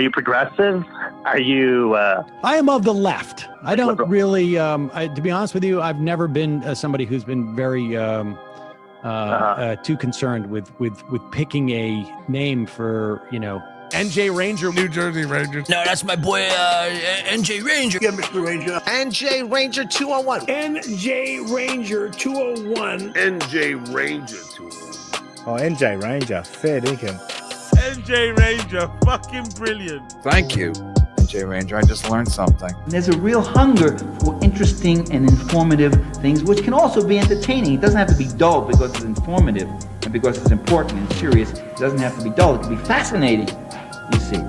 Are you progressive? Are you... I am of the left. I don't really, to be honest with you, I've never been somebody who's been very too concerned with picking a name for, NJ Ranger, New Jersey Rangers. No, that's my boy, NJ Ranger. Yeah, Mr. Ranger. NJ Ranger 201. NJ Ranger 201. NJ Ranger 201. Oh, NJ Ranger. Fair dinkum. NJ Ranger, fucking brilliant. Thank you, NJ Ranger. I just learned something. There's a real hunger for interesting and informative things, which can also be entertaining. It doesn't have to be dull because it's informative and because it's important and serious. It doesn't have to be dull. It can be fascinating, you see.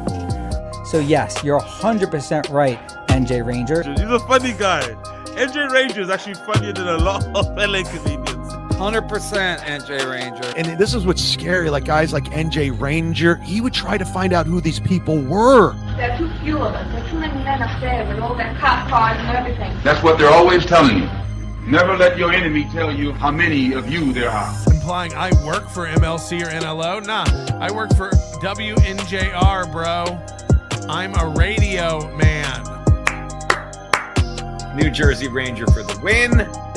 So yes, you're 100% right, NJ Ranger. He's a funny guy. NJ Ranger is actually funnier than a lot of LA comedians. 100% NJ Ranger. And this is what's scary, like guys like NJ Ranger, he would try to find out who these people were. There are too few of us. There are too many men up there with all their cop cars and everything. That's what they're always telling you. Never let your enemy tell you how many of you there are. Implying I work for MLC or NLO? Nah, I work for WNJR, bro. I'm a radio man. New Jersey Ranger for the win.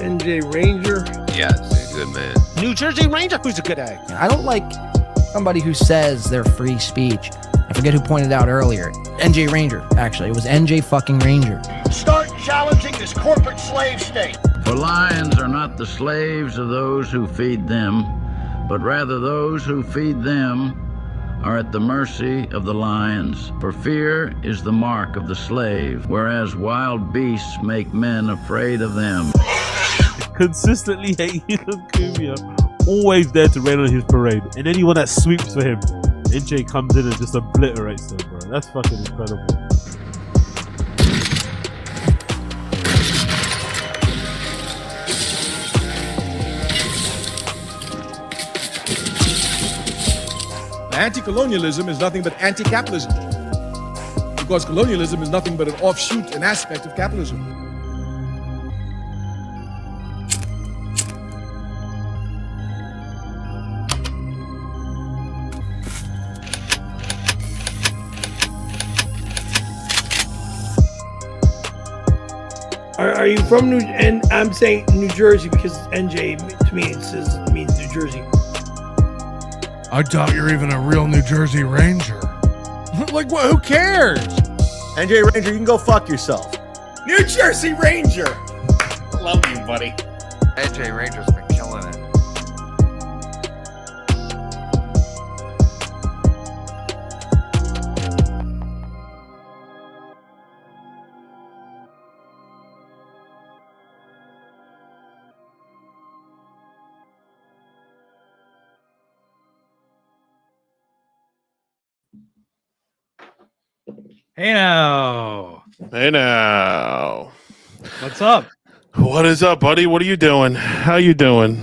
NJ Ranger. Yes, good man. New Jersey Ranger, who's a good egg. I don't like somebody who says they're free speech. I forget who pointed out earlier. NJ Ranger, actually. It was NJ fucking Ranger. Start challenging this corporate slave state. For lions are not the slaves of those who feed them, but rather those who feed them are at the mercy of the lions. For fear is the mark of the slave, whereas wild beasts make men afraid of them. Consistently hating on Kumia, always there to rain on his parade. And anyone that sweeps for him, NJ comes in and just obliterates them, bro. That's fucking incredible. Anti-colonialism is nothing but anti-capitalism, because colonialism is nothing but an offshoot, an aspect of capitalism. Are you from New? And I'm saying New Jersey because NJ to me it means New Jersey. I doubt you're even a real New Jersey Ranger. Like, what? Who cares? NJ Ranger, you can go fuck yourself. New Jersey Ranger. Love you, buddy. NJ Ranger's been killing it. Hey now. Hey now. What's up? What is up, buddy? What are you doing? How you doing?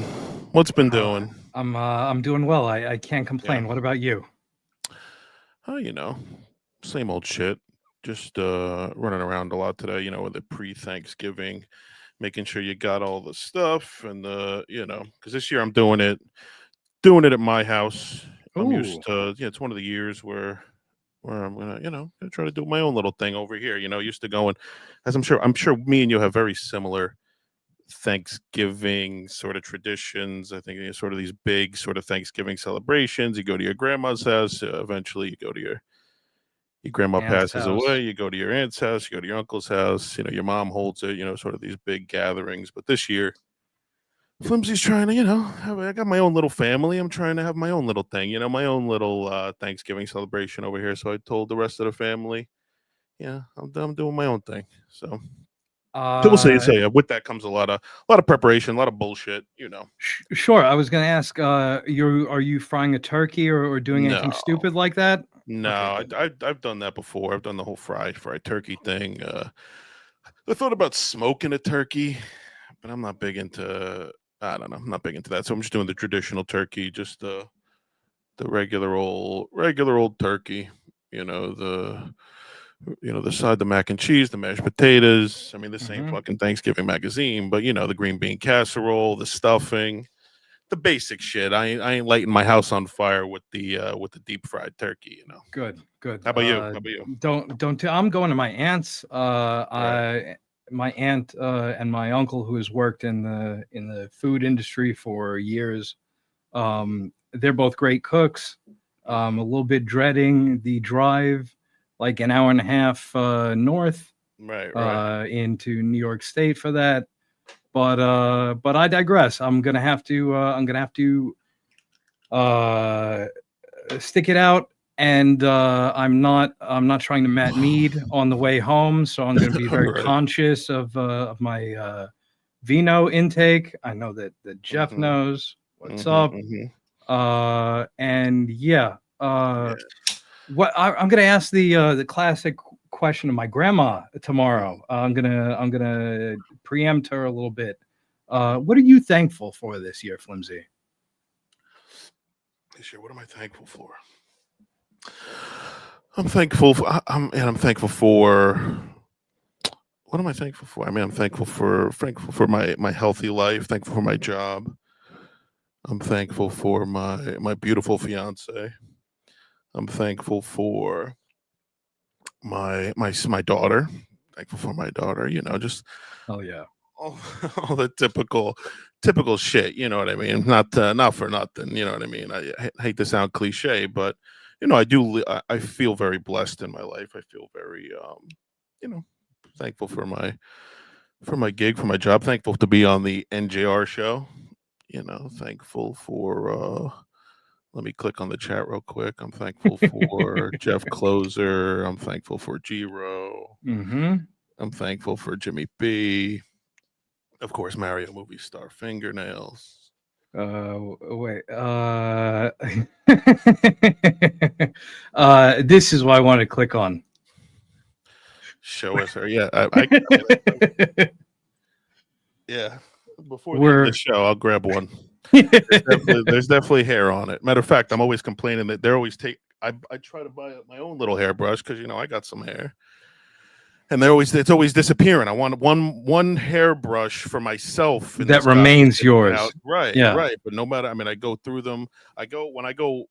What's been doing? I'm doing well. I can't complain. Yeah. What about you? Oh, same old shit. Just running around a lot today, with the pre-Thanksgiving, making sure you got all the stuff and because this year I'm doing it at my house. Ooh. I'm used to, it's one of the years where I'm gonna, try to do my own little thing over here. Used to going, as I'm sure me and you have very similar Thanksgiving sort of traditions. I think sort of these big sort of Thanksgiving celebrations. You go to your grandma's house. Eventually, you go to your grandma passes away. You go to your aunt's house. You go to your uncle's house. Your mom holds it. Sort of these big gatherings. But this year, Flimsy's trying to, I got my own little family. I'm trying to have my own little thing, my own little Thanksgiving celebration over here. So I told the rest of the family, I'm doing my own thing. So we'll see. So with that comes a lot of preparation, a lot of bullshit, Sure. I was going to ask, are you frying a turkey or doing anything stupid like that? No, okay. I've done that before. I've done the whole fry turkey thing. I thought about smoking a turkey, but I'm not big into. I don't know. I'm not big into that. So I'm just doing the traditional turkey, just the regular old turkey. The side, the mac and cheese, the mashed potatoes. I mean, this ain't fucking Thanksgiving magazine, but the green bean casserole, the stuffing, the basic shit. I ain't lighting my house on fire with the deep fried turkey. You know. Good. How about you? How about you? Don't. I'm going to my aunt's. My aunt and my uncle, who has worked in the food industry for years. They're both great cooks. A little bit dreading the drive, like an hour and a half north, right. Into New York State for that. But I digress. I'm gonna have to stick it out, and I'm not trying to Matt Mead on the way home, so I'm gonna be very conscious of my vino intake. I know that Jeff knows what's up. And what I'm gonna ask the classic question of my grandma tomorrow. I'm gonna preempt her a little bit. What are you thankful for this year, Flimsy? This year, what am I thankful for? I'm thankful for. I'm thankful for. What am I thankful for? I mean, I'm thankful for my healthy life. Thankful for my job. I'm thankful for my beautiful fiance. I'm thankful for my daughter. Thankful for my daughter. You know, just all the typical shit. You know what I mean? Not for nothing. You know what I mean? I hate to sound cliche, but you know, I feel very blessed in my life. I feel very thankful for my gig, for my job. Thankful to be on the NJR show. You know, thankful for. Let me click on the chat real quick. I'm thankful for Jeff Closer. I'm thankful for Giro. I'm thankful for Jimmy B. Of course, Mario movie star fingernails. Wait. This is what I want to click on. Show us her. Yeah. Yeah. Before the show, I'll grab one. There's definitely hair on it. Matter of fact, I'm always complaining that they're always I try to buy my own little hairbrush because I got some hair, and it's always disappearing. I want one hairbrush for myself that remains yours. Right. Yeah. Right. But no matter, I mean, I go through them. When I go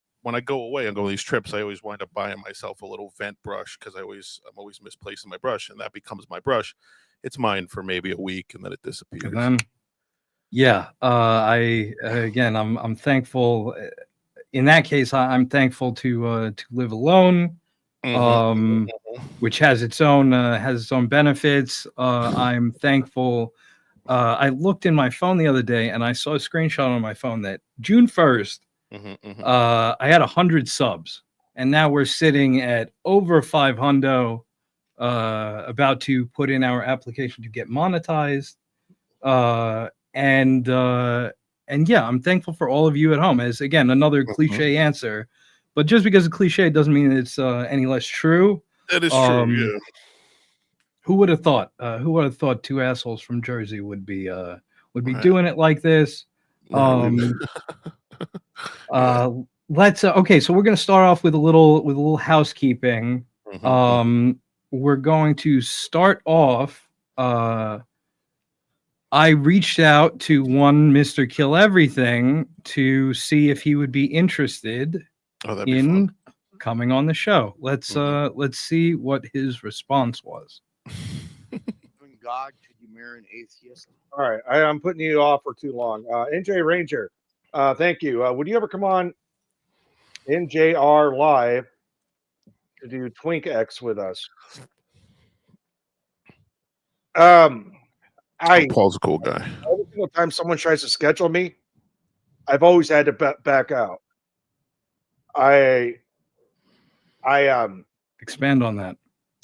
away and go on these trips, I always wind up buying myself a little vent brush because I'm always misplacing my brush, and that becomes my brush. It's mine for maybe a week, and then it disappears. And then, I'm thankful. In that case, I'm thankful to live alone, which has its own benefits. I'm thankful. I looked in my phone the other day, and I saw a screenshot on my phone that June 1st, I had 100 subs, and now we're sitting at over 500. About to put in our application to get monetized. And I'm thankful for all of you at home. As again, another cliche answer, but just because it's cliche doesn't mean it's any less true. That is true. Yeah. Who would have thought? Who would have thought two assholes from Jersey would be doing it like this? Let's okay. So we're gonna start off with a little housekeeping. We're going to start off. I reached out to one Mr. Kill Everything to see if he would be interested in coming on the show. Let's see what his response was. God, could you marry an atheist? All right, I'm putting you off for too long. NJ Ranger, thank you. Would you ever come on NJR Live to do Twink X with us? Paul's a cool guy. Every single time someone tries to schedule me, I've always had to back out. I expand on that.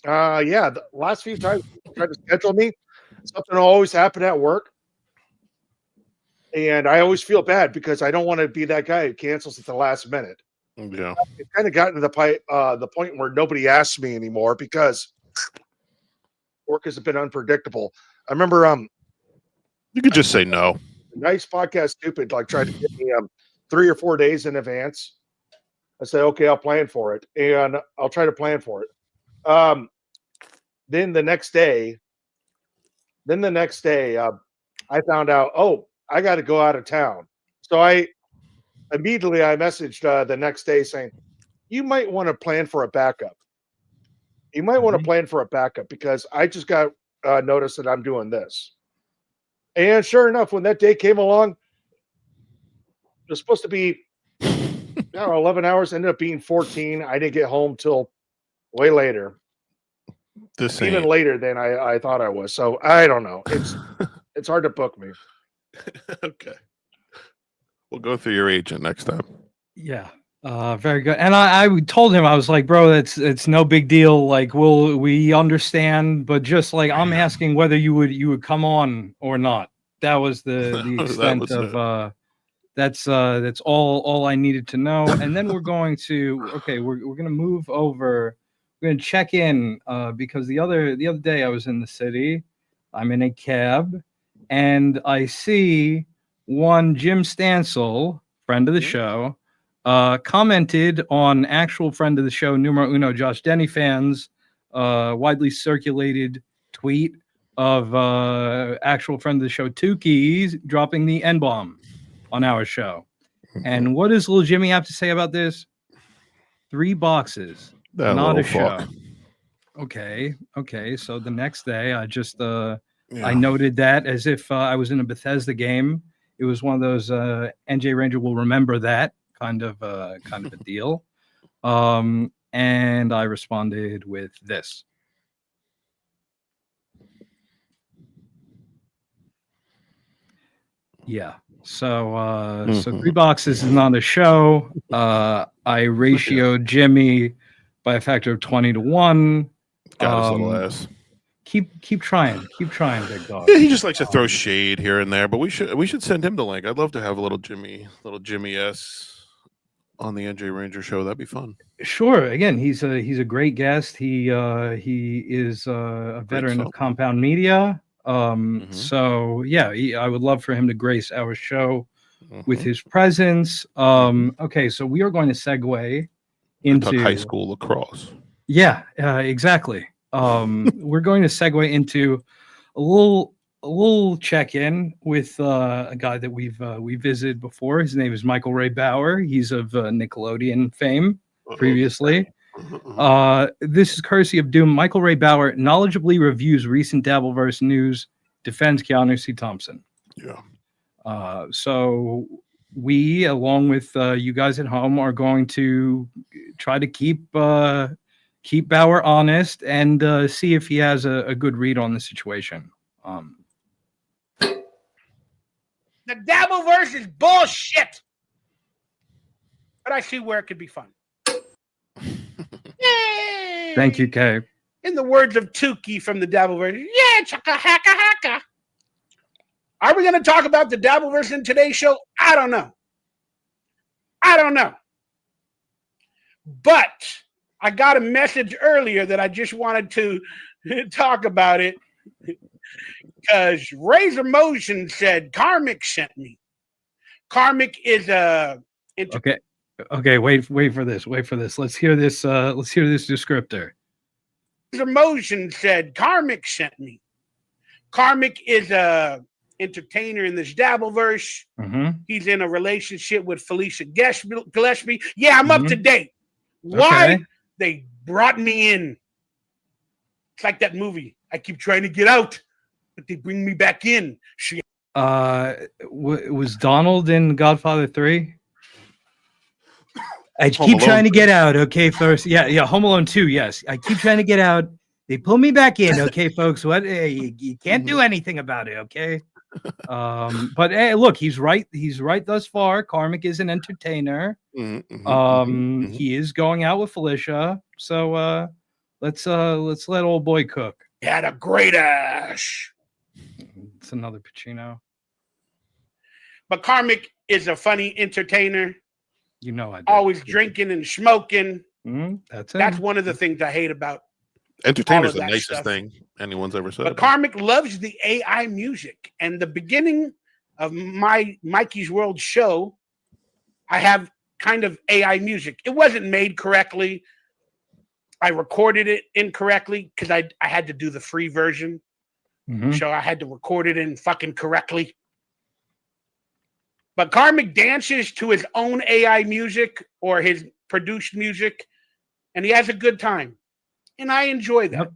The last few times you tried to schedule me, something will always happen at work. And I always feel bad because I don't want to be that guy who cancels at the last minute. Yeah. It's kind of gotten to the point where nobody asks me anymore because work has been unpredictable. I remember you could just say no. Nice Podcast Stupid tried to get me 3 or 4 days in advance. I said, okay, I'll plan for it, and I'll try to plan for it. Then the next day, I found out, I got to go out of town. So I immediately messaged the next day saying, you might want to plan for a backup. You might want to plan for a backup because I just got notice that I'm doing this. And sure enough, when that day came along, it was supposed to be 11 hours, ended up being 14. I didn't get home till way later. Even later than I thought I was. So I don't know. It's hard to book me. Okay. We'll go through your agent next time. Yeah. Very good. And I told him, I was like, bro, it's no big deal. Like, we understand, but just like, I'm asking whether you would come on or not. That was the extent of that's all I needed to know. And then we're going to we're gonna move over. We're gonna check in because the other day I was in the city. I'm in a cab and I see one Jim Stansel, friend of the show, commented on actual friend of the show, numero uno Josh Denny fans, widely circulated tweet of actual friend of the show, Tukey, dropping the N-bomb on our show. And what does little Jimmy have to say about this? 3 boxes, not a show. Okay. So the next day, I just I noted that as if I was in a Bethesda game. It was one of those NJ Ranger will remember that kind of a deal. And I responded with this. Yeah. So 3 boxes is not a show. I ratioed Jimmy by a factor of 20 to 1. Got his little ass. Keep trying, big dog. Yeah, he just likes to throw shade here and there, but we should send him the link. I'd love to have a little Jimmy S on the NJ Ranger show. That'd be fun. Sure. Again, he's a great guest. He is a veteran of Compound Media. So yeah, I would love for him to grace our show with his presence. Okay, so we are going to segue into high school lacrosse. Yeah, exactly. We're going to segue into a little check-in with a guy that we visited before. His name is Michael Ray Bauer. He's of Nickelodeon fame previously. This is courtesy of Doom. Michael Ray Bauer knowledgeably reviews recent Dabbleverse news, defends Keanu C. Thompson. Yeah. So we, along with you guys at home, are going to try to keep Bauer honest and see if he has a good read on the situation. The Dabbleverse is bullshit, but I see where it could be fun. Yay! Thank you, Kay. In the words of Tukey from the Dabbleverse, yeah, chaka haka haka. Are we going to talk about the Dabbleverse in today's show? I don't know. But I got a message earlier that I just wanted to talk about it because Razor Motion said Karmic sent me. Karmic is a Okay, wait for this. Let's hear this descriptor. Razor Motion said Karmic sent me. Karmic is a entertainer in this Dabbleverse. He's in a relationship with Felicia Gillespie. Yeah, I'm up to date. Why? Okay. They brought me in. It's like that movie. I keep trying to get out, but they bring me back in. Was Donald in Godfather 3? I keep trying to get out. Okay, first, yeah. Home Alone 2. Yes, I keep trying to get out. They pull me back in. Okay, folks. What? You can't do anything about it. Okay. But hey, look, he's right. He's right thus far. Karmic is an entertainer. He is going out with Felicia. So let's let old boy cook. He had a great ass. It's another Pacino. But Karmic is a funny entertainer. You know, I do. Always drinking and smoking. That's it. That's one of the things I hate about entertainer's the nicest thing anyone's ever said. But Karmic loves the AI music. And the beginning of my Mikey's World show, I have kind of AI music. It wasn't made correctly. I recorded it incorrectly because I had to do the free version. So I had to record it in fucking correctly. But Karmic dances to his own AI music or his produced music, and he has a good time. And I enjoy that. Yep.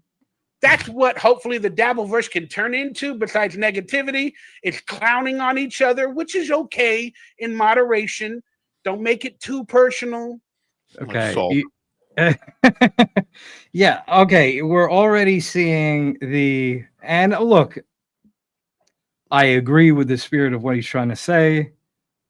That's what hopefully the Dabbleverse can turn into, besides negativity. It's clowning on each other, which is okay in moderation. Don't make it too personal. Okay. Yeah, okay. We're already seeing and look, I agree with the spirit of what he's trying to say.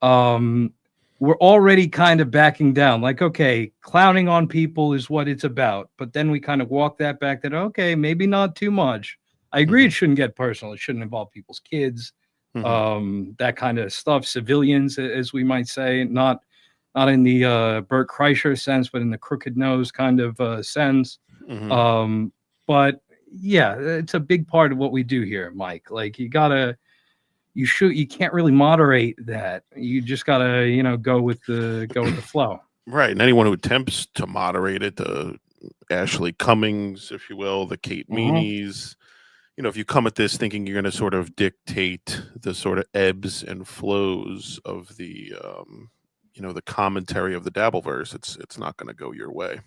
We're already kind of backing down. Like, okay, clowning on people is what it's about. But then we kind of walk that back that, okay, maybe not too much. I agree it shouldn't get personal. It shouldn't involve people's kids, that kind of stuff. Civilians, as we might say, not in the Bert Kreischer sense, but in the crooked nose kind of sense. But yeah, it's a big part of what we do here, Mike. Like you can't really moderate that. You just gotta, go with the flow. Right. And anyone who attempts to moderate it, the Ashley Cummings, if you will, the Kate Meanies, if you come at this thinking you're going to sort of dictate the sort of ebbs and flows of the, the commentary of the Dabbleverse, it's not going to go your way.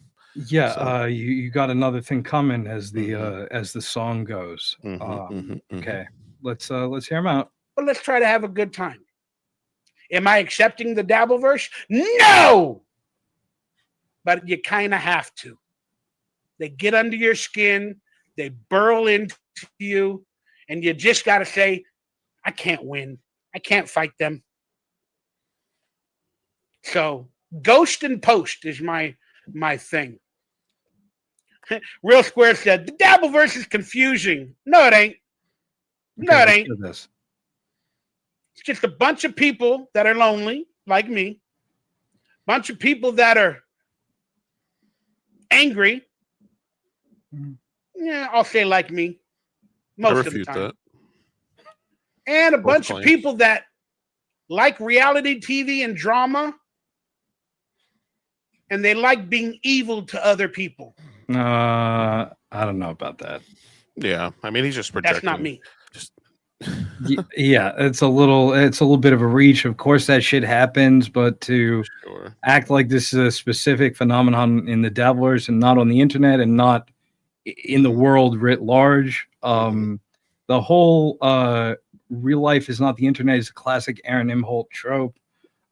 Yeah. So. You got another thing coming as the song goes. Okay. Let's hear them out. Well, let's try to have a good time. Am I accepting the Dabbleverse? No! But you kind of have to. They get under your skin, they burrow into you, and you just got to say, I can't win. I can't fight them. So, ghost and post is my thing. Real Square said, the Dabbleverse is confusing. No, it ain't. No, it ain't. It's just a bunch of people that are lonely, like me. Bunch of people that are angry. Yeah, I'll say like me. Most of the time. That. And a bunch of people that like reality TV and drama. And they like being evil to other people. I don't know about that. Yeah, I mean, he's just projecting. That's not me. Yeah, it's a little bit of a reach. Of course, that shit happens, but to act like this is a specific phenomenon in the Dabbleverse and not on the internet and not in the world writ large, the whole real life is not the internet is a classic Aaron Imholt trope.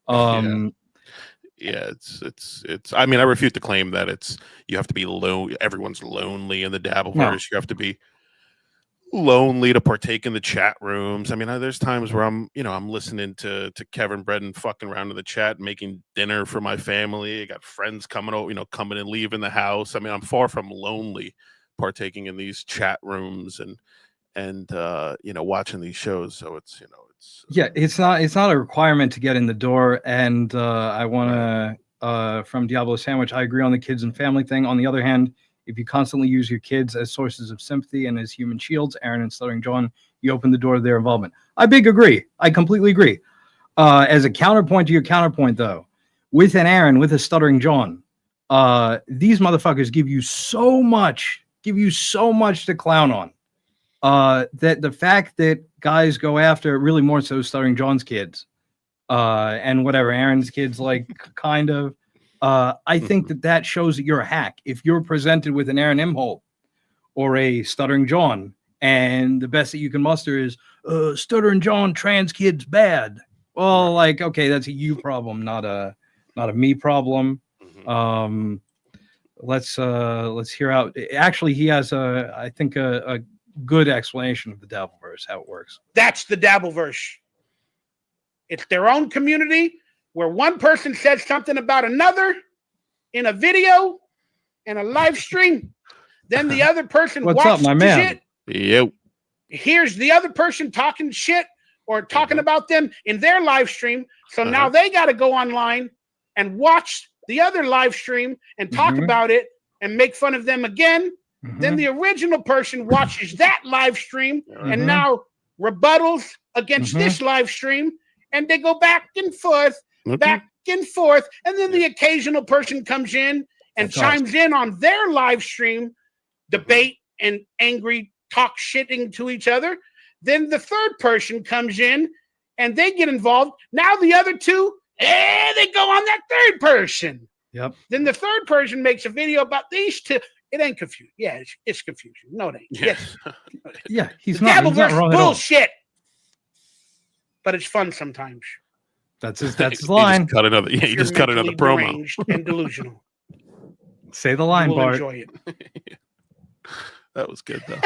Yeah, it's. I mean, I refute the claim that you have to be low. Everyone's lonely in the Dabbleverse. No. You have to be lonely to partake in the chat rooms. I mean, there's times where I'm listening to Kevin Bredin fucking around in the chat, making dinner for my family. I got friends coming over, coming and leaving the house. I mean, I'm far from lonely partaking in these chat rooms and watching these shows. So it's it's not a requirement to get in the door. And I want to from Diablo Sandwich, I agree on the kids and family thing. On the other hand, if you constantly use your kids as sources of sympathy and as human shields, Aaron and Stuttering John, you open the door to their involvement. I agree. I completely agree. As a counterpoint to your counterpoint, though, with an Aaron, with a Stuttering John, these motherfuckers give you so much to clown on. That the fact that guys go after really more so Stuttering John's kids, and whatever Aaron's kids like, kind of. I think that shows that you're a hack. If you're presented with an Aaron Imholt or a Stuttering John, and the best that you can muster is Stuttering John trans kids bad. Well, like, okay, that's a you problem, not a me problem. Let's hear out. Actually, he has I think a good explanation of the Dabbleverse, how it works. That's the Dabbleverse. It's their own community where one person says something about another in a video and a live stream. Then the other person What's watches up, my man? shit. Yep. Here's the other person talking shit or talking about them in their live stream. So now they got to go online and watch the other live stream and talk about it and make fun of them again. Then the original person watches that live stream and now rebuttals against this live stream, and they go back and forth, back and forth, and then the occasional person comes in and chimes in on their live stream, debate and angry talk shitting to each other. Then the third person comes in and they get involved. Now the other two, they go on that third person. Yep. Then the third person makes a video about these two. It ain't confusing. Yeah, it's confusion. No, it ain't. Yes. Yeah, he's The not Dabbleverse wrong at all. bullshit. But it's fun sometimes. That's his You line. just cut another. Yeah, you You're just cut another mentally promo. deranged and delusional. Say the line, You will Bart. enjoy it. That was good though.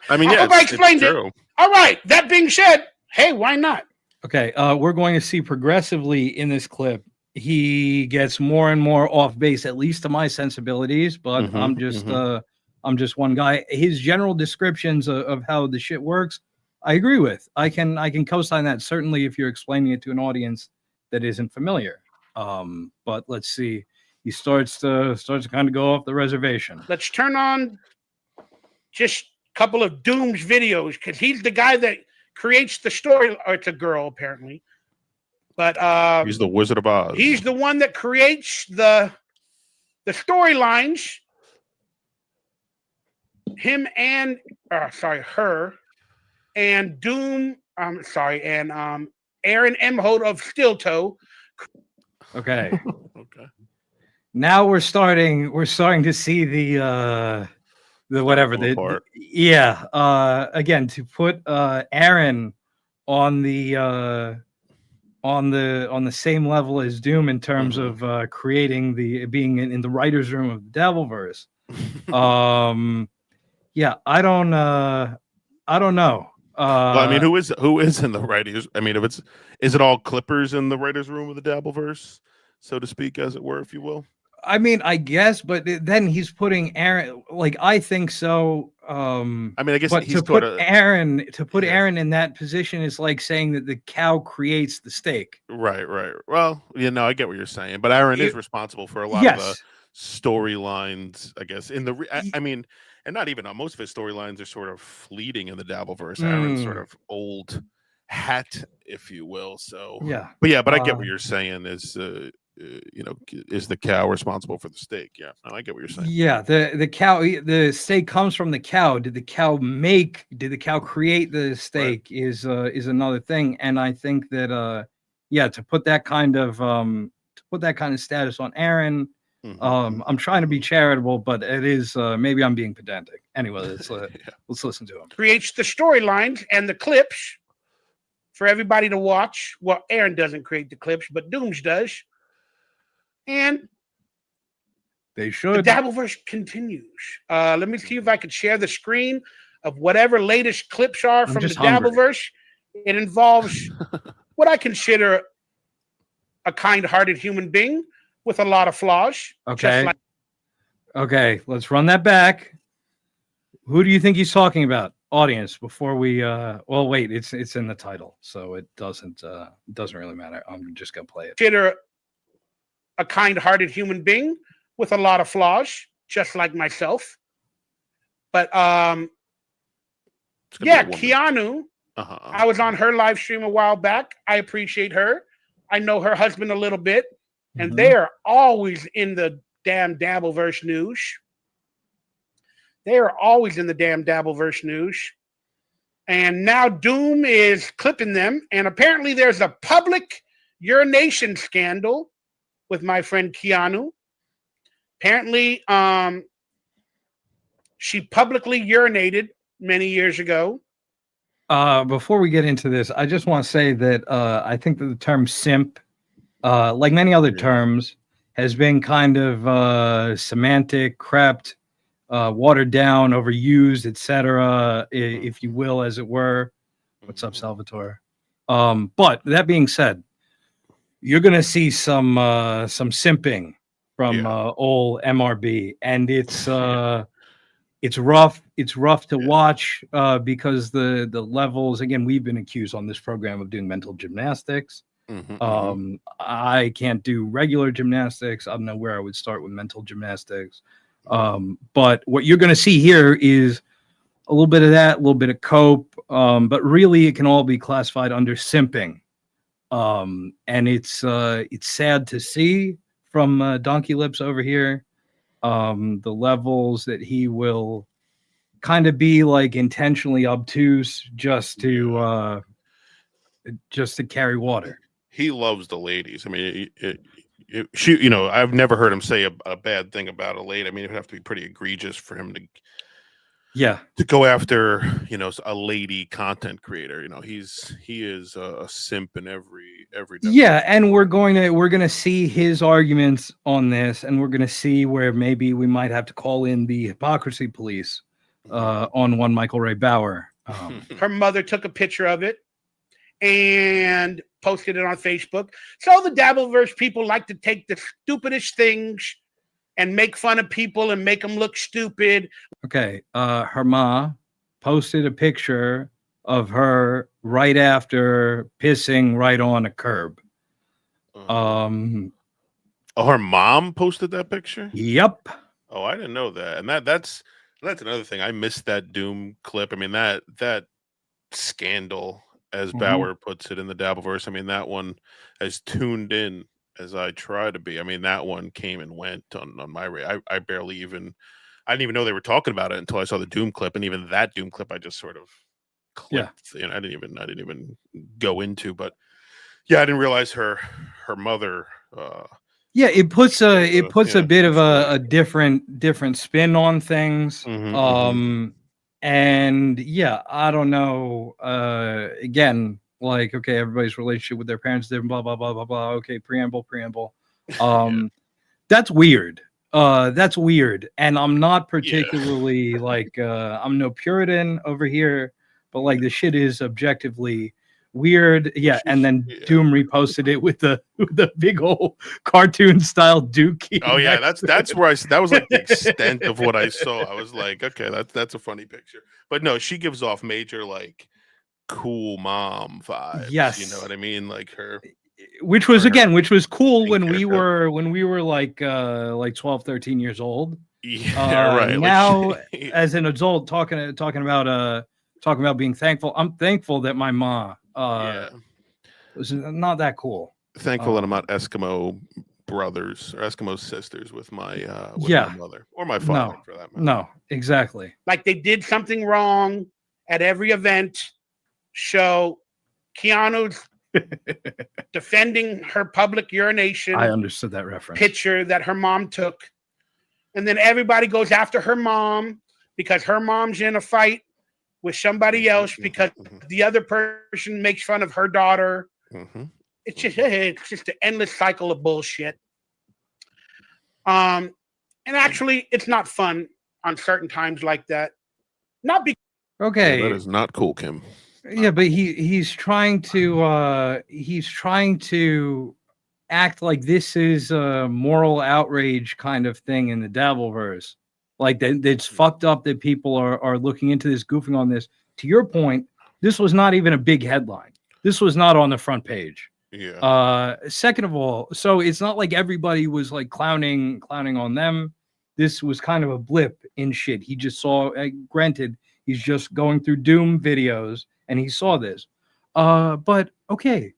I mean, I yeah, hope I it's explained it. true. All right. That being said, hey, why not? Okay, we're going to see progressively in this clip. He gets more and more off base, at least to my sensibilities. But I'm just one guy. His general descriptions of how the shit works, I agree with. I can co-sign that, certainly if you're explaining it to an audience that isn't familiar. But let's see. He starts to kind of go off the reservation. Let's turn on just a couple of Doom's videos, because he's the guy that creates the story. Or it's a girl, apparently. But He's the Wizard of Oz. he's the one that creates the storylines. Him and her and Doom. And Aaron Emholt of Steel Toe. Okay. Okay. Now we're starting to see the whatever part. again, to put Aaron on the same level as Doom in terms of creating being in the writer's room of the Dabbleverse. Yeah, I don't know. Well, I mean, who is in the writers? I mean, is it all Clippers in the writers' room of the Dabbleverse, so to speak, as it were, if you will? I mean, I guess, but then he's putting Aaron. Like, I think so. I mean, I guess but he's to put sorta- Aaron in that position is like saying that the cow creates the steak. Right. Well, I get what you're saying, but Aaron is responsible for a lot of the storylines, I guess. I mean, and not even most of his storylines are sort of fleeting in the Dabbleverse. Aaron's sort of old hat, if you will. So but I get what you're saying. Is the cow responsible for the steak? Yeah, no, I get what you're saying. Yeah, the steak comes from the cow. Did the cow create the steak? Right. Is another thing. And I think that to put that kind of status on Aaron. I'm trying to be charitable, but it is maybe I'm being pedantic. Anyway, let's listen to him. Creates the storylines and the clips for everybody to watch. Well, Aaron doesn't create the clips, but Dooms does. And they should. The Dabbleverse continues. Let me see if I could share the screen of whatever latest clips are from the Dabbleverse. It involves what I consider a kind-hearted human being with a lot of flaws. Okay. Okay, let's run that back. Who do you think he's talking about? Audience, before we well, wait, it's in the title, so it doesn't really matter. I'm just gonna play it. Consider a kind-hearted human being with a lot of flaws, just like myself. But Keanu. I was on her live stream a while back. I appreciate her. I know her husband a little bit, and they are always in the damn Dabbleverse news. They are always in the damn Dabbleverse news. And now Doom is clipping them. And apparently there's a public urination scandal with my friend Keanu. Apparently, she publicly urinated many years ago. Before we get into this, I just want to say that I think that the term simp, like many other terms, has been kind of semantic, crept, watered down, overused, etc., if you will, as it were. What's up, Salvatore? But that being said, you're going to see some simping from old MRB, and it's rough. It's rough to watch because the levels. Again, we've been accused on this program of doing mental gymnastics. I can't do regular gymnastics. I don't know where I would start with mental gymnastics. But what you're going to see here is a little bit of that, a little bit of cope. But really, it can all be classified under simping. And it's sad to see from Donkey Lips over here. The levels that he will kind of be like intentionally obtuse just to just to carry water. He loves the ladies. I mean, she, you know, I've never heard him say a bad thing about a lady. I mean, it would have to be pretty egregious for him to go after, you know, a lady content creator. You know, he is a simp in every Yeah, and we're gonna see his arguments on this, and we're gonna see where maybe we might have to call in the hypocrisy police on one Michael Ray Bauer. Her mother took a picture of it and posted it on Facebook. So the Dabbleverse people like to take the stupidest things and make fun of people and make them look stupid. Okay, her ma posted a picture of her right after pissing right on a curb. Oh, her mom posted that picture? Yep. Oh, I didn't know that. And that's another thing. I missed that Doom clip. I mean, that scandal, as Bauer puts it in the Dabbleverse, I mean, that one, as tuned in as I try to be, I mean, that one came and went on my radar. I didn't even know they were talking about it until I saw the Doom clip, and even that Doom clip I just sort of clipped. You know, I didn't even go into, but yeah, I didn't realize her mother yeah, it puts a bit of a different spin on things. And yeah, I don't know. Again, like, okay, everybody's relationship with their parents, different, blah blah blah blah blah. Okay, preamble. That's weird. That's weird. And I'm not particularly like I'm no Puritan over here, but like the shit is objectively weird. Yeah, and then Doom reposted it with the big old cartoon style dookie. Oh yeah, that's where that was like the extent of what I saw. I was like, okay, that's a funny picture. But no, she gives off major like cool mom vibes. Yes, you know what I mean, like her. Which was cool when we were like 12, 13 years old. Yeah, right. Now, as an adult, talking about being thankful. I'm thankful that my mom was not that cool. Thankful that I'm not Eskimo brothers or Eskimo sisters with my mother or my father for that matter. No, exactly. Like they did something wrong at every event show. Keanu's defending her public urination. I understood that reference. Picture that her mom took. And then everybody goes after her mom because her mom's in a fight with somebody else because the other person makes fun of her daughter. It's just an endless cycle of bullshit. And actually, it's not fun on certain times like that. Not because okay, that is not cool, Kim. Yeah, but he's trying to act like this is a moral outrage kind of thing in the Dabbleverse. Like that, it's fucked up that people are looking into this, goofing on this. To your point, this was not even a big headline. This was not on the front page. Yeah. Second of all, so it's not like everybody was like clowning on them. This was kind of a blip in shit. He just saw. Granted, he's just going through Doom videos and he saw this. But okay,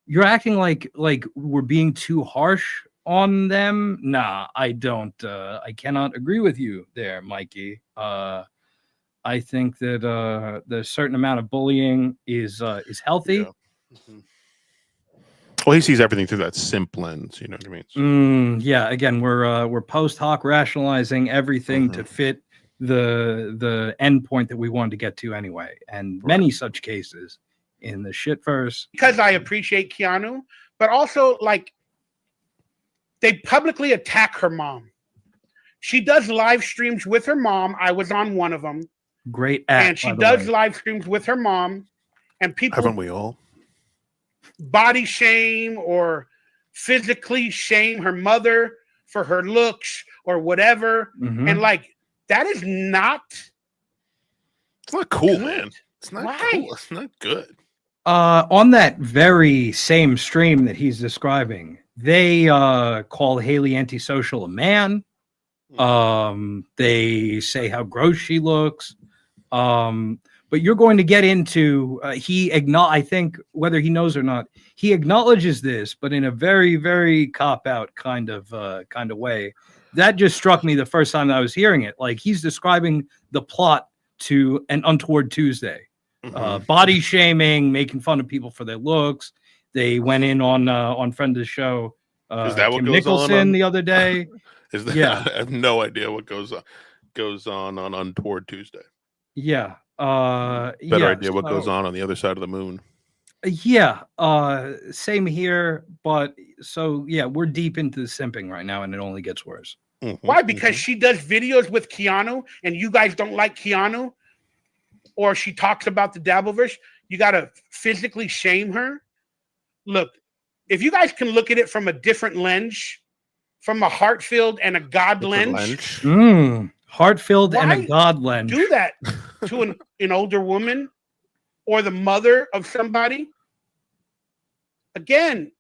you're acting like we're being too harsh on them. Nah, I don't. I cannot agree with you there, Mikey. I think that the certain amount of bullying is healthy. Yeah. Well, he sees everything through that simp lens. You know what I mean? Yeah. Again, we're post hoc rationalizing everything to fit the end point that we wanted to get to anyway, and many such cases in the shitverse. Because I appreciate Keanu, but also like they publicly attack her mom. She does live streams with her mom. I was on one of them. Great act, and she does live streams with her mom, and people haven't we all body shame or physically shame her mother for her looks or whatever, and like that is not. It's not cool, man. It's not cool. It's not good. On that very same stream that he's describing, they call Haley Antisocial a man. They say how gross she looks. But you're going to get into I think whether he knows or not, he acknowledges this, but in a very, very cop-out kind of way. That just struck me the first time that I was hearing it. Like he's describing the plot to An Untoward Tuesday. body shaming, making fun of people for their looks. They went in on friend of the show, Is that what Kim goes Nicholson on? the other day. Is that, Yeah. I have no idea what goes on Untoward Tuesday. Yeah. Better yeah, idea what goes so- on the other side of the moon. Yeah, same here. But so yeah, we're deep into the simping right now, and it only gets worse. Why? Because she does videos with Keanu, and you guys don't like Keanu, or she talks about the Dabbleverse. You got to physically shame her. Look, if you guys can look at it from a different lens, from a heart-filled and a God lens, Heart-filled and a Why God lens. do that to an older woman or the mother of somebody. Again,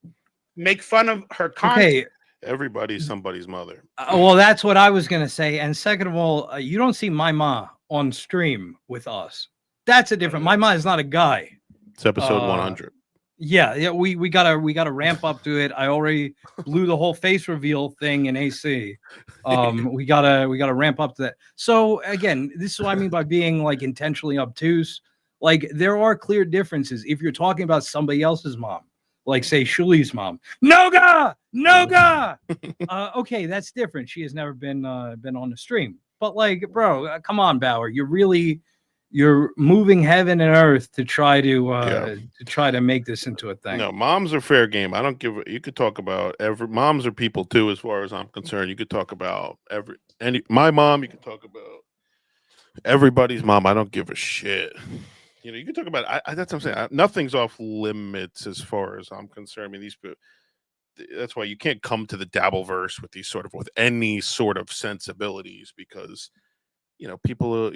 make fun of her content. Okay. Everybody's somebody's mother. Well, that's what I was gonna say. And second of all, you don't see my ma on stream with us. That's a different. My ma is not a guy. It's episode 100. Yeah, we gotta ramp up to it. I already blew the whole face reveal thing in AC. We gotta ramp up to that. So again, this is what I mean by being like intentionally obtuse. Like there are clear differences. If you're talking about somebody else's mom, like say Shuli's mom, Noga. Okay, that's different. She has never been on the stream. But like, bro, come on, Bauer. You're moving heaven and earth to try to make this into a thing. No, moms are fair game. I don't give. You could talk about moms are people too, as far as I'm concerned. You could talk about my mom. You could talk about everybody's mom. I don't give a shit. You know, you can talk about. That's what I'm saying. Nothing's off limits as far as I'm concerned. I mean, these people. That's why you can't come to the Dabbleverse with any sort of sensibilities, because people,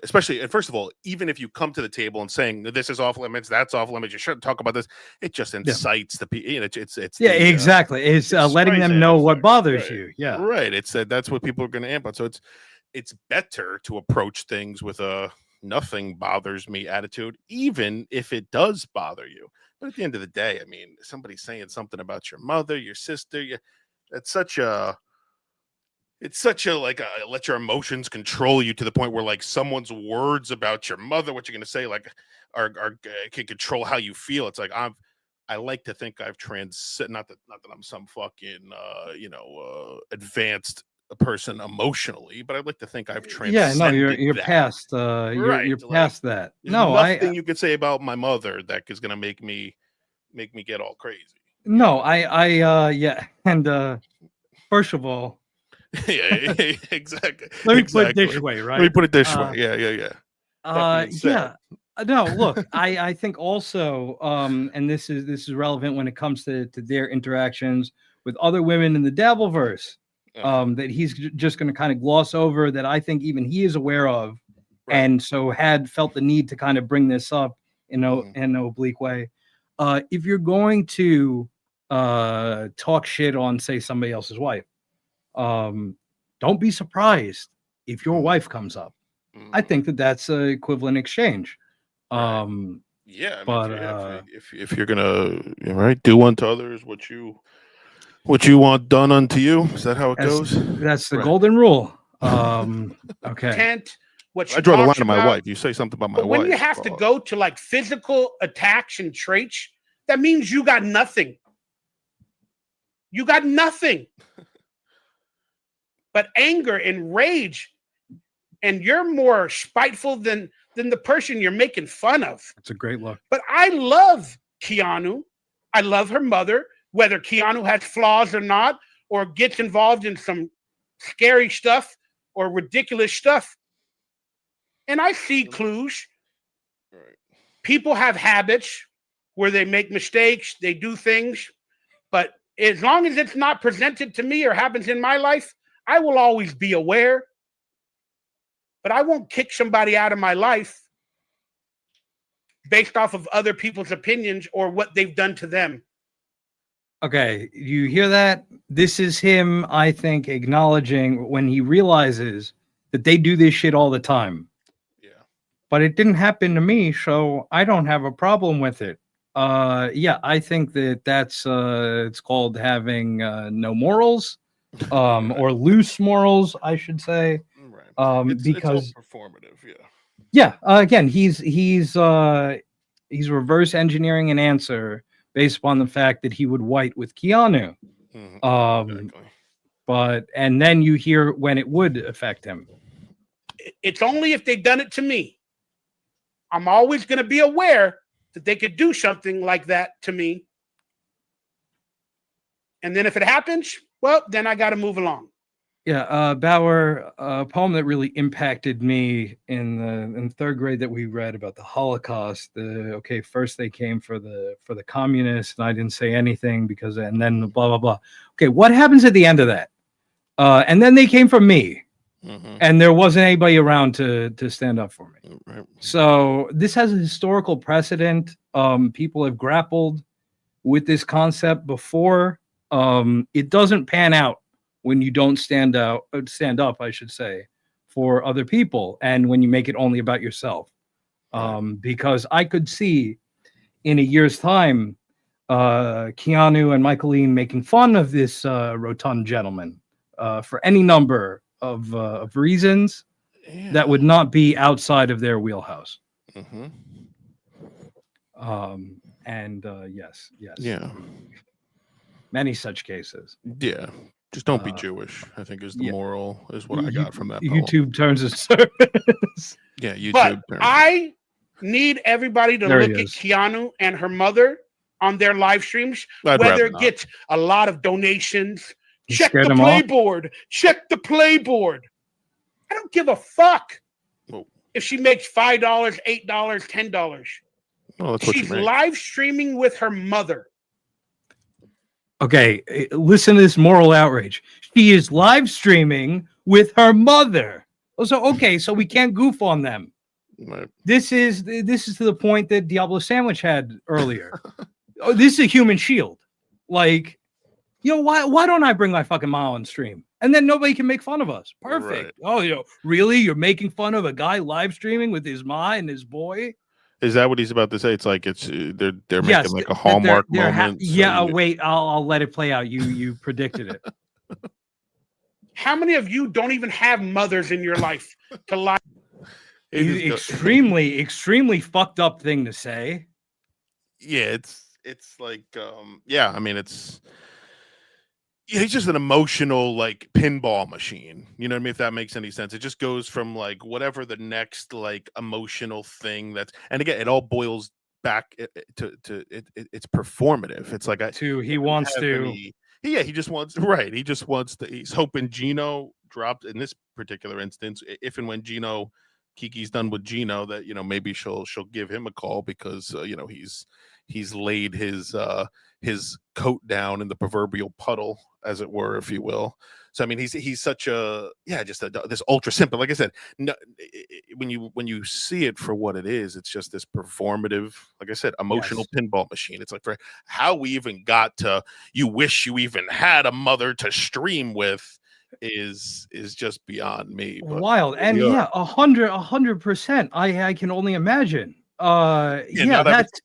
especially, and first of all, even if you come to the table and saying this is off limits, that's off limits, you shouldn't talk about this, it just incites the people. Exactly. It's letting them know what bothers you. Yeah, right. It's that's what people are going to amp on. So it's better to approach things with a nothing bothers me attitude, even if it does bother you. But at the end of the day, I mean, somebody saying something about your mother, your sister, it's such a let your emotions control you to the point where like someone's words about your mother, what you're going to say, like are can control how you feel. It's like I like to think I've not that I'm some fucking advanced person emotionally, but I'd like to think I've transcended. Yeah, no, you're that. past Right, you're past that. There's No, nothing you could say about my mother that is going to make me get all crazy. No, yeah, and first of all, yeah, exactly. Let me put it this way, right? Let me put it this way. Yeah. Yeah. No, look, I think also, and this is relevant when it comes to their interactions with other women in the Dabbleverse, that he's just going to kind of gloss over, that I think even he is aware of, and so had felt the need to kind of bring this up in an oblique way. If you're going to talk shit on, say, somebody else's wife, don't be surprised if your wife comes up. I think that's an equivalent exchange. Yeah, I mean, but if you're gonna do unto others what you want done unto you, is that how it goes? That's the golden rule. Okay. I draw the line to my wife. You say something about my wife. When you have to go to like physical attacks and traits, that means you got nothing. You got nothing. But anger and rage, and you're more spiteful than the person you're making fun of. That's a great look. But I love Keanu. I love her mother, whether Keanu has flaws or not, or gets involved in some scary stuff or ridiculous stuff. And I see clues. People have habits where they make mistakes, they do things, but as long as it's not presented to me or happens in my life, I will always be aware. But I won't kick somebody out of my life based off of other people's opinions or what they've done to them. Okay, you hear that? This is him, I think, acknowledging when he realizes that they do this shit all the time. Yeah. But it didn't happen to me, so I don't have a problem with it. Yeah, I think that's it's called having no morals, or loose morals, I should say. Right. It's Because all performative, yeah. Yeah. Again, he's reverse engineering an answer based upon the fact that he would white with Keanu. But and then you hear when it would affect him. It's only if they've done it to me. I'm always going to be aware that they could do something like that to me. And then if it happens, well, then I got to move along. Yeah, Bauer, a poem that really impacted me in third grade that we read about the Holocaust. First they came for the communists, and I didn't say anything because, and then blah blah blah. Okay, what happens at the end of that? And then they came for me, and there wasn't anybody around to stand up for me. Right. So this has a historical precedent. People have grappled with this concept before. It doesn't pan out when you don't stand up, I should say, for other people, and when you make it only about yourself. Because I could see in a year's time, Keanu and Michaeline making fun of this rotund gentleman for any number of reasons that would not be outside of their wheelhouse. Yes. Yeah. Many such cases. Yeah. Just don't be Jewish, I think is the moral, is what I got from that. YouTube turns a service. Yeah, YouTube. But I need everybody to look at Keanu and her mother on their live streams, whether it gets a lot of donations. Check the playboard. Check the playboard. I don't give a fuck if she makes $5, $8, $10. Well, that's what she's live streaming with her mother. Okay, listen to this moral outrage. She is live streaming with her mother. So we can't goof on them. Right. This is to the point that Diablo Sandwich had earlier. This is a human shield. Like, why don't I bring my fucking mom on stream? And then nobody can make fun of us. Perfect. Right. Oh, really? You're making fun of a guy live streaming with his ma and his boy? Is that what he's about to say? It's like they're making like a Hallmark moment. Wait, I'll let it play out. You predicted it. How many of you don't even have mothers in your life to lie? Extremely fucked up thing to say. Yeah, it's like he's just an emotional like pinball machine. You know what I mean? If that makes any sense. It just goes from like whatever the next like emotional thing and again, it all boils back to it's performative. It's like he's hoping Geno dropped in this particular instance, if and when Kiki's done with Geno, that maybe she'll give him a call because he's laid his coat down in the proverbial puddle, as it were, if you will. So I mean, he's such this ultra simple. Like I said, no, when you see it for what it is, it's just this performative, like I said, emotional pinball machine. It's like for how we even got to you wish you even had a mother to stream with is just beyond me. But wild. And 100%. I can only imagine. That's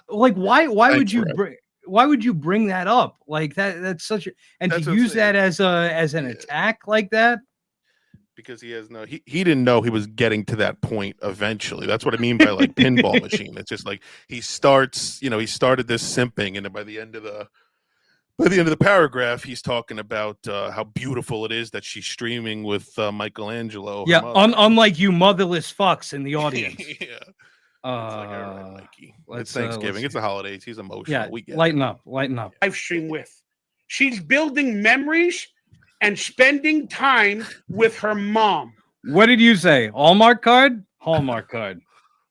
like why would you bring that up like that? That's such a, and that's to use that as an attack like that, because he didn't know he was getting to that point eventually. That's what I mean by like pinball machine. It's just like he started this simping, and then by the end of the paragraph, he's talking about how beautiful it is that she's streaming with Michelangelo. Yeah, unlike you motherless fucks in the audience. Yeah. It's like, all right, Mikey. It's Thanksgiving. It's the holidays. He's emotional. Yeah, we get lighten it. up. Live stream with. She's building memories and spending time with her mom. What did you say? Hallmark card? Hallmark card.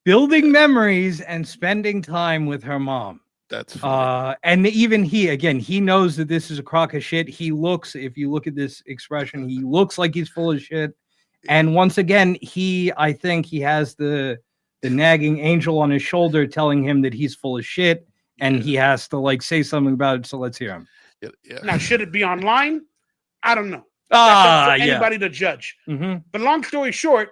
Building memories and spending time with her mom. That's funny. And even he knows that this is a crock of shit. He looks, if you look at this expression, he looks like he's full of shit. And once again, I think he has the nagging angel on his shoulder telling him that he's full of shit, and he has to like say something about it. So let's hear him. Yeah. Now, should it be online? I don't know. That's for anybody to judge. Mm-hmm. But long story short,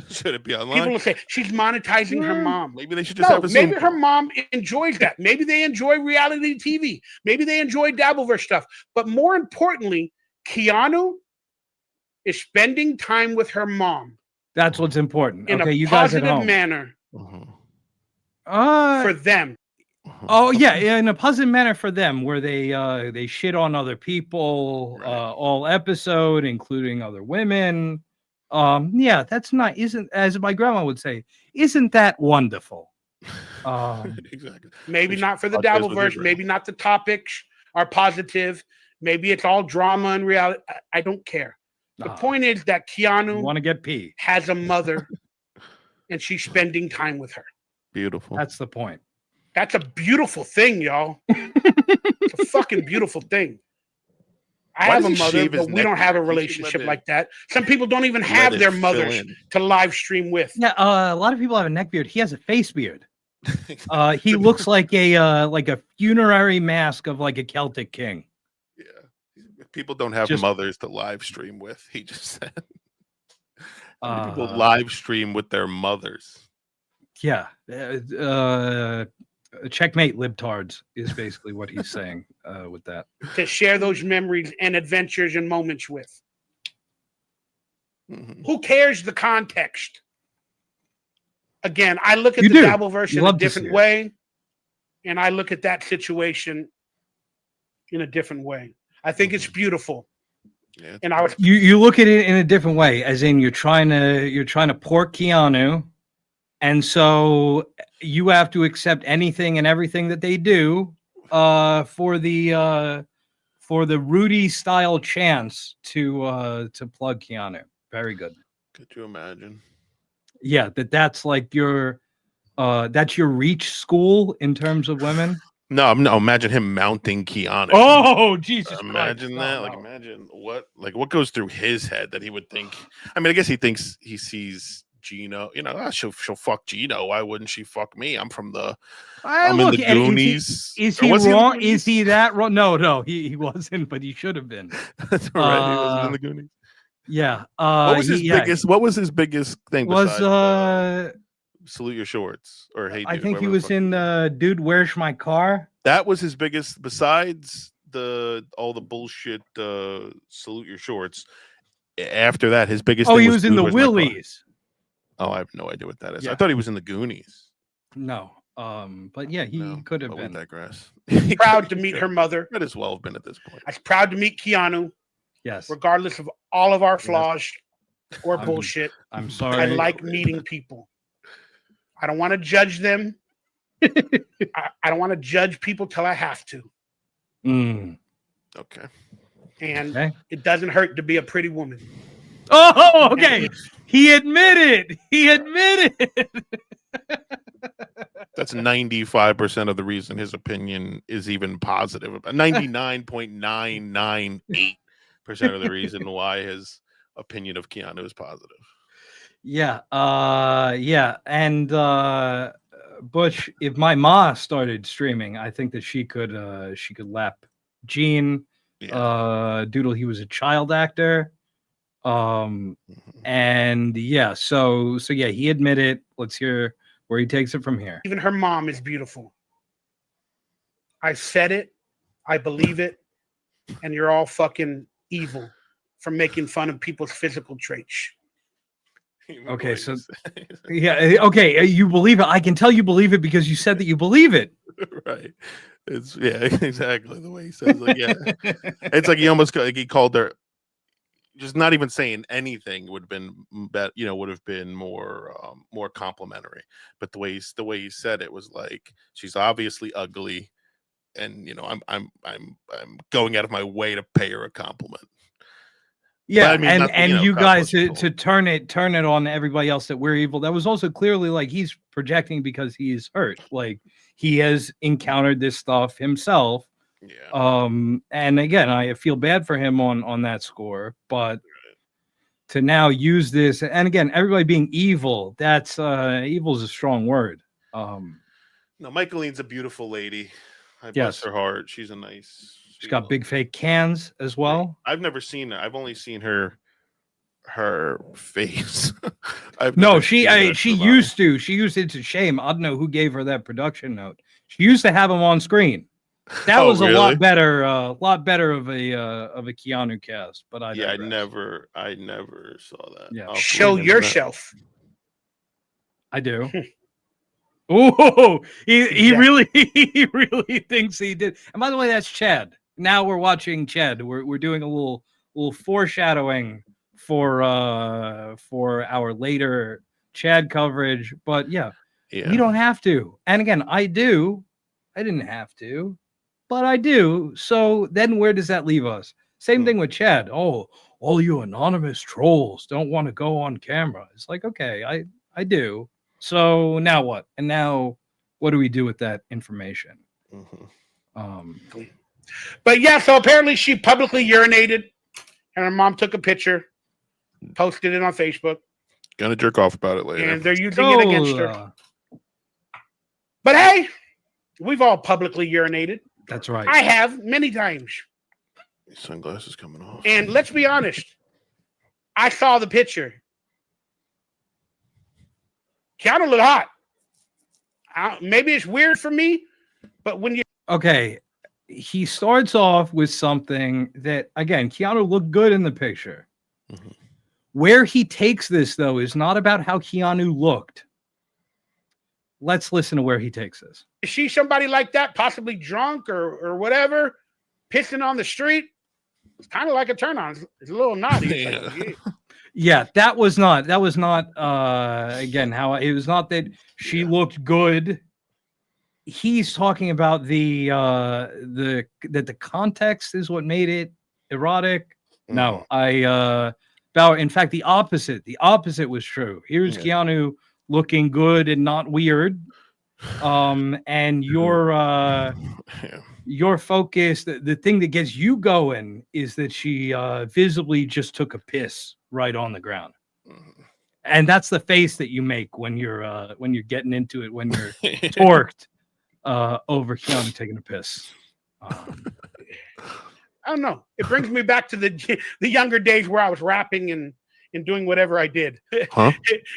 should it be online? People will say she's monetizing her mom. Maybe they should just have a Zoom. Maybe her mom enjoys that. Maybe they enjoy reality TV. Maybe they enjoy Dabbleverse stuff. But more importantly, Keanu is spending time with her mom. That's what's important. in Okay, a you guys at positive home. manner Uh, for them. Oh yeah, in a positive manner for them, where they shit on other people all episode, including other women. Yeah, that's not isn't as my grandma would say, isn't that wonderful? Exactly. Maybe not for the Podcast with Dabbleverse. your Maybe not the topics are positive. Maybe it's all drama and reality. I don't care. The point is that Keanu want to get pee. has a mother, and she's spending time with her. Beautiful. That's the point. That's a beautiful thing, y'all. It's a fucking beautiful thing. I Why have does a he mother, shave his but we don't have a neck beard? He should relationship let like that. Some people don't even have it their fill mothers in. to live stream with. Yeah, a lot of people have a neck beard. He has a face beard. He looks like a funerary mask of like a Celtic king. People don't have Just- mothers to live stream with. He just said. People Uh, live stream with their mothers. Yeah. Checkmate libtards is basically what he's saying with that. To share those memories and adventures and moments with. Who cares the context? Again, I look at You the do. Dabbleverse You in a love to different see it. way, and I look at that situation in a different way. I think it's beautiful. And I was You look at it in a different way, as in you're trying to port Keanu, and so you have to accept anything and everything that they do for the Rudy style chance to plug Keanu. Very good. Could you imagine? Yeah, that's like your reach school in terms of women. No, imagine him mounting Keanu. Oh, Jesus Imagine Christ. that. No, Like, no. imagine what goes through his head that he would think. I mean, I guess he thinks he sees Geno. You know, she'll fuck Geno. Why wouldn't she fuck me? I'm from the. I'm in the and Goonies. Is Or he was in the wrong? Goonies? Is he that wrong? No, he wasn't, but he should have been. That's all right. He wasn't in the Goonies. Yeah. What was his biggest? What was his biggest thing? Was besides, Salute Your Shorts or Hey Dude? I think he whatever the was fuck. in Dude, Where's My Car? That was his biggest. Besides all the bullshit. Salute Your Shorts. After that, his biggest. Oh, thing he was in Dude, the Where's My Car. Willies. Oh, I have no idea what that is. I Yeah. thought he was in the Goonies. No. But yeah, he could have But we been. digress. proud to meet her mother. Might as well have been at this point. I was proud to meet Keanu. Yes. Regardless of all of our flaws or I'm- bullshit. I'm I sorry. like meeting people. I don't want to judge them. I don't want to judge people till I have to. Mm. Okay. And Okay. it doesn't hurt to be a pretty woman. Oh, okay. He admitted. That's 95% of the reason his opinion is even positive. About 99.998% of the reason why his opinion of Keanu is positive. Yeah. Yeah. And Butch, if my ma started streaming, I think that she could lap Gene. Doodle, he was a child actor. And yeah, so yeah, he admitted. Let's hear where he takes it from here. Even her mom is beautiful. I said it. I believe it. And you're all fucking evil for making fun of people's physical traits. Okay, so yeah, okay, you believe it. I can tell you believe it because you said that you believe it. Right. It's exactly the way he says like it's like he almost he called her just not even saying anything would have been would have been more complimentary, but the way he said it was like she's obviously ugly and I'm going out of my way to pay her a compliment. Yeah, But, I mean, and you God guys bless to turn it on everybody else that we're evil. That was also clearly like he's projecting because he's hurt. Like he has encountered this stuff himself. Yeah. And again, I feel bad for him on that score, but to now use this, and again, everybody being evil, that's evil is a strong word. No, Michaeline's a beautiful lady. I bless Yes. her heart. She's a nice. She's got big fake cans as well. I've never seen her. I've only seen her face. No, she used to. She used it to shame. I don't know who gave her that production note. She used to have him on screen. That was a really? lot better of a Keanu cast. But I Yeah, digress. I never saw that. Yeah. I'll Show bring him that. yourself. I do. Oh, he Yeah. really he really thinks he did. And by the way, that's Chad. Now we're watching Chad. We're doing a little foreshadowing for our later Chad coverage. But yeah, you don't have to. And again, I do. I didn't have to, but I do. So then where does that leave us? Same thing with Chad. Oh, all you anonymous trolls don't want to go on camera. It's like, okay, I do. So now what? And now what do we do with that information? But yeah, so apparently she publicly urinated, and her mom took a picture, posted it on Facebook, Gonna jerk off about it later. and they're using it against her. But hey, we've all publicly urinated. That's right. I have many times. These sunglasses coming off. And let's be honest, I saw the picture. Keanu looked hot. Maybe it's weird for me, but when you Okay, he starts off with something that, again, Keanu looked good in the picture. Where he takes this, though, is not about how Keanu looked. Let's listen to where he takes this. see somebody like that, possibly drunk or whatever, pissing on the street, it's kind of like a turn on. It's a little naughty. It's like, yeah. Yeah, that was not again how it was not that she looked good. He's talking about that the context is what made it erotic. No, Bauer, in fact, the opposite was true. Here's Keanu looking good and not weird. And your focus, the thing that gets you going is that she visibly just took a piss right on the ground. And that's the face that you make when you're getting into it, when you're torqued over Keanu taking a piss. I don't know. It brings me back to the younger days where I was rapping and doing whatever I did. Huh?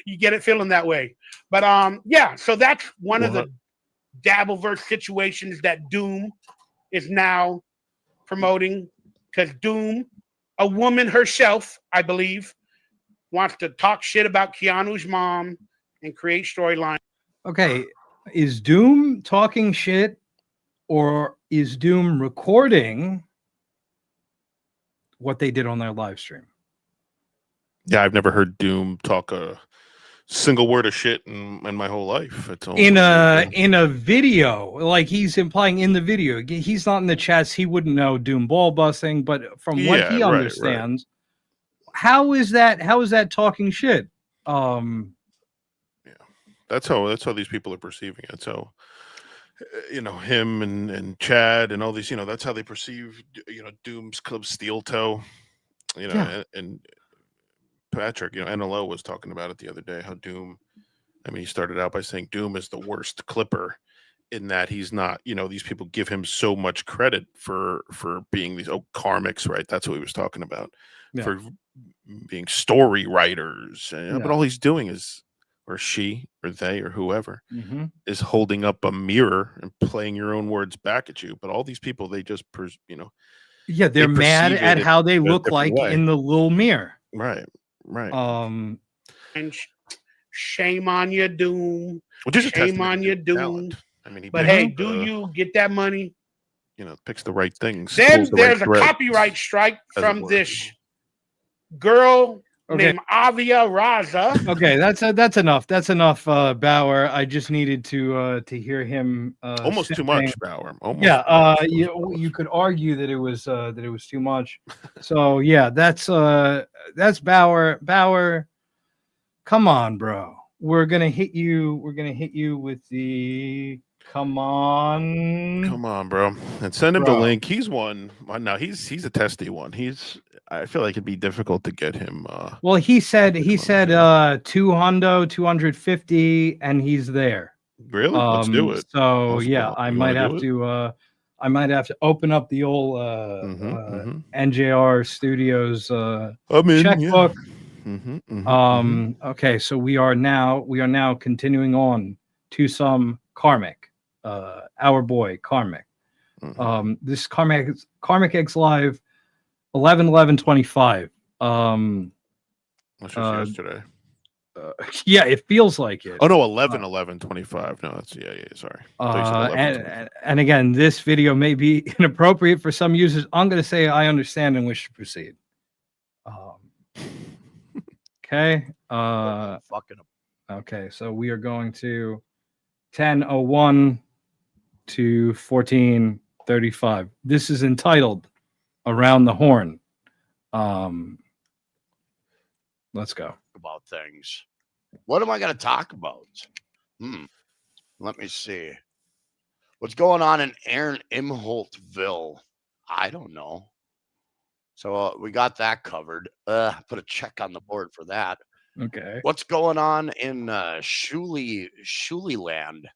You get it feeling that way. But yeah, so that's one of the Dabbleverse situations that Doom is now promoting, because Doom, a woman herself, I believe, wants to talk shit about Keanu's mom and create storyline. Okay, is Doom talking shit, or is Doom recording what they did on their live stream? Yeah, I've never heard Doom talk a single word of shit in my whole life. It's all In a video, like he's implying in the video. He's not in the chats. He wouldn't know Doom ball busting, but from what he understands, how is that talking shit? That's how these people are perceiving it. So, him and Chad and all these, that's how they perceive, Doom's Club Steel Toe, and Patrick, NLO was talking about it the other day, how Doom, he started out by saying Doom is the worst clipper in that he's not, these people give him so much credit for being these Karmics, right? That's what he was talking about, for being story writers. But all he's doing is, or she or they or whoever is holding up a mirror and playing your own words back at you. But all these people, they just, yeah, they're mad at how they look like in the little mirror. Right. And shame on you, Doom. Well, shame on you, Doom. Talent. But hey, do you get that money? Picks the right things. Then there's a copyright strike from this girl named Avia Raza. Okay, that's enough. That's enough, Bauer. I just needed to hear him. Almost too much, Bauer. You could argue that it was too much. So yeah, that's Bauer. Bauer, come on, bro. We're gonna hit you with the come on, bro, and send him the link. He's one. Now he's a testy one. I feel like it'd be difficult to get him. Well, he said 250, and he's there. Really? Let's do it. So I might have to open up the old NJR Studios checkbook. Okay, so we are now continuing on to some Karmic, our boy Karmic. This is Karmic X Live 11/11/25. That's just yesterday. Yeah, it feels like it. Oh no, 11/11/25. No, that's yeah. Sorry. And again, this video may be inappropriate for some users. I'm going to say I understand and wish to proceed. Okay. Okay, so we are going to 10:01 to 14:35. This is entitled "Around the Horn." Let's go. About things. What am I going to talk about? Let me see. What's going on in Aaron Imholtville? I don't know. So we got that covered. Put a check on the board for that. Okay. What's going on in Schmuel land?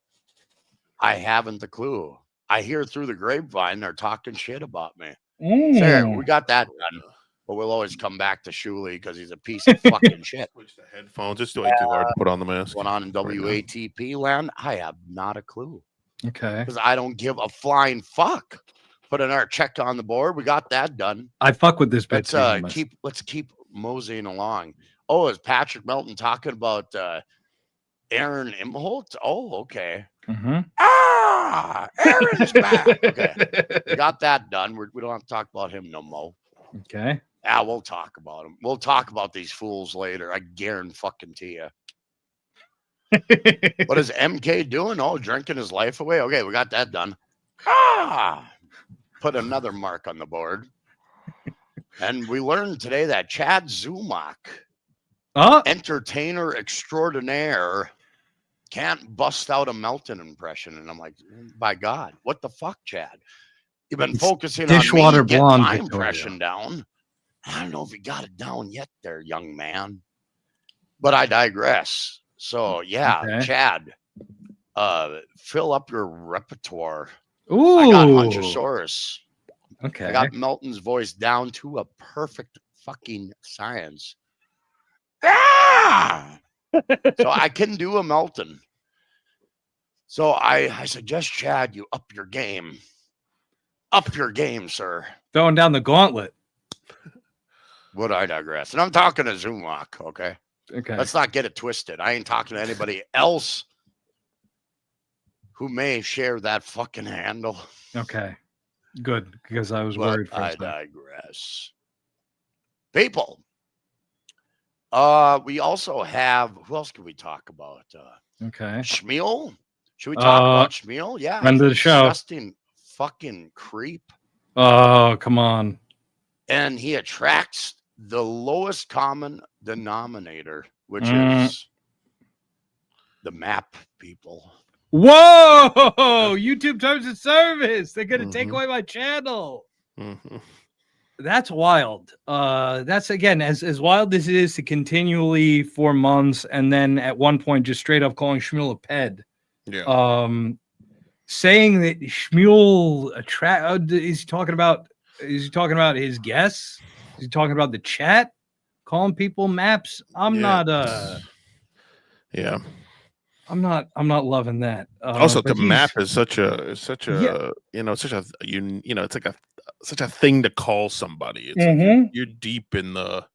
I haven't a clue. I hear through the grapevine they're talking shit about me. So there, we got that done. But we'll always come back to Schmuel because he's a piece of fucking shit. Switch the headphones. It's way too hard to put on the mask. What's going on in WATP land? I have not a clue. Okay. Because I don't give a flying fuck. Put another check on the board. We got that done. I fuck with this bit. Let's keep moseying along. Oh, is Patrick Melton talking about Aaron Imholt? Oh, okay. Aaron's back. Okay, we got that done. We don't have to talk about him no more. Okay. Yeah, we'll talk about him. We'll talk about these fools later. I guarantee you. What is MK doing? Oh, drinking his life away. Okay, we got that done. Put another mark on the board. And we learned today that Chad Zumach, entertainer extraordinaire, can't bust out a Melton impression. And I'm like, by God, what the fuck, Chad? You've been focusing Dishwater on me blonde my Victoria. impression down. I don't know if you got it down yet there, young man. But I digress. So, yeah, Okay. Chad, fill up your repertoire. Ooh. I got Hunchosaurus. Okay. I got Melton's voice down to a perfect fucking science. So I can do a Melton. So I suggest, Chad, you up your game. Up your game, sir. Throwing down the gauntlet. Would I digress? And I'm talking to Zumach, okay? Okay. Let's not get it twisted. I ain't talking to anybody else who may share that fucking handle. Okay. Good, because I was worried for a I second. digress. People. We also have, who else can we talk about? Okay. Schmuel? Should we talk about Schmuel? Yeah. Friend of the show. Disgusting fucking creep. Oh, come on. And he attracts the lowest common denominator, which is the map people. Whoa! YouTube terms of service. They're gonna take away my channel. That's wild. That's again as wild as it is to continually for months and then at one point just straight up calling Schmuel a ped. Yeah. Saying that Schmuel is he talking about his guests? Is he talking about the chat? Calling people maps? I'm not loving that. Also, but the map is such a such a thing to call somebody. It's like you're deep in the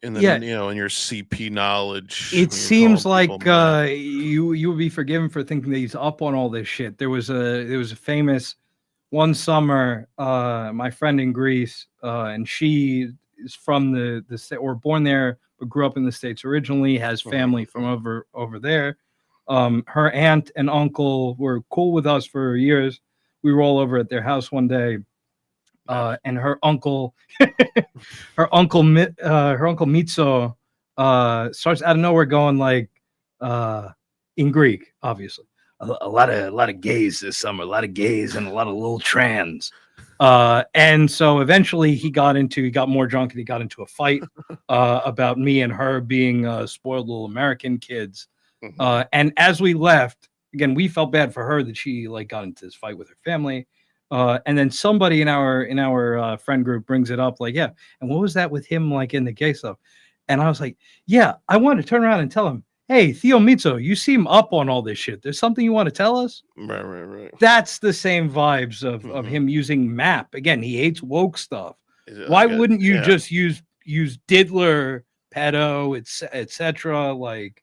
in your CP knowledge. It seems like you would be forgiven for thinking that he's up on all this shit. There was a famous one summer, my friend in Greece, and she is from the state, or born there but grew up in the States originally, has family from over there. Her aunt and uncle were cool with us for years. We were all over at their house one day, and her uncle Mitso starts out of nowhere going like, in Greek, obviously, a lot of gays this summer, a lot of gays and a lot of little trans. And so eventually he got more drunk and he got into a fight about me and her being spoiled little American kids. And as we left, again, we felt bad for her that she like got into this fight with her family. And then somebody in our friend group brings it up like, yeah, and what was that with him like in the gay stuff? And I was like, yeah, I wanted to turn around and tell him, hey, Theo Mitzo, you seem up on all this shit. There's something you want to tell us? Right. That's the same vibes of him using map. Again, he hates woke stuff. Why wouldn't you just use diddler, pedo, etc.? Like,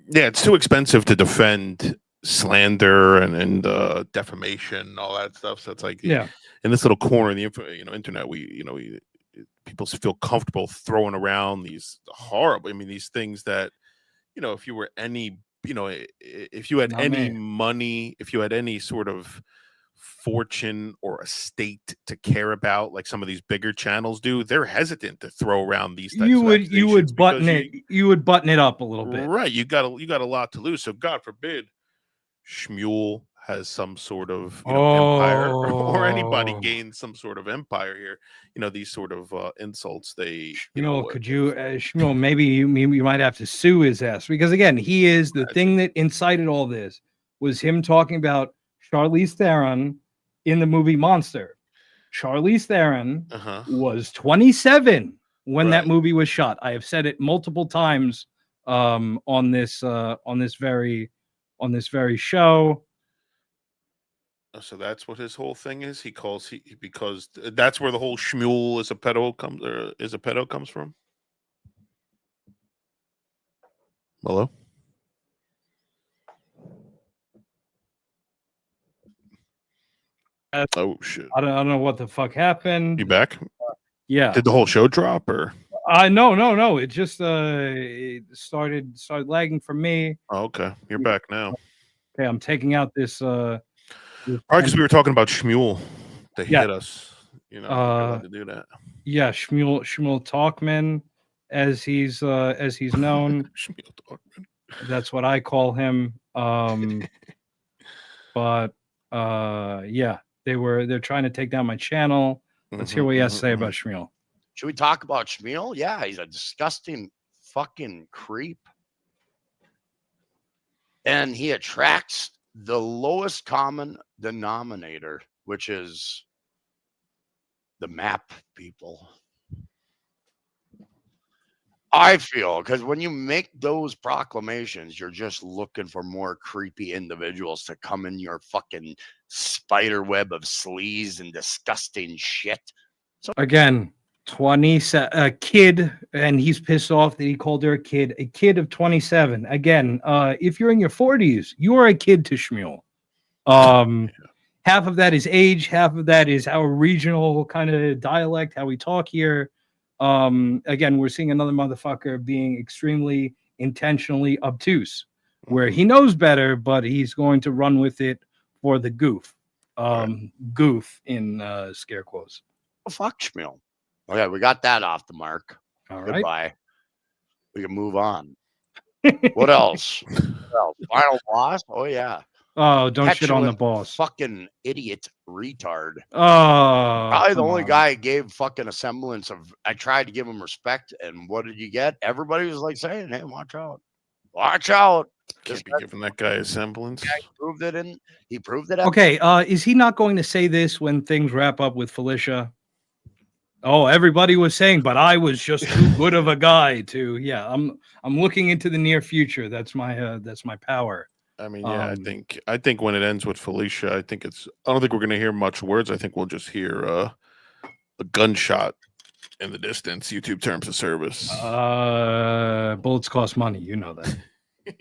it's too expensive to defend slander and defamation, all that stuff. So it's like, in this little corner of the internet, people feel comfortable throwing around these horrible. I mean, these things that, if you were any, if you had any money, if you had any sort of fortune or estate to care about, like some of these bigger channels do, they're hesitant to throw around these types you of would button it. You would button it up a little bit, right? You got a lot to lose. So God forbid, Schmuel has some sort of empire, or anybody gains some sort of empire here. These sort of insults. They, could you, Schmuel? Maybe you might have to sue his ass, because again, he is the thing that incited all this. Was him talking about Charlize Theron in the movie Monster. Charlize Theron was 27 when that movie was shot. I have said it multiple times on this very show. So that's what his whole thing is. Because that's where the whole Schmuel is a pedo comes from. Hello. Oh shit! I don't know what the fuck happened. You back? Yeah. Did the whole show drop or? No. It just it started lagging for me. Oh, okay, you're back now. Okay, I'm taking out this. All right, because we were talking about Schmuel. They hit us. You're allowed to do that. Yeah, Schmuel Talkman, as he's known. Schmuel Talkman. That's what I call him. But yeah, they're trying to take down my channel. Let's hear what he has to say about Schmuel. Should we talk about Schmuel? Yeah, he's a disgusting fucking creep. And he attracts the lowest common denominator, which is the map people. I feel, because when you make those proclamations, you're just looking for more creepy individuals to come in your fucking spider web of sleaze and disgusting shit. So again, a kid, and he's pissed off that he called her a kid of 27. Again, if you're in your 40s, you are a kid to Schmuel. Half of that is age, half of that is our regional kind of dialect, how we talk here. Again, we're seeing another motherfucker being extremely intentionally obtuse, where he knows better, but he's going to run with it for the goof. Goof in scare quotes. Well, fuck Schmuel. Okay, we got that off the mark. All Goodbye. right. We can move on. What else? Final boss? Oh, yeah. Oh, don't shit on the boss. Fucking idiot retard. Oh, probably the only guy gave fucking a semblance of. I tried to give him respect, and what did you get? Everybody was like saying, "Hey, watch out, watch out." Can't be giving that guy a semblance. He proved it. Okay, is he not going to say this when things wrap up with Felicia? Oh, everybody was saying, but I was just too good of a guy to. Yeah, I'm looking into the near future. That's my power. I mean, yeah, I think when it ends with Felicia, I don't think we're going to hear much words. I think we'll just hear a gunshot in the distance. YouTube terms of service. Bullets cost money. You know that.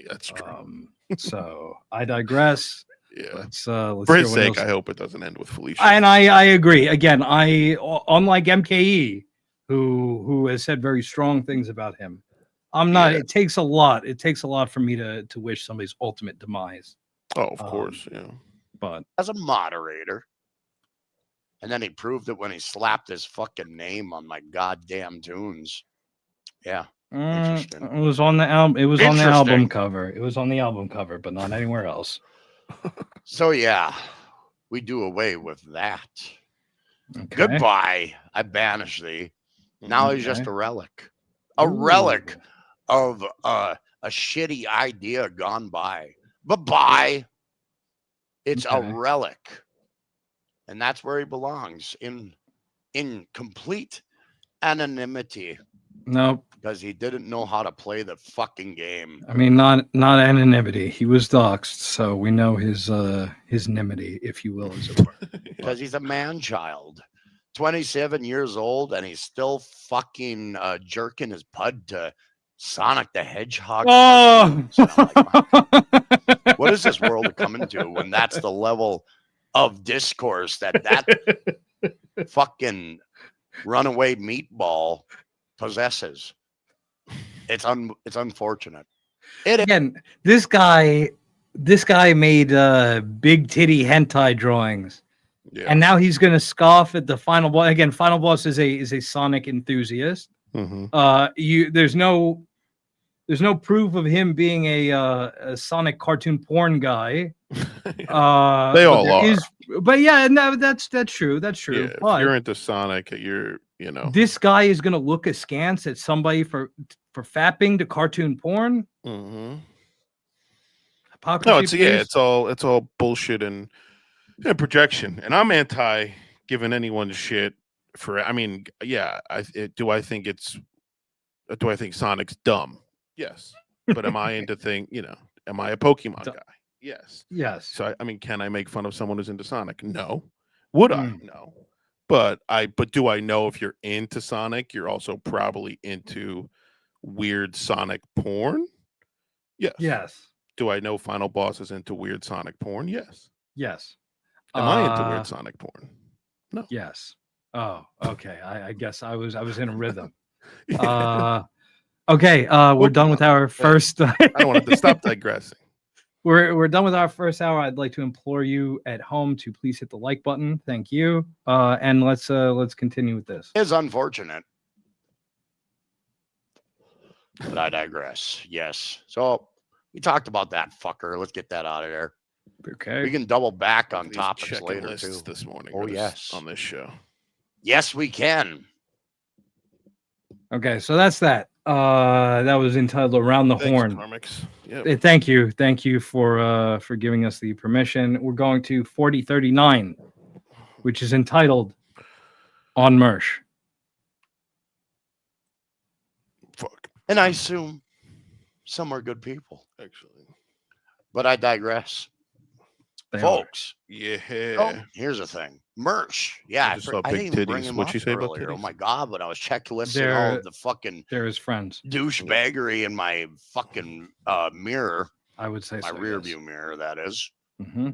That's true. So I digress. Yeah. Let's For his sake, I hope it doesn't end with Felicia. And I agree. Again, unlike MKE, who has said very strong things about him. I'm not. Yeah. It takes a lot. It takes a lot for me to wish somebody's ultimate demise. Oh, of course, yeah. But as a moderator, and then he proved it when he slapped his fucking name on my goddamn tunes. Yeah, it was on the album. It was on the album cover. It was on the album cover, but not anywhere else. So yeah, we do away with that. Okay. Goodbye. I banish thee. Now he's just a relic. A relic of a shitty idea gone by. Bye-bye. It's a relic. And that's where he belongs, in complete anonymity. Nope. because he didn't know how to play the fucking game. I mean, not anonymity. He was doxxed, so we know his nimity, if you will, as it were. Because he's a man child. 27 years old, and he's still fucking jerking his pud to Sonic the Hedgehog. Oh! What is this world coming to when that's the level of discourse that fucking runaway meatball possesses? It's unfortunate. Again, this guy made big titty hentai drawings. Yeah. And now he's gonna scoff at the final boss. Again, final boss is a Sonic enthusiast. Mm-hmm. There's no proof of him being a Sonic cartoon porn guy. They all are. But yeah, no, that's true. That's true. Yeah, But if you're into Sonic, you know. This guy is gonna look askance at somebody for fapping to cartoon porn. Mm-hmm. Hypocrisy, No, it's please. it's all bullshit and projection. And I'm anti giving anyone shit for. I mean, yeah. Do I think Sonic's dumb? Yes. But am I into am I a Pokemon guy? Yes. Yes. So I mean, can I make fun of someone who's into Sonic? No. Would I? No. But do I know if you're into Sonic, you're also probably into weird Sonic porn? Yes. Yes. Do I know Final Boss is into weird Sonic porn? Yes. Yes. Am I into weird Sonic porn? No. Yes. Oh, okay. I guess I was in a rhythm. Okay. We're done with our first. I don't want to stop digressing. We're done with our first hour. I'd like to implore you at home to please hit the like button. Thank you. And let's continue with this. It's unfortunate. But I digress. Yes. So we talked about that fucker. Let's get that out of there. Okay. We can double back on These topics checking later lists too. this morning. Oh yes. On this show. Yes, we can. Okay, so that's that. That was entitled "Around the Horn." Yep. Thank you for giving us the permission. We're going to 4039, which is entitled "On Mersh." And I assume some are good people, actually. But I digress. They Folks. Yeah. Oh, here's the thing. Mersh. Yeah, I just saw I big didn't even bring titties. him What'd up you say about earlier. Oh titties? my god! But I was checklisting all of the fucking. They're his friends. Douchebaggery in my fucking mirror. I would say my rear view mirror. That is. Mm-hmm.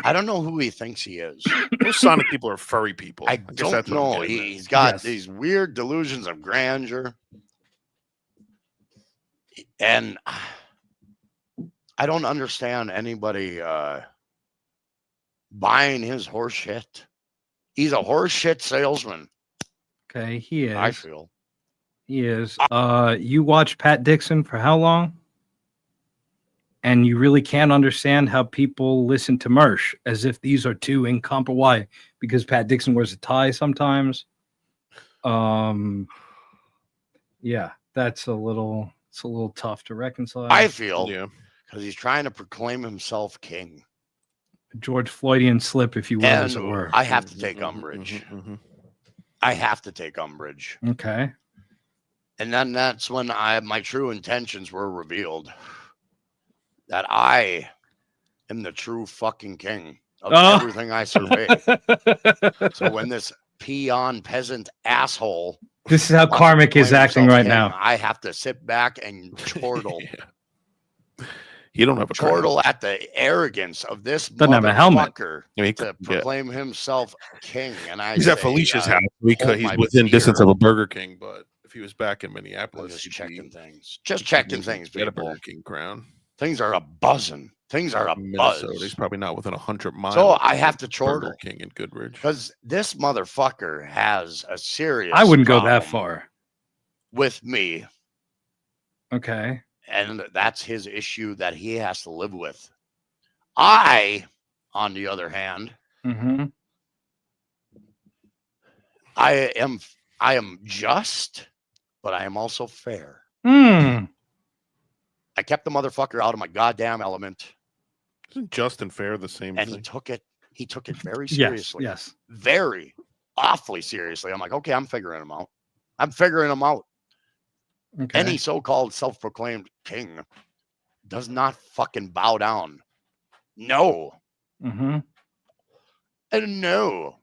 I don't know who he thinks he is. Most Sonic people are furry people. I guess don't that's what know. I'm getting at. He's got these weird delusions of grandeur, and I don't understand anybody buying his horse shit. He's a horse shit salesman. Okay, he is. I feel. He is. You watched Pat Dixon for how long? And you really can't understand how people listen to Mersh as if these are two incomparable. Why? Because Pat Dixon wears a tie sometimes. Yeah, it's a little tough to reconcile. I feel. Yeah. Because he's trying to proclaim himself king. George Floydian slip, if you will, as it were. I have to take umbrage. I have to take umbrage. Okay. And then that's when my true intentions were revealed. That I am the true fucking king of everything I survey. So when this peon peasant asshole. This is how Karmic is acting right now. I have to sit back and chortle. You don't have a chortle at the arrogance of this Doesn't have a helmet. To proclaim himself king. And he's at Felicia's house. He's within distance of a Burger King, but if he was back in Minneapolis, just checking things. Just checking things. Get a Burger King crown. Things are a buzzing. Things are a buzz. He's probably not within 100 miles. So I have to chortle. Burger King in Goodridge. Because this motherfucker has a serious. I wouldn't go that far. With me. Okay. And that's his issue that he has to live with. I, on the other hand, I am just, but I am also fair. I kept the motherfucker out of my goddamn element. Isn't just and fair the same and thing? He took it very seriously. Yes. Very awfully seriously. I'm like, okay, I'm figuring him out. Okay. Any so-called self-proclaimed king does not fucking bow down. No. Mm-hmm. And no.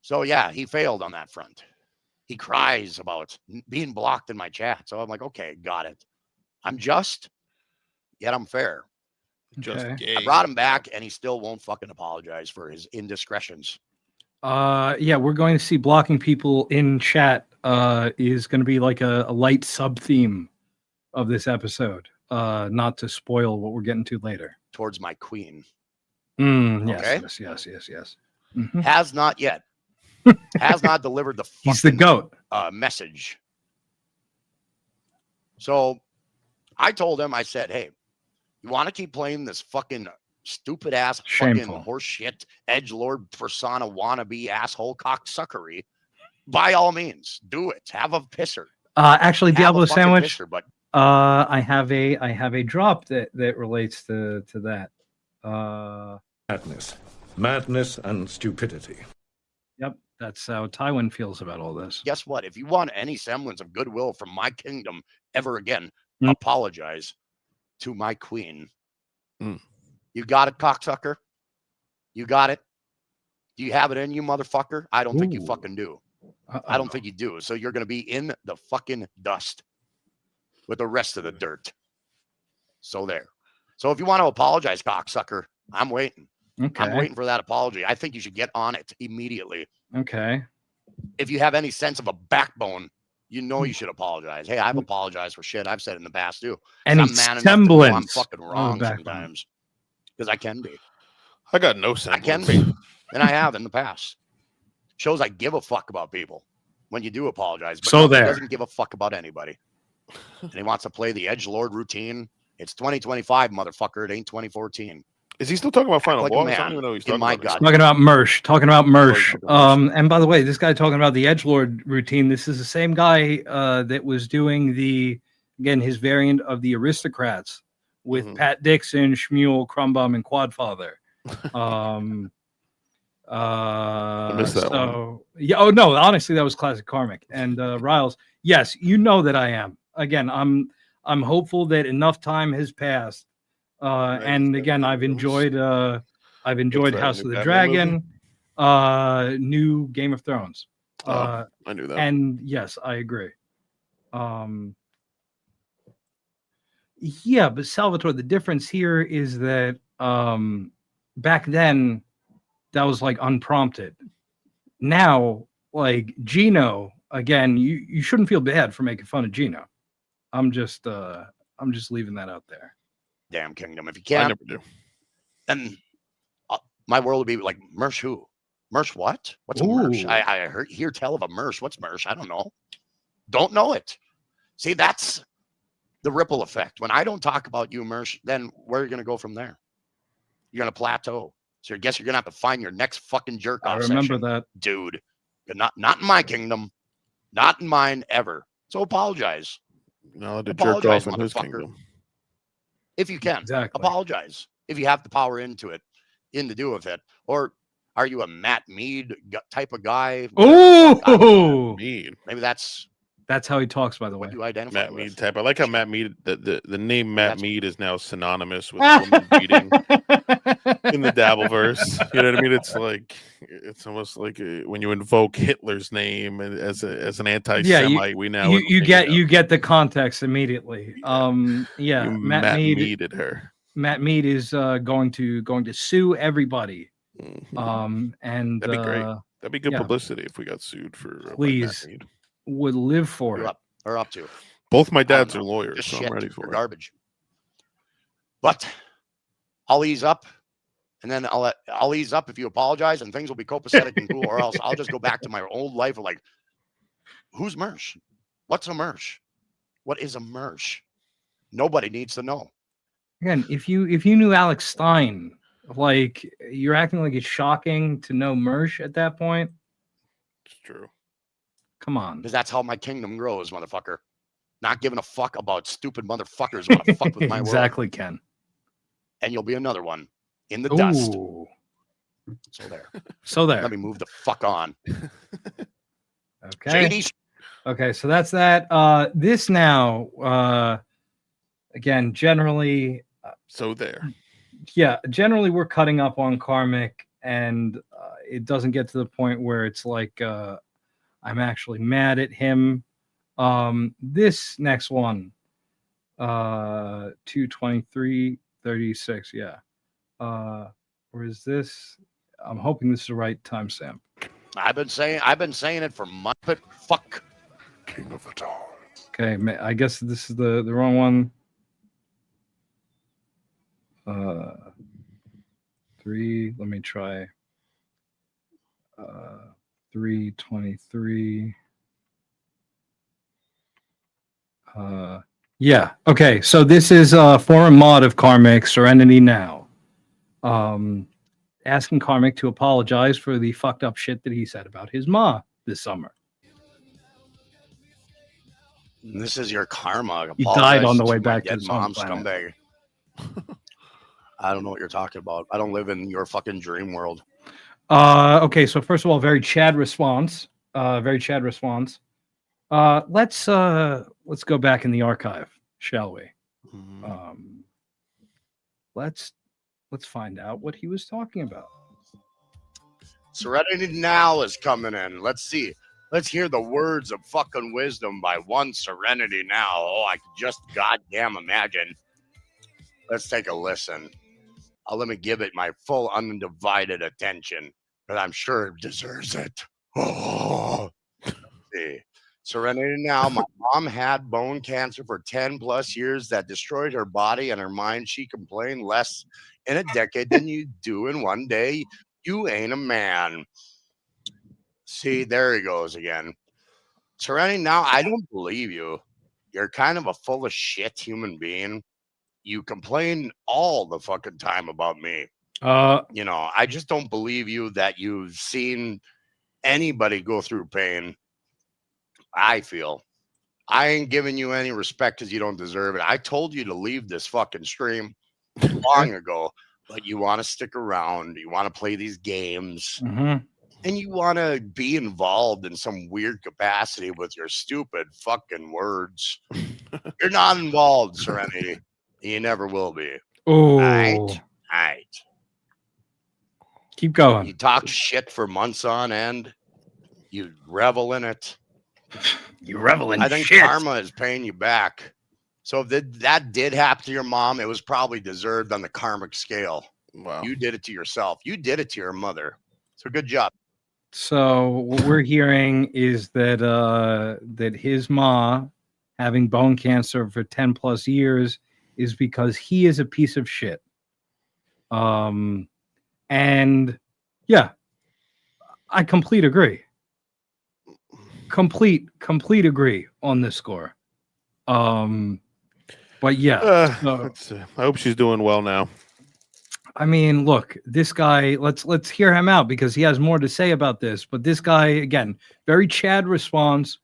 So yeah, he failed on that front. He cries about being blocked in my chat. So I'm like, okay, got it. I'm just, yet I'm fair. Just Okay. gay. I brought him back, and he still won't fucking apologize for his indiscretions. Yeah, we're going to see blocking people in chat is going to be like a light sub theme of this episode. Not to spoil what we're getting to later. Towards my queen. Yes, Okay. yes. Mhm. Has not yet. Has not delivered the fucking He's the GOAT. Message. So I told him, I said, hey, you want to keep playing this fucking stupid ass fucking horseshit edgelord persona wannabe asshole cocksuckery? By all means, do it. Have a pisser. Actually, Have Diablo a fucking Sandwich. pisser, but I have a drop that relates to that. Madness and stupidity. Yep, that's how Tywin feels about all this. guess what? If you want any semblance of goodwill from my kingdom ever again, apologize to my queen. You got it, cocksucker? You got it? Do you have it in you, motherfucker? I don't think you fucking do. I don't think you do. So you're going to be in the fucking dust with the rest of the dirt. So there. So if you want to apologize, cocksucker, I'm waiting. Okay. I'm waiting for that apology. I think you should get on it immediately. Okay. If you have any sense of a backbone, you know you should apologize. Hey, I've apologized for shit I've said in the past too. Any I'm man enough to know I'm semblance fucking of wrong backbone. sometimes. Because I can be. I got no sense. I can be. And I have in the past. Shows I give a fuck about people when you do apologize. But So no, he there. doesn't give a fuck about anybody. And he wants to play the edgelord routine. It's 2025, motherfucker. It ain't 2014. Is he still talking about Final like a Boss? I man don't even know he's in talking my about. gut. Talking about Mersh. Talking about Mersh. And by the way, this guy talking about the edgelord routine. This is the same guy that was doing his variant of the aristocrats with Pat Dixon, Schmuel, Crumbum, and Quadfather. I missed that one. Yeah. Oh no, honestly, that was classic Karmic. And Riles, yes, you know that I am. Again, I'm hopeful that enough time has passed. And again, I've enjoyed House of the Dragon, new Game of Thrones. I knew that. And yes, I agree. Yeah, but Salvatore, the difference here is that back then that was like unprompted. Now, like Geno, again, you shouldn't feel bad for making fun of Geno. I'm just leaving that out there. Damn kingdom. If you I can't, never do. then my world would be like, Mersh who? Mersh what? What's a Mersh? Ooh. I hear tell of a Mersh. What's Mersh? I don't know. Don't know it. See, that's the ripple effect. When I don't talk about you, Mersh, then where are you going to go from there? You're going to plateau. So I guess you're going to have to find your next fucking jerk off I remember session, that. dude. But not in my kingdom. Not in mine ever. So apologize. No, to jerk off in his kingdom. If you can. Exactly. Apologize. If you have the power in to do with it. Or are you a Matt Mead type of guy? Ooh, Mead. Maybe that's how he talks, by the way. what you identify Matt with. Mead type. I like how Matt Mead, the name Matt Mead is now synonymous with woman beating in the Dabbleverse. You know what I mean? It's like, it's almost like when you invoke Hitler's name as an anti-Semite. You get the context immediately. You Matt Mead Meaded her. Matt Mead is going to sue everybody. And That'd be great. That'd be good yeah. publicity if we got sued for. Please. Matt Mead. Would live for it. Up to. Both my dads are lawyers, Just so shit. I'm ready for You're it. garbage. But I'll ease up, and then I'll ease up if you apologize, and things will be copacetic and cool, or else I'll just go back to my old life of like, who's Mersh? What's a Mersh? What is a Mersh? Nobody needs to know. Again, if you knew Alex Stein, like you're acting like it's shocking to know Mersh at that point. It's true. Come on. Because that's how my kingdom grows, motherfucker. Not giving a fuck about stupid motherfuckers want to fuck with my world. Exactly, Ken. And you'll be another one in the dust. Ooh. So there. So there. Let me move the fuck on. Okay. JD Okay, so that's that. This now, again, generally. So there. Yeah, generally we're cutting up on Karmic, and it doesn't get to the point where it's like I'm actually mad at him. This next one, 2:23:36. Yeah. Where is this? I'm hoping this is the right timestamp. I've been saying it for months. But fuck. King of it all. Okay, I guess this is the wrong one. 3. Let me try. 3:23. Yeah. Okay. So this is a former mod of Karmic, Serenity Now. Asking Karmic to apologize for the fucked up shit that he said about his ma this summer. This is your karma. He died on the way back to his mom, home planet. scumbag. I don't know what you're talking about. I don't live in your fucking dream world. Okay, so first of all, very Chad response. Let's go back in the archive, shall we? Let's find out what he was talking about. Serenity Now is coming in. Let's see. Let's hear the words of fucking wisdom by one Serenity Now. Oh, I can just goddamn imagine. Let's take a listen. Let me give it my full undivided attention, but I'm sure it deserves it. Oh. Let's see. Serenity Now. My mom had bone cancer for 10 plus years that destroyed her body and her mind. She complained less in a decade than you do in one day. You ain't a man. See, there he goes again. Serenity Now, I don't believe you. You're kind of a full of shit human being. You complain all the fucking time about me. You know, I just don't believe you that you've seen anybody go through pain. I feel I ain't giving you any respect because you don't deserve it. I told you to leave this fucking stream long ago, but you want to stick around. You want to play these games. And you want to be involved in some weird capacity with your stupid fucking words. You're not involved, Serenity. You never will be. Oh, all right. Keep going. You talk shit for months on end. You revel in it. You revel in I think shit. karma is paying you back. So if that did happen to your mom, it was probably deserved on the karmic scale. Wow. You did it to yourself. You did it to your mother. So good job. So what we're hearing is that that his ma having bone cancer for 10 plus years is because he is a piece of shit. And yeah, I complete agree. Complete agree on this score. But yeah, I hope she's doing well now. I mean, look, this guy, let's hear him out because he has more to say about this. But this guy, again, very Chad response.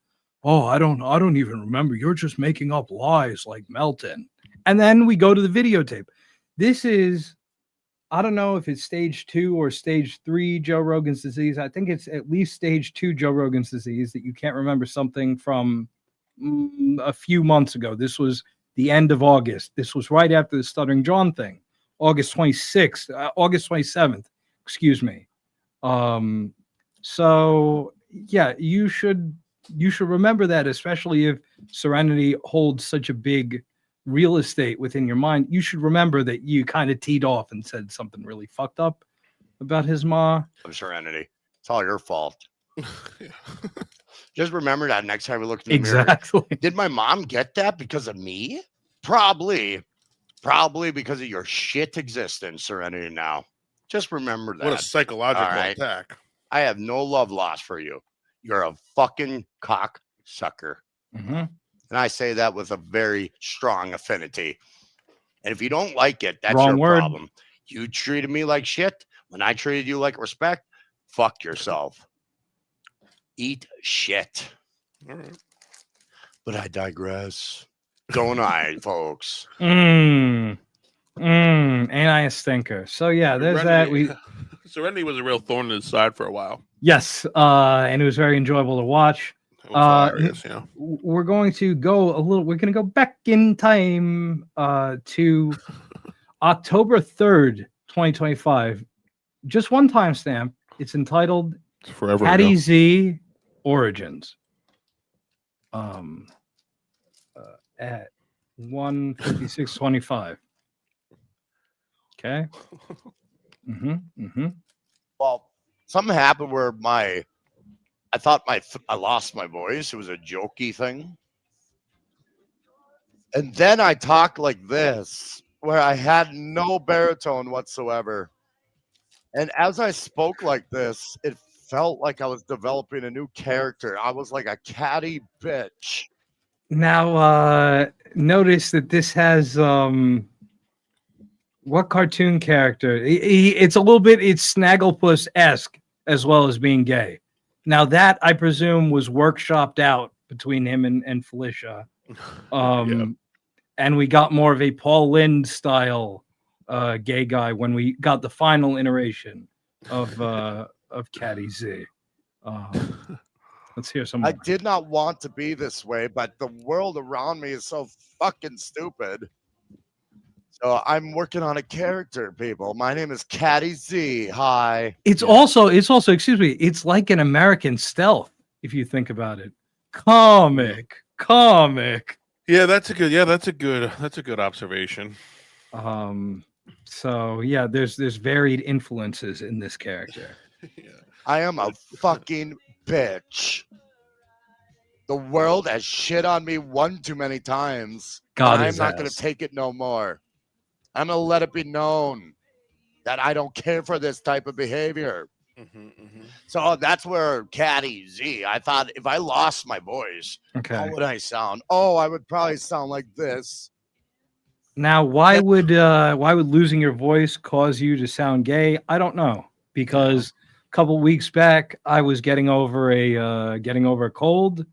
Oh, I don't even remember. You're just making up lies like Melton. And then we go to the videotape. This is, I don't know if it's stage 2 or stage 3 Joe Rogan's disease. I think it's at least stage 2 Joe Rogan's disease that you can't remember something from a few months ago. This was the end of August. This was right after the Stuttering John thing. August 26th, August 27th, excuse me. So yeah, you should remember that, especially if Serenity holds such a big real estate within your mind. You should remember that you kind of teed off and said something really fucked up about his ma. Of Serenity. It's all your fault. Just remember that next time we look in the mirror. Did my mom get that because of me? Probably because of your shit existence, Serenity Now. Just remember that. What a psychological attack. I have no love lost for you. You're a fucking cock sucker. And I say that with a very strong affinity. And if you don't like it, that's your problem. You treated me like shit. When I treated you like respect, fuck yourself. Eat shit. All right. But I digress. Don't I, folks? Ain't I a stinker? So yeah, there's that. Serenity was a real thorn in his side for a while. Yes, and it was very enjoyable to watch. It was hilarious, yeah. We're going to go we're going to go back in time to October 3rd, 2025. Just one timestamp. It's entitled forever Caddy ago. Z Origins. At 1:56:25. Okay. Well, something happened where I thought I lost my voice. It was a jokey thing. And then I talked like this, where I had no baritone whatsoever. And as I spoke like this, it felt like I was developing a new character. I was like a catty bitch. Now, notice that this has what cartoon character? It's a little bit. It's Snagglepuss-esque as well as being gay. Now that I presume was workshopped out between him and Felicia, and we got more of a Paul Lynde style gay guy when we got the final iteration of Caddy Z. Let's hear some more. I did not want to be this way, but the world around me is so fucking stupid. So I'm working on a character, people. My name is Caddy Z. Hi. It's also, excuse me, it's like an American Stealth, if you think about it. Comic. Yeah, that's a good observation. So yeah, there's varied influences in this character. I am a fucking bitch. The world has shit on me one too many times. God, I'm not going to take it no more. I'm going to let it be known that I don't care for this type of behavior. So that's where Caddy Z, I thought if I lost my voice, how would I sound? Oh, I would probably sound like this. Now, why would losing your voice cause you to sound gay? I don't know, because a couple weeks back I was getting over a cold.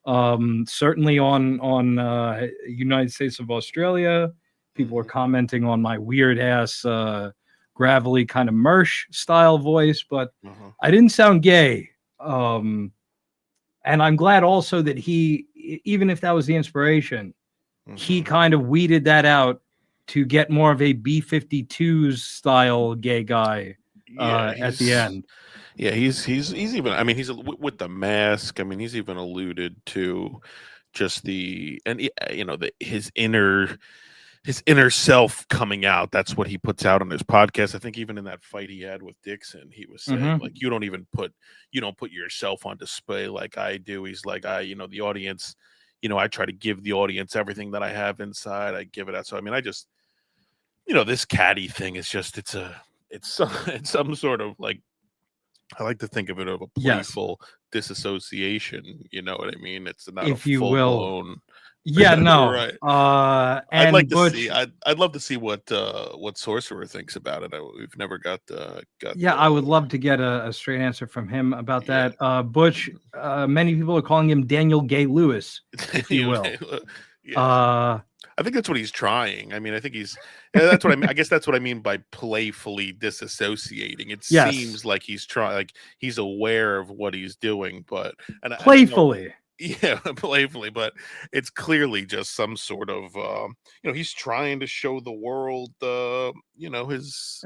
Certainly on United States of Australia, people were commenting on my weird ass gravelly kind of Mersh style voice, but I didn't sound gay. And I'm glad also that he, even if that was the inspiration, he kind of weeded that out to get more of a B-52s style gay guy at the end. Yeah, he's even. I mean, he's with the mask. I mean, he's even alluded to just his inner self coming out. That's what he puts out on his podcast. I think even in that fight he had with Dixon, he was saying like, you don't put yourself on display like I do. He's like, the audience, I try to give the audience everything that I have inside. I give it out. So I mean, I just, this caddy thing is just it's some sort of like, I like to think of it of a playful disassociation. You know what I mean? It's not if a you full will. blown. Yeah, no. Right. And I'd love to see what Sorcerer thinks about it. We've never got. Yeah, I would love to get a straight answer from him about that. Butch, many people are calling him Daniel Gay Lewis, if you will. I think that's what he's trying. I mean, I think that's what I mean. I guess that's what I mean by playfully disassociating. It seems like he's trying, like he's aware of what he's doing, but playfully. Playfully, but it's clearly just some sort of he's trying to show the world his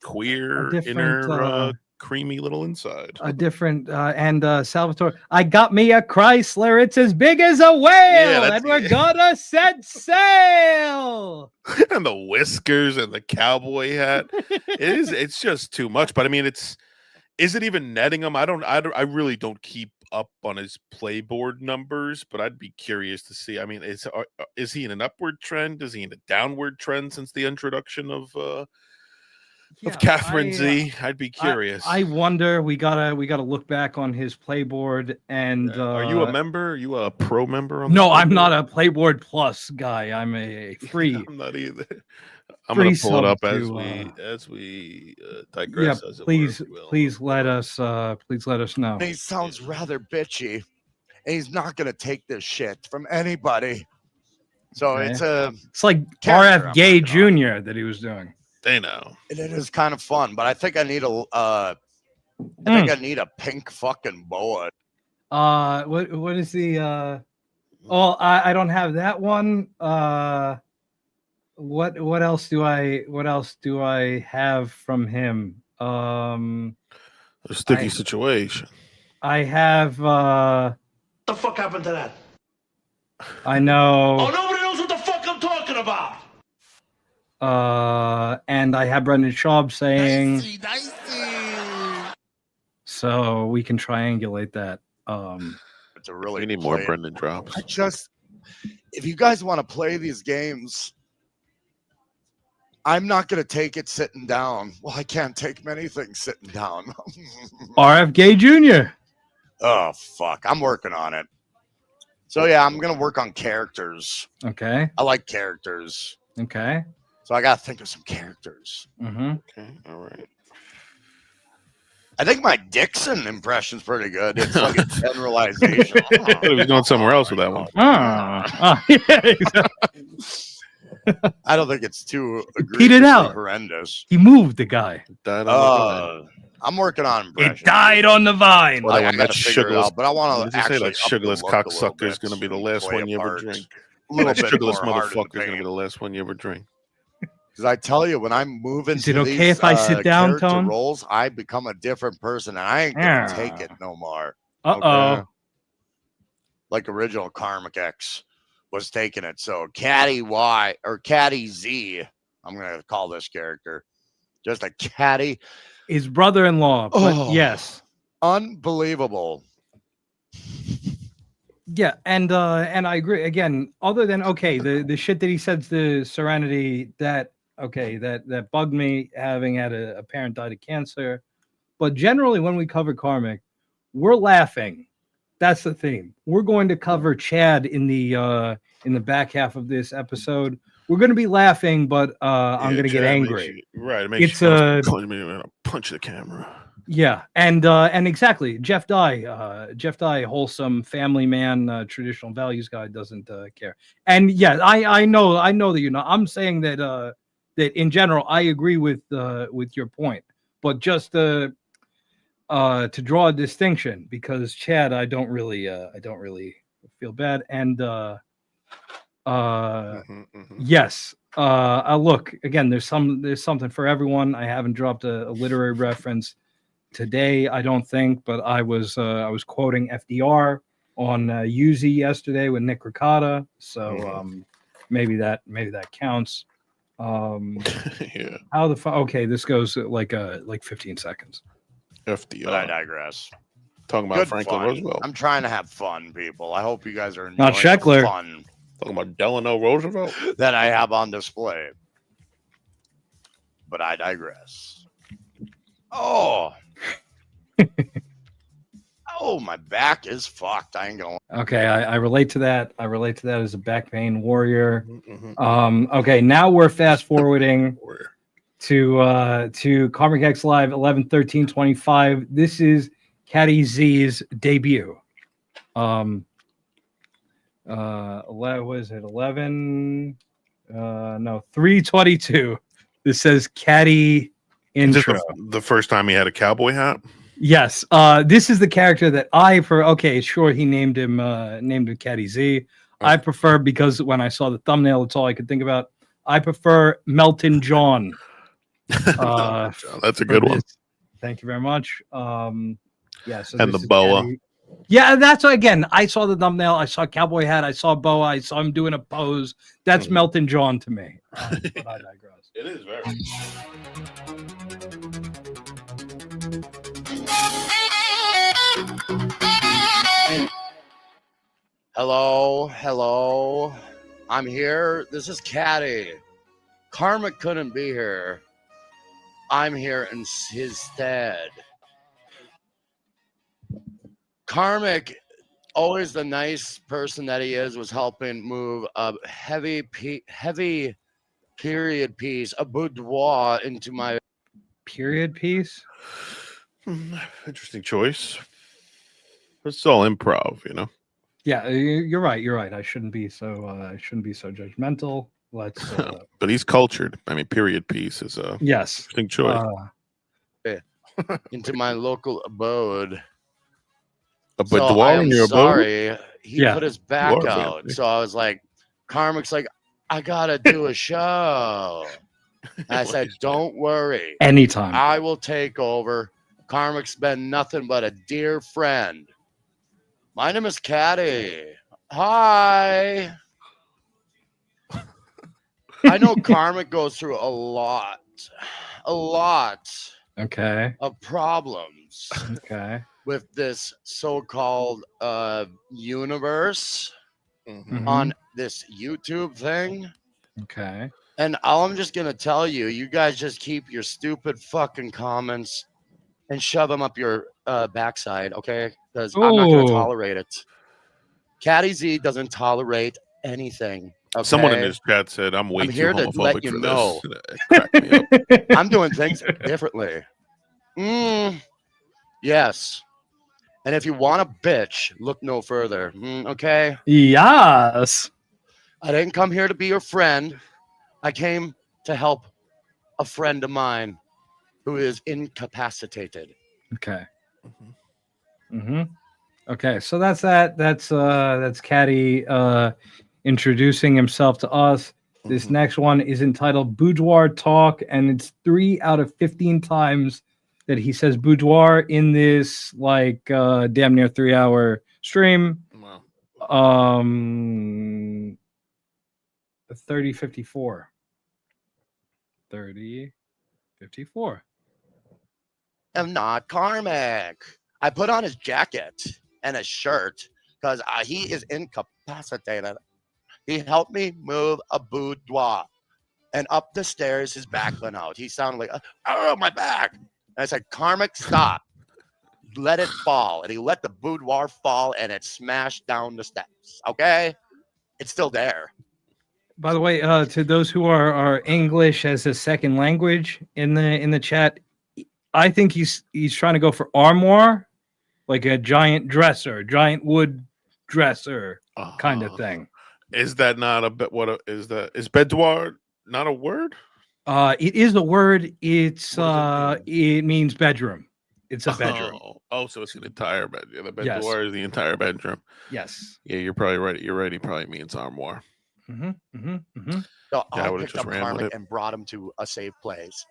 queer inner creamy little inside. A different and Salvatore, I got me a Chrysler, it's as big as a whale, and we're gonna set sail. And the whiskers and the cowboy hat. It's just too much. But I mean, is it even netting him? I really don't keep up on his playboard numbers, but I'd be curious to see. I mean, is he in an upward trend? Is he in a downward trend since the introduction of Catherine Z? I'd be curious. I wonder. We gotta look back on his playboard. And are you a member? Are you a pro member? No, I'm not a Playboard Plus guy. I'm a free. I'm not either. I'm gonna pull it up as we digress. Yeah, please let us know. He sounds rather bitchy, and he's not gonna take this shit from anybody. So it's like RF Gay Jr. that he was doing. They know. And it is kind of fun, but I think I need a pink fucking boa. What is the oh, I don't have that one. What else do I have from him? A sticky situation. I have What the fuck happened to that? I know. Oh, nobody knows what the fuck I'm talking about. And I have Brendan Schaub saying so we can triangulate that. It's a really We need more Brendan drops. I just, if you guys want to play these games, I'm not going to take it sitting down. Well, I can't take many things sitting down. RF Gay Jr. Oh, fuck. I'm working on it. So, yeah, I'm going to work on characters. Okay. I like characters. Okay. So I got to think of some characters. Mm-hmm. Okay. All right. I think my Dixon impression's pretty good. It's like a generalization. He was going somewhere else with that one. Yeah, exactly. I don't think it's too Repeat it out. horrendous. He moved the guy. Died on I'm working on impressions. It died on the vine. Well, I that gotta figure it sugarless, out, but I want what to did you say? actually That sugarless cocksucker is going to be the last one you ever drink. A little That bit sugarless more hard in motherfucker is going to be the last one you ever drink. Because I tell you, when I'm moving Is it to okay these, if I sit down, character Tone? roles, I become a different person, and I ain't gonna take it no more. Uh-oh. Like original Karmic X was taking it. So Caddy Y or Caddy Z, I'm gonna call this character just a caddy. His brother-in-law, but yes. Unbelievable. Yeah, and I agree. Again, other than the shit that he said to Serenity that bugged me, having had a parent died of cancer. But generally, when we cover Karmic, we're laughing. That's the theme. We're going to cover Chad in the back half of this episode. We're going to be laughing, but I'm going to get angry. Right, it makes It's you punch the camera. Yeah, and exactly, Jeff Dye, wholesome family man, traditional values guy, doesn't care. And yeah, I know that you know. I'm saying that that in general, I agree with your point, but just to draw a distinction, because Chad, I don't really feel bad, and yes. Look again. There's something for everyone. I haven't dropped a literary reference today, I don't think, but I was quoting FDR on Uzi yesterday with Nick Ricotta, so maybe that counts. Yeah. How the okay? This goes like 15 seconds. FDR. But I digress. Talking about Good Franklin fun. Roosevelt. I'm trying to have fun, people. I hope you guys are enjoying Not Scheckler. the fun Talking about Delano Roosevelt that I have on display. But I digress. Oh. Oh, my back is fucked. I ain't going. Okay, I relate to that. I relate to that as a back pain warrior. Okay, now we're fast forwarding to Karmic X Live 11/13/25. This is Caddy Z's debut. What is it? 11? No, 3/22. This says Caddy intro. the first time he had a cowboy hat. Yes, this is the character that sure, he named him Caddy Z. I prefer, because when I saw the thumbnail, it's all I could think about. I prefer Melton John. That's a good one. Thank you very much. So and this the is boa. Caddy. Yeah, that's again. I saw the thumbnail. I saw cowboy hat. I saw boa. I saw him doing a pose. That's Melton John to me. But I digress. It is very. Hello. I'm here. This is Caddy. Karmic couldn't be here. I'm here in his stead. Karmic, always the nice person that he is, was helping move a heavy period piece, a boudoir, into my period piece. Interesting choice. It's all improv, you know. Yeah, you're right. I shouldn't be so judgmental. Let's. But he's cultured. I mean, period piece is a yes, interesting choice. into my local abode. A So I boudoir am in your sorry. abode? He put his back Boudoir out. family. So I was like, Karmic's like, I gotta do a show. And I said, don't worry. Anytime. I will take over. Karmic's been nothing but a dear friend. My name is Caddy. Hi. I know Karmic goes through a lot Okay. of problems Okay. with this so-called universe Mhm. on this YouTube thing. Okay. And all I'm just gonna tell you, you guys just keep your stupid fucking comments and shove them up your backside, okay? Because I'm not gonna Ooh. tolerate it. Caddy Z doesn't tolerate anything. Okay? Someone in this chat said, I'm way I'm too here to homophobic let you for know. this. It cracked me up. I'm doing things differently. Yes. And if you want a bitch, look no further. Okay? Yes. I didn't come here to be your friend. I came to help a friend of mine who is incapacitated. Okay. Mm-hmm. Okay, so that's that. That's Caddy introducing himself to us. This next one is entitled Boudoir Talk, and it's 3 out of 15 times that he says boudoir in this like damn near 3-hour stream. Wow. 3054. 3054. I'm not Karmic. I put on his jacket and a shirt because he is incapacitated. He helped me move a boudoir. And up the stairs, his back went out. He sounded like, oh, my back. And I said, Karmic, stop. Let it fall. And he let the boudoir fall, and it smashed down the steps. Okay? It's still there. By the way, to those who are English as a second language in the chat, I think he's trying to go for armoire, like a giant dresser, giant wood dresser kind of thing. Is that not a bit? Is boudoir not a word? It is a word. It means bedroom. It's a bedroom. Oh, so it's an entire bedroom. The Yes. boudoir is the entire bedroom. Yes. Yeah, you're probably right. You're right. He probably means armoire. So Yeah, I I would've picked just up ran with Karmic it. and brought him to a safe place.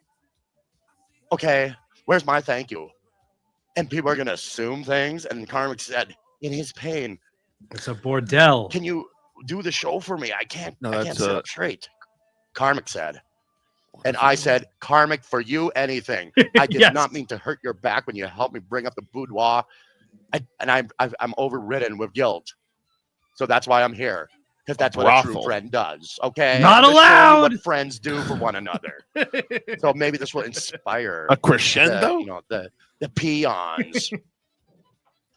Okay, where's my thank you? And people are going to assume things. And Karmic said, in his pain, it's a bordel. Can you do the show for me? I can't that's, sit up straight. Karmic said. And I said, Karmic, for you, anything. I did Yes. not mean to hurt your back when you helped me bring up the boudoir. I'm overridden with guilt. So that's why I'm here. Because that's what a true brothel. friend does. Okay? Not I'm just showing you allowed! what friends do for one another. So maybe this will inspire A crescendo? the peons.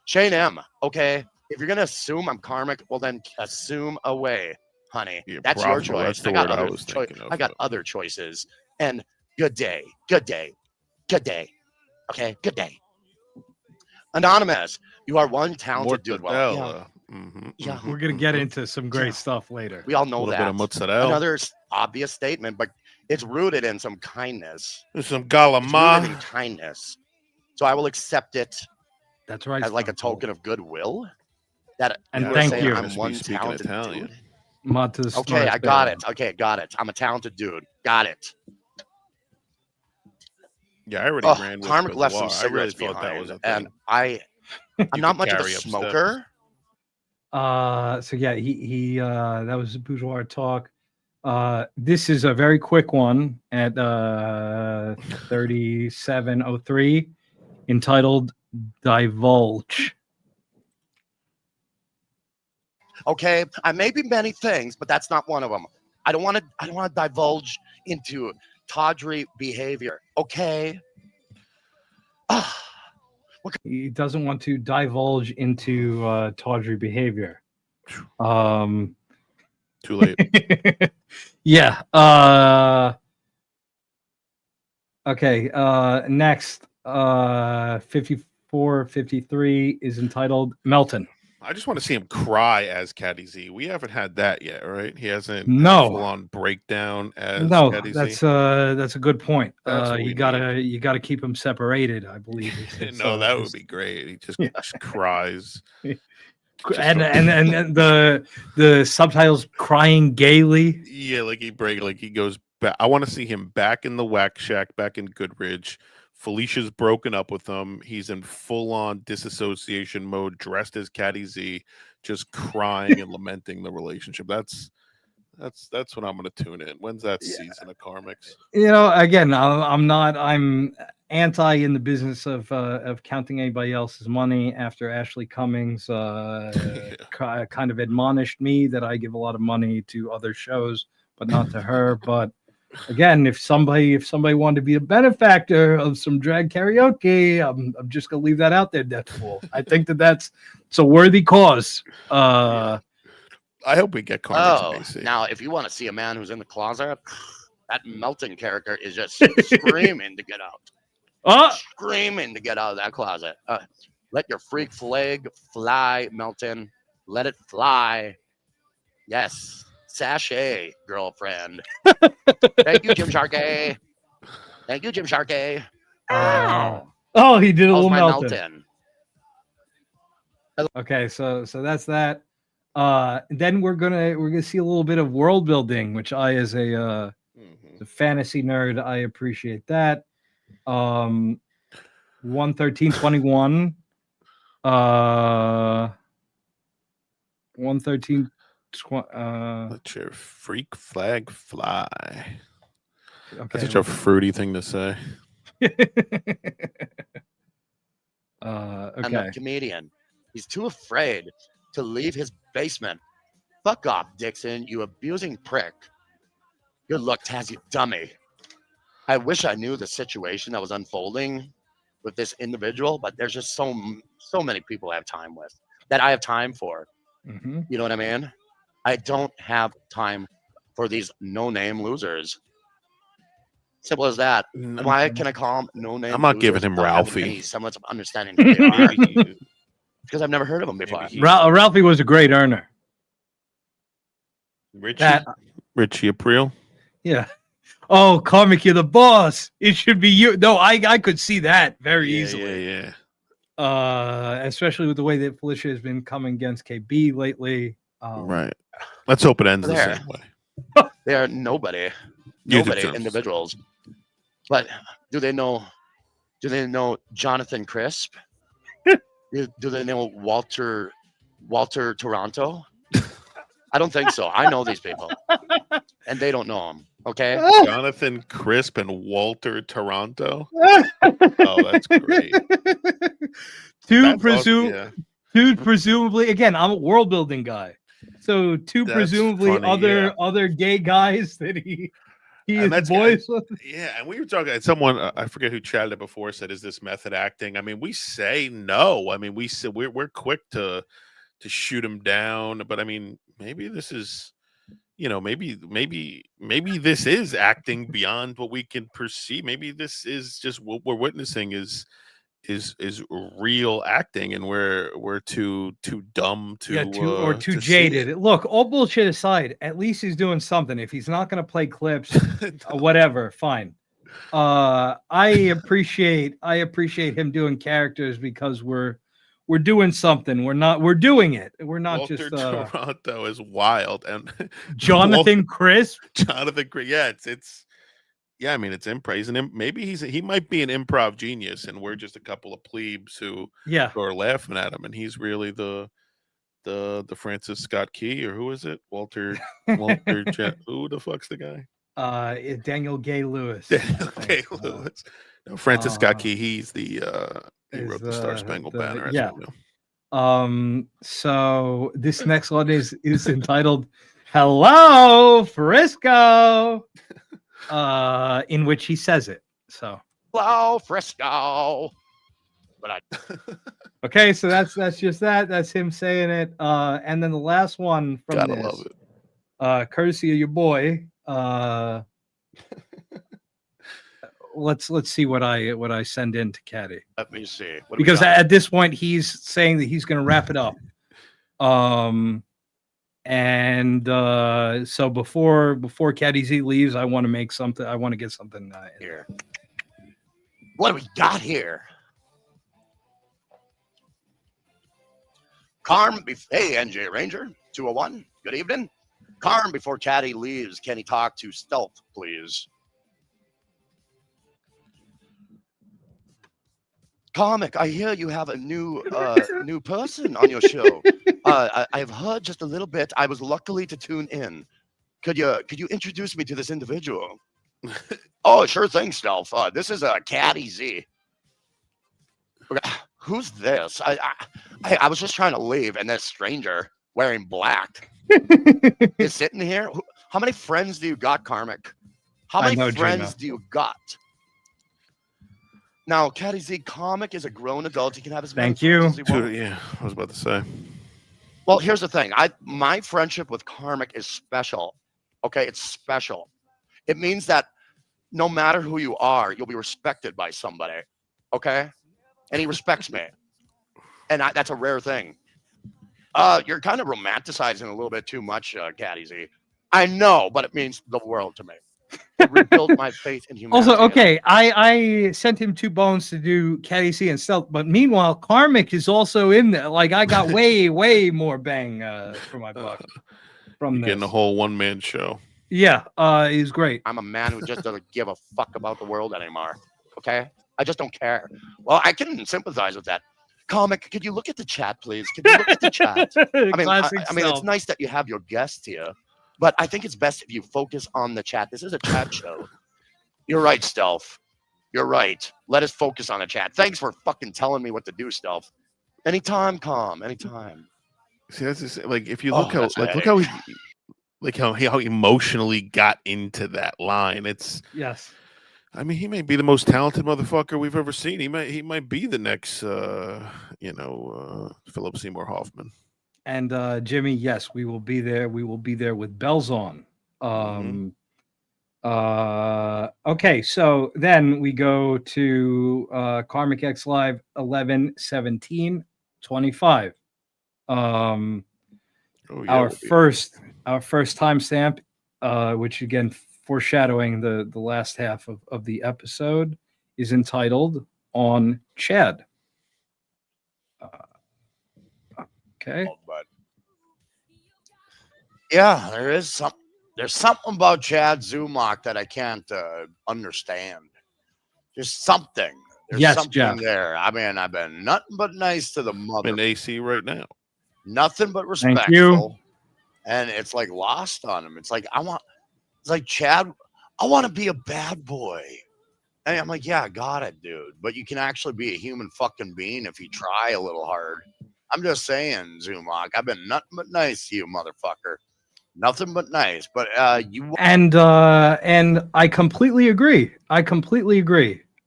Shane M. Okay. If you're gonna assume I'm Karmic, well then assume away, honey. Yeah, That's your brothel, choice. that's the I got word I other was thinking of, I got other choices. And good day. Good day. Good day. Okay, good day. Anonymous, you are one talented dude. Well, Mortadella. yeah. We're gonna get into some great stuff later. We all know A little that. bit of mozzarella. Another obvious statement, but it's rooted in some kindness. There's some It's rooted in galama. kindness. So I will accept it That's right. as like a token of goodwill. That And you were thank saying you. I'm Must be one speaking talented Italian. dude. Montes Okay, I got it. Okay, got it. I'm a talented dude. Got it. Yeah, I already Oh, ran with Karmic left some boudoir. I really cigarettes thought that was behind, a and thing. I'm not much of a carry upstairs. smoker. So yeah, he that was boudoir talk. This is a very quick one at 3703, entitled Divulge. Okay, I may be many things, but that's not one of them. I don't want to divulge into tawdry behavior. Okay. He doesn't want to divulge into tawdry behavior. Too late. Yeah. Okay. Next, 5453 is entitled Melton. I just want to see him cry as Caddy Z. We haven't had that yet, right? He hasn't full on breakdown as Caddy Z. That's a good point. That's what we You gotta keep him separated, I believe. No, that would be great. He just cries. And the subtitles crying gaily. Yeah, like he goes back. I want to see him back in the Whack Shack, back in Goodridge. Felicia's broken up with him. He's in full-on disassociation mode, dressed as Caddy Z, just crying and lamenting the relationship. That's what I'm going to tune in. When's that season of Karmics? Again, I'm anti in the business of counting anybody else's money. After Ashley Cummings kind of admonished me that I give a lot of money to other shows, but not to her. But again, if somebody wanted to be a benefactor of some drag karaoke, I'm just gonna leave that out there, Deathful. I think it's a worthy cause. I hope we get Karmics. Now if you want to see a man who's in the closet, that Melton character is just screaming to get out. Screaming to get out of that closet. Let your freak flag fly, Melton. Let it fly. Yes. Sachet, girlfriend. Thank you, Jim Sharkey. Thank you, Jim Sharkey. Oh, he did a little Melton. Melton. Okay, so that's that. Then we're gonna see a little bit of world building, which I, as a fantasy nerd, I appreciate that. 113.21. 113. Let your freak flag fly. Okay. That's such a fruity thing to say. And the comedian, he's too afraid to leave his basement. Fuck off, Dixon, you abusing prick. Good luck, Taz, you dummy. I wish I knew the situation that was unfolding with this individual, but there's just so many people I have time with that I have time for. You know what I mean? I don't have time for these no-name losers. Simple as that. Why can I call them no-name? I'm not losers giving him without having Ralphie. any semblance of understanding who they are? Because I've never heard of them before. Ralphie was a great earner. Richie April. Yeah. Oh, Karmic, you're the boss. It should be you. No, I could see that very easily. Yeah. Especially with the way that Felicia has been coming against KB lately. Right. Let's hope it ends the same way. They are nobody individuals. But do they know Jonathan Crisp? Do they know Walter Toronto? I don't think so. I know these people, and they don't know him. Okay, Jonathan Crisp and Walter Toronto. Oh, that's great. Presumably, again, I'm a world building guy, so presumably funny, other gay guys that he And is boys with. Yeah, and we were talking. Someone I forget who chatted it before said, "Is this method acting?" I mean, we say no. I mean, we say we're quick to shoot him down, but I mean, maybe this is, maybe this is acting beyond what we can perceive. Maybe this is just what we're witnessing is real acting, and we're too dumb to too jaded. Look, all bullshit aside, at least he's doing something. If he's not going to play clips, whatever, fine. I appreciate him doing characters because we're doing something. We're doing it. We're not Walter just Toronto is wild, and Jonathan Crisp. Jonathan Crisp. Yeah, it's. Yeah, I mean, it's improv. Maybe he might be an improv genius, and we're just a couple of plebes who are laughing at him, and he's really the Francis Scott Key, or who is it? Who the fuck's the guy? Daniel Gay Lewis. Gay Lewis. No, Francis Scott Key. He's he wrote the Star Spangled Banner. Yeah. So this next one is entitled "Hello, Frisco." In which he says it. So hello, Frisco. But okay, so that's just that. That's him saying it. And then the last one from Gotta this, love it. Courtesy of your boy. Let's see what I send in to Caddy. Let me see. Because at this point he's saying that he's going to wrap it up. And so before Caddy Z leaves, I want to make something. I want to get something here. What do we got here? Hey, NJ Ranger 201. Good evening. Carm, before Caddy leaves, can he talk to Stealth, please? Karmic, I hear you have a new new person on your show. I've heard just a little bit. I was lucky to tune in. Could you introduce me to this individual? Oh, sure thing, Stealth. This is Caddy Z. Okay. Who's this? I was just trying to leave, and this stranger wearing black is sitting here. How many friends do you got, Karmic? How many friends do you got? Now, Caddy Z, Karmic is a grown adult. He can have his many friends as he wants. Yeah, I was about to say. Well, here's the thing. My friendship with Karmic is special. Okay, it's special. It means that no matter who you are, you'll be respected by somebody. Okay? And he respects me. And that's a rare thing. You're kind of romanticizing a little bit too much, Caddy Z. I know, but it means the world to me. It rebuilt my faith in humanity. Also, okay, I sent him 2 bones to do Caddy Z and Stealth, but meanwhile, Karmic is also in there. Like, I got way more bang for my buck from this. Getting a whole one-man show. Yeah, he's great. I'm a man who just doesn't give a fuck about the world anymore. Okay? I just don't care. Well, I can sympathize with that. Karmic, could you look at the chat, please? Could you look at the chat? I mean, it's nice that you have your guests here, but I think it's best if you focus on the chat. This is a chat show. You're right, Stealth. You're right. Let us focus on the chat. Thanks for fucking telling me what to do, Stealth. Anytime, Calm. Anytime. See, that's just, like, if you look how emotionally got into that line. It's yes. I mean, he may be the most talented motherfucker we've ever seen. He might be the next, Philip Seymour Hoffman. And Jimmy, yes, we will be there. We will be there with bells on. Okay, so then we go to Karmic X Live 11/17/25. Our first timestamp, which again foreshadowing the last half of the episode, is entitled "On Chad." Okay. Yeah, there's something about Chad Zumach that I can't understand. There's something. There's something Jeff. there. I mean, I've been nothing but nice to the mother. I'm in AC right now. Nothing but Thank respectful. you. And it's like lost on him. It's like Chad, I want to be a bad boy. And I'm like, yeah, got it, dude. But you can actually be a human fucking being if you try a little hard. I'm just saying, Zumach, I've been nothing but nice to you, motherfucker. Nothing but nice. But you and I completely agree.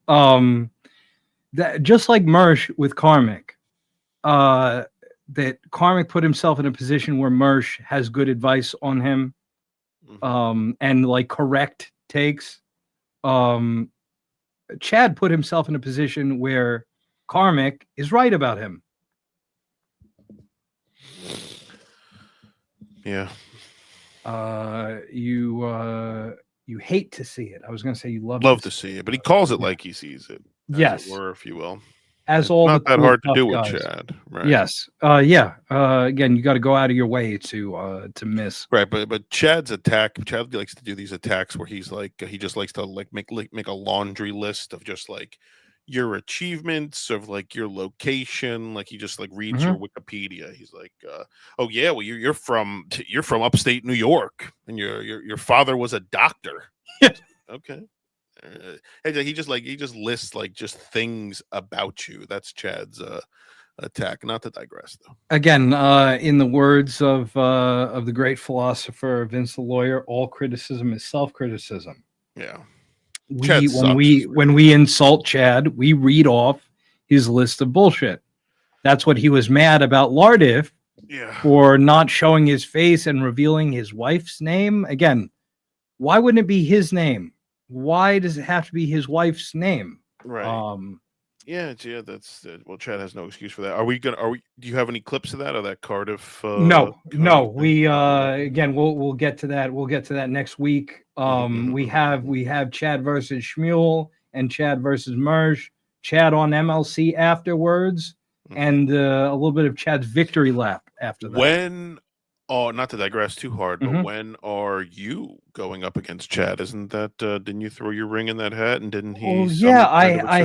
That just like Mersh with Karmic, that Karmic put himself in a position where Mersh has good advice on him, and like correct takes. Chad put himself in a position where Karmic is right about him. Yeah. You hate to see it. I was going to say you love to see it, but he calls it like he sees it. Yes, it were, if you will. As it's all not the that cool hard to tough do guys. with Chad, right? Yes. Again, you got to go out of your way to miss. Right, but Chad's attack. Chad likes to do these attacks where he's like he just likes to like make a laundry list of just like your achievements, of like your location. Like he just like reads your Wikipedia. He's like, oh yeah, well you're from upstate New York, and your father was a doctor. Okay. He just lists like just things about you. That's Chad's attack. Not to digress, though. Again, in the words of the great philosopher Vince the Lawyer, all criticism is self-criticism. Yeah. When we insult Chad, we read off his list of bullshit. That's what he was mad about Lardif for not showing his face and revealing his wife's name. Again, why wouldn't it be his name? Why does it have to be his wife's name? Right. Yeah, that's well. Chad has no excuse for that. Do you have any clips of that or that Cardiff? No. We again, we'll get to that. We'll get to that next week. We have Chad versus Schmuel and Chad versus Mersh. Chad on MLC afterwards, and a little bit of Chad's victory lap after that. When? Oh, not to digress too hard, but when are you going up against Chad? Isn't that didn't you throw your ring in that hat and didn't he? Oh yeah, I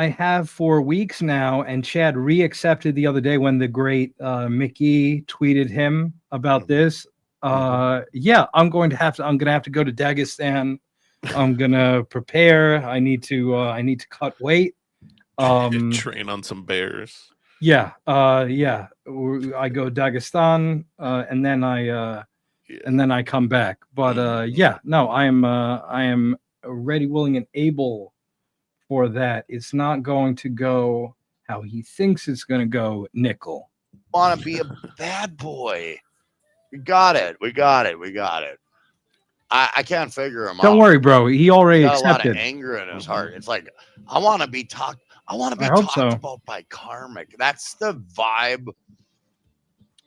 have for weeks now, and Chad reaccepted the other day when the great Mickey tweeted him about this. Yeah, I'm gonna have to go to Dagestan. I'm gonna prepare. I need to cut weight. Train on some bears. Yeah, yeah. I go Dagestan, and then I come back. But yeah, no, I am ready, willing, and able for that. It's not going to go how he thinks it's going to go. Nickel. Want to be a bad boy? We got it. I can't figure him out. Don't worry, bro. He already He's got accepted. a lot of anger in his heart. It's like I want to be talked about by Karmic. That's the vibe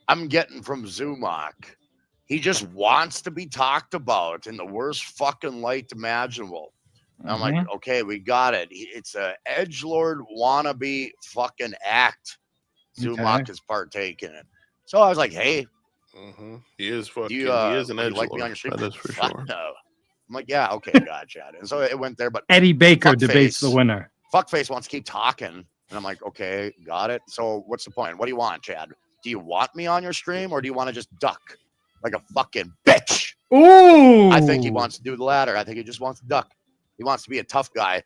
I'm getting from Zumach. He just wants to be talked about in the worst fucking light imaginable. And I'm like, okay, we got it. It's a edgelord wannabe fucking act. Zumach is partaking in. So I was like, hey, he is fucking. he is an edgelord. like me on your stream? That is for Fuck sure. no. I'm like, yeah, okay, gotcha. And so it went there, but Eddie Baker Fuckface- debates the winner. Fuckface wants to keep talking. And I'm like, okay, got it. So what's the point? What do you want, Chad? Do you want me on your stream or do you want to just duck like a fucking bitch? Ooh. I think he wants to do the latter. I think he just wants to duck. He wants to be a tough guy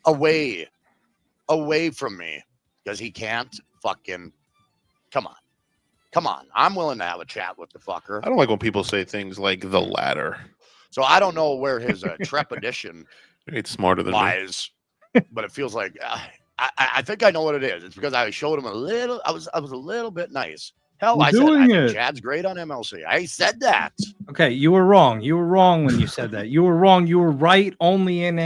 away from me because he can't fucking come on. I'm willing to have a chat with the fucker. I don't like when people say things like the latter. So I don't know where his trepidation It's smarter than me. lies, but it feels like I think I know what it is. It's because I showed him a little. I was a little bit nice. Hell, You're I said I doing think it. Chad's great on MLC. I said that. Okay, you were wrong. You were wrong when you said that. You were wrong. You were right only in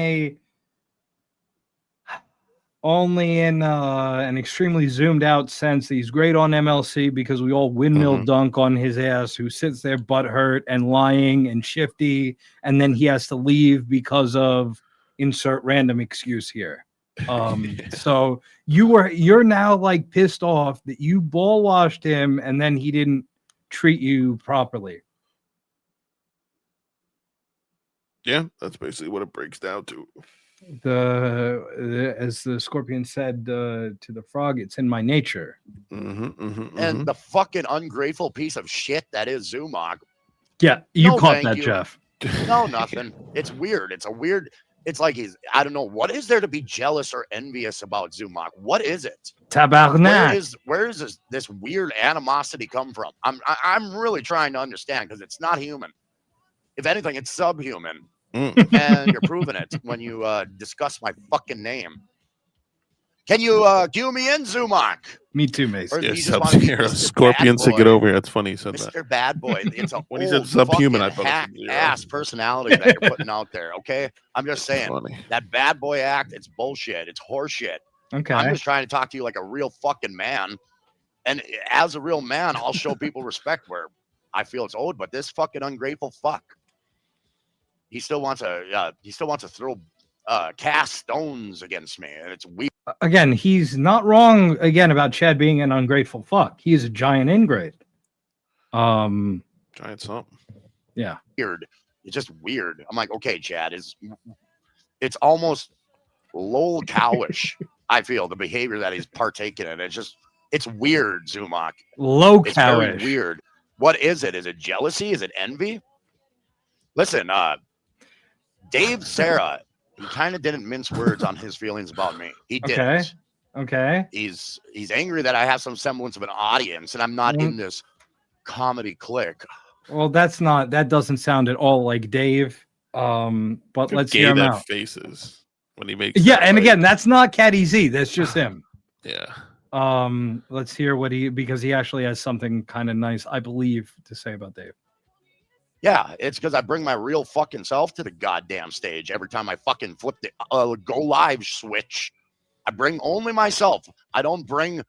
an extremely zoomed out sense. He's great on MLC because we all windmill dunk on his ass, who sits there butthurt and lying and shifty, and then he has to leave because of insert random excuse here. So you're now like pissed off that you ball washed him and then he didn't treat you properly. Yeah, that's basically what it breaks down to. As the scorpion said to the frog, it's in my nature. And the fucking ungrateful piece of shit that is Zumach. Yeah, you No, caught thank that, you. Jeff. No, nothing. It's weird. It's like I don't know. What is there to be jealous or envious about Zumach? What is it? Tabarnak. Where is this weird animosity come from? I'm really trying to understand because it's not human. If anything, it's subhuman. And you're proving it when you discuss my fucking name. Can you cue me in, Zumach? Me too, Mace. Or do you Yes, just want to be Sub-Zero. Mr. Scorpion Bad said Boy? get over here. It's funny you said that. Mr. Bad Boy. It's a When he said old subhuman, I fucking thought it was hack Sub-Zero. ass personality that you're putting out there. Okay, I'm just saying that bad boy act. It's bullshit. It's horseshit. Okay. I'm just trying to talk to you like a real fucking man, and as a real man, I'll show people respect where I feel it's owed. But this fucking ungrateful fuck, he still wants to throw cast stones against me, and it's weird. Again, he's not wrong again about Chad being an ungrateful fuck. He is a giant ingrate. Giant something. Yeah. Weird. It's just weird. I'm like, okay, Chad, it's almost lol cowish. I feel the behavior that he's partaking in. It's weird, Zumach. Low It's very cowish. weird. What is it? Is it jealousy? Is it envy? Listen, Dave Sarah, he kind of didn't mince words on his feelings about me. He didn't. Okay. He's angry that I have some semblance of an audience and I'm not in this comedy clique. Well, that doesn't sound at all like Dave. But let's hear him out. Faces when he makes. Yeah, that, and like- again, that's not Caddy Z. That's just him. Yeah. Let's hear because he actually has something kind of nice, I believe, to say about Dave. Yeah, it's because I bring my real fucking self to the goddamn stage every time I fucking flip the go live switch. I bring only myself. I don't bring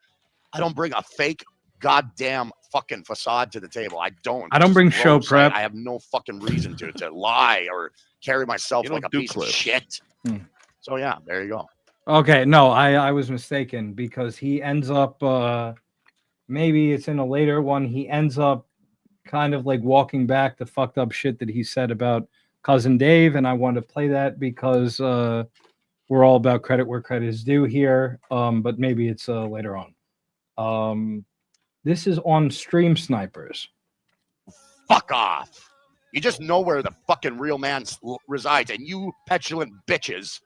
a fake goddamn fucking facade to the table. I don't bring show prep. I have no fucking reason to lie or carry myself like a piece of shit. So yeah, there you go. Okay, no, I was mistaken because he ends up maybe it's in a later one, he ends up kind of like walking back the fucked up shit that he said about Cousin Dave, and I want to play that because we're all about credit where credit is due here. But maybe it's later on. This is on Stream Snipers. Fuck off. You just know where the fucking real man resides, and you petulant bitches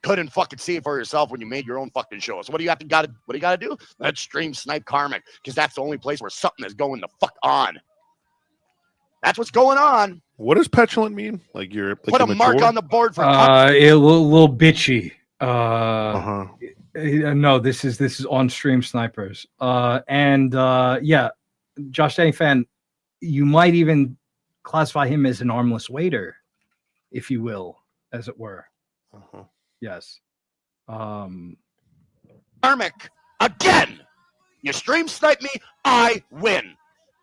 couldn't fucking see it for yourself when you made your own fucking show. So what do you gotta do? Let's stream snipe Karmic, because that's the only place where something is going the fuck on. That's what's going on. What does petulant mean? Like you're like put a mark on the board for a little bitchy. No, this is on Stream Snipers. Yeah, Josh Danny fan, you might even classify him as an armless waiter, if you will, as it were. Yes. Karmic, again. You stream snipe me, I win.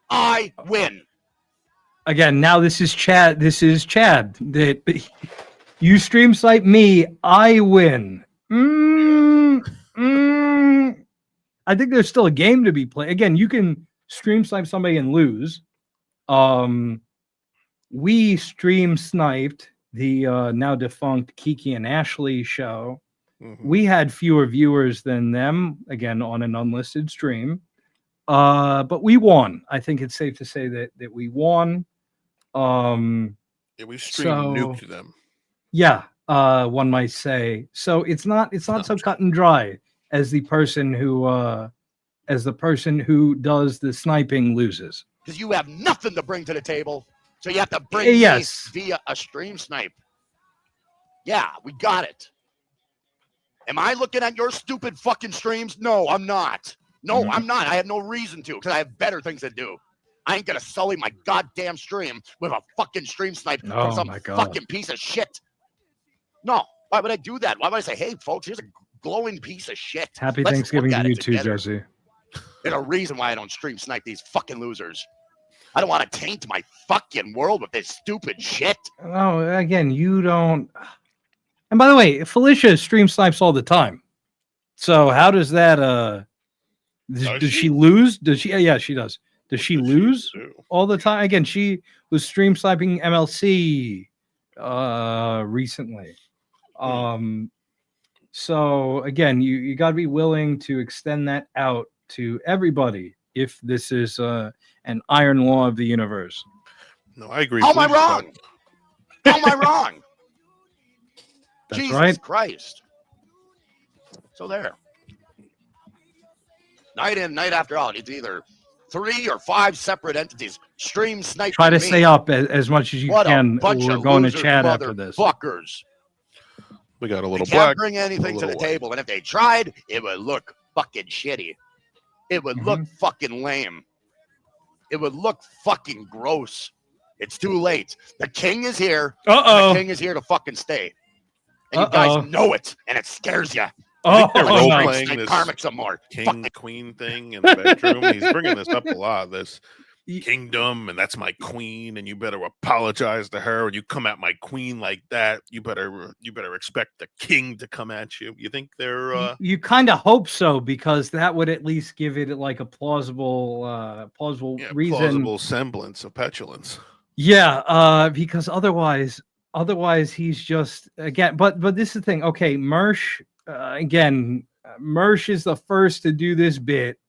I win. Again, now this is Chad. This is Chad. That you stream snipe me, I win. I think there's still a game to be played. Again, you can stream snipe somebody and lose. We stream sniped the now defunct Kiki and Ashley show. We had fewer viewers than them, again, on an unlisted stream. But we won. I think it's safe to say that we won. We stream nuked them. Yeah, one might say. So it's not so cut and dry as the person who does the sniping loses. Because you have nothing to bring to the table. So you have to bring these via a stream snipe. Yeah, we got it. Am I looking at your stupid fucking streams? No, I'm not. No, I'm not. I have no reason to, because I have better things to do. I ain't gonna sully my goddamn stream with a fucking stream snipe from some fucking piece of shit. No, why would I do that? Why would I say, hey, folks, here's a glowing piece of shit. Happy Thanksgiving to you too, Jesse. There's a reason why I don't stream snipe these fucking losers. I don't want to taint my fucking world with this stupid shit. No, again, you don't. And by the way, Felicia stream snipes all the time. So how does that? Does she lose? Does she? Yeah, she does. Does she lose all the time? Again, she was stream sniping MLC recently. So again, you got to be willing to extend that out to everybody if this is an iron law of the universe. No, I agree. How am I wrong? How am I wrong? That's Jesus right. Christ. So there. Night in, night after out. It's either 3 or 5 separate entities. Stream sniping. Try to me. stay up as much as you can. We're going to chat after this. Fuckers. We got a little they black. Can't bring anything to the table, and if they tried, it would look fucking shitty. It would look fucking lame. It would look fucking gross. It's too late. The king is here. The king is here to fucking stay. And you guys know it, and it scares you. They're role playing this Karmic some more. king queen thing in the bedroom. He's bringing this up a lot. This kingdom, and that's my queen, and you better apologize to her. When you come at my queen like that, you better expect the king to come at you. You think they're? You kind of hope so, because that would at least give it like a plausible reason, plausible semblance of petulance. Yeah, because otherwise he's just again. But this is the thing. Okay, Mersh. Again, Mersh is the first to do this bit,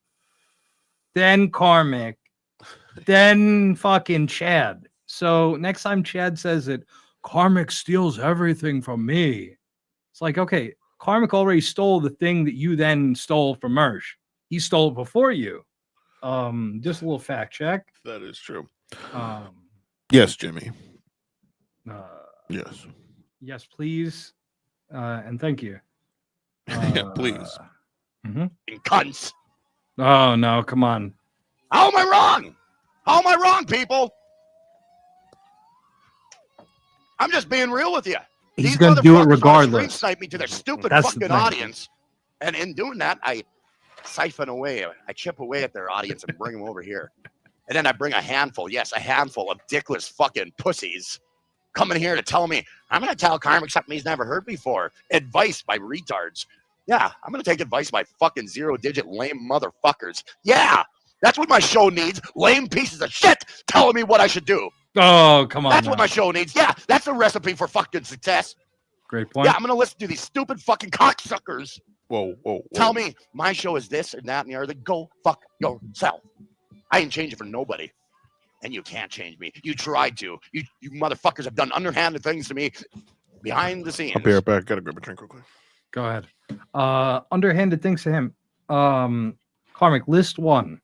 then Karmic, then fucking Chad. So next time Chad says it, Karmic steals everything from me. It's like, okay, Karmic already stole the thing that you then stole from Mersh. He stole it before you. Just a little fact check. That is true. Yes, Jimmy. Yes. Yes, please. And thank you. Yeah, please. Cunts. Oh no, come on. How am I wrong? How am I wrong, people? I'm just being real with you. He's gonna do it regardless. Snipe me to their stupid That's the fucking thing. audience. And in doing that, I siphon away, I chip away at their audience and bring them over here. And then I bring a handful, yes, a handful of dickless fucking pussies coming here to tell me, I'm going to tell Karmic something he's never heard before. Advice by retards. Yeah, I'm going to take advice by fucking 0-digit lame motherfuckers. Yeah, that's what my show needs. Lame pieces of shit telling me what I should do. Oh, come on. That's now. what my show needs. Yeah, that's the recipe for fucking success. Great point. Yeah, I'm going to listen to these stupid fucking cocksuckers. Whoa. Tell me my show is this and that and the other. Go fuck yourself. I ain't changing for nobody. And you can't change me. You tried to. You motherfuckers have done underhanded things to me behind the scenes. I'll be right back. Gotta grab a drink real quick. Go ahead. Underhanded things to him. Karmic, list one.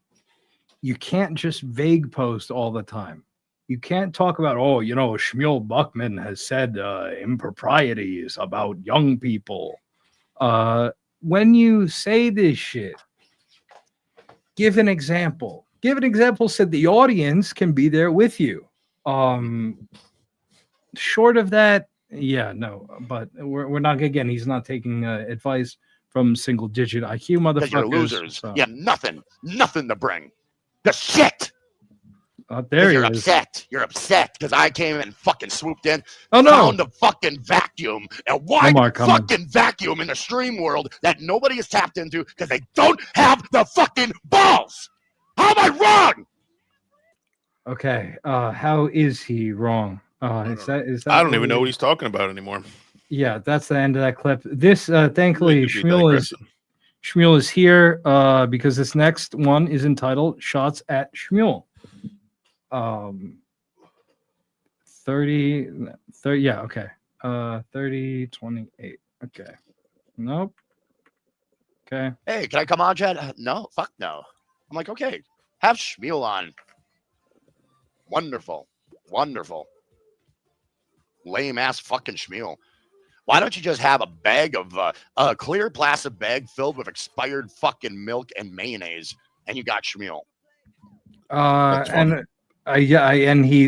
You can't just vague post all the time. You can't talk about, Schmuel Buckman has said improprieties about young people. When you say this shit, give an example. Give an example so the audience can be there with you. Short of that, yeah, no. But we're not, again, he's not taking advice from single-digit IQ motherfuckers. Because you're losers. So. You have nothing to bring. The shit. There you're is. upset. You're upset because I came and fucking swooped in, Oh, no. found the fucking vacuum, a wide Come on. fucking vacuum in the stream world that nobody has tapped into because they don't have the fucking balls. How am I wrong? Okay. How is he wrong? Is that I don't even know what he's talking about anymore. Yeah, that's the end of that clip. This, thankfully, Schmuel is here because this next one is entitled "Shots at Schmuel." 30, yeah, okay. 30, 28. Okay. Nope. Okay. Hey, can I come on, Chad? No, fuck no. I'm like, okay, have Schmuel on. Wonderful. Lame ass fucking Schmuel. Why don't you just have a bag of a clear plastic bag filled with expired fucking milk and mayonnaise, and you got Schmuel?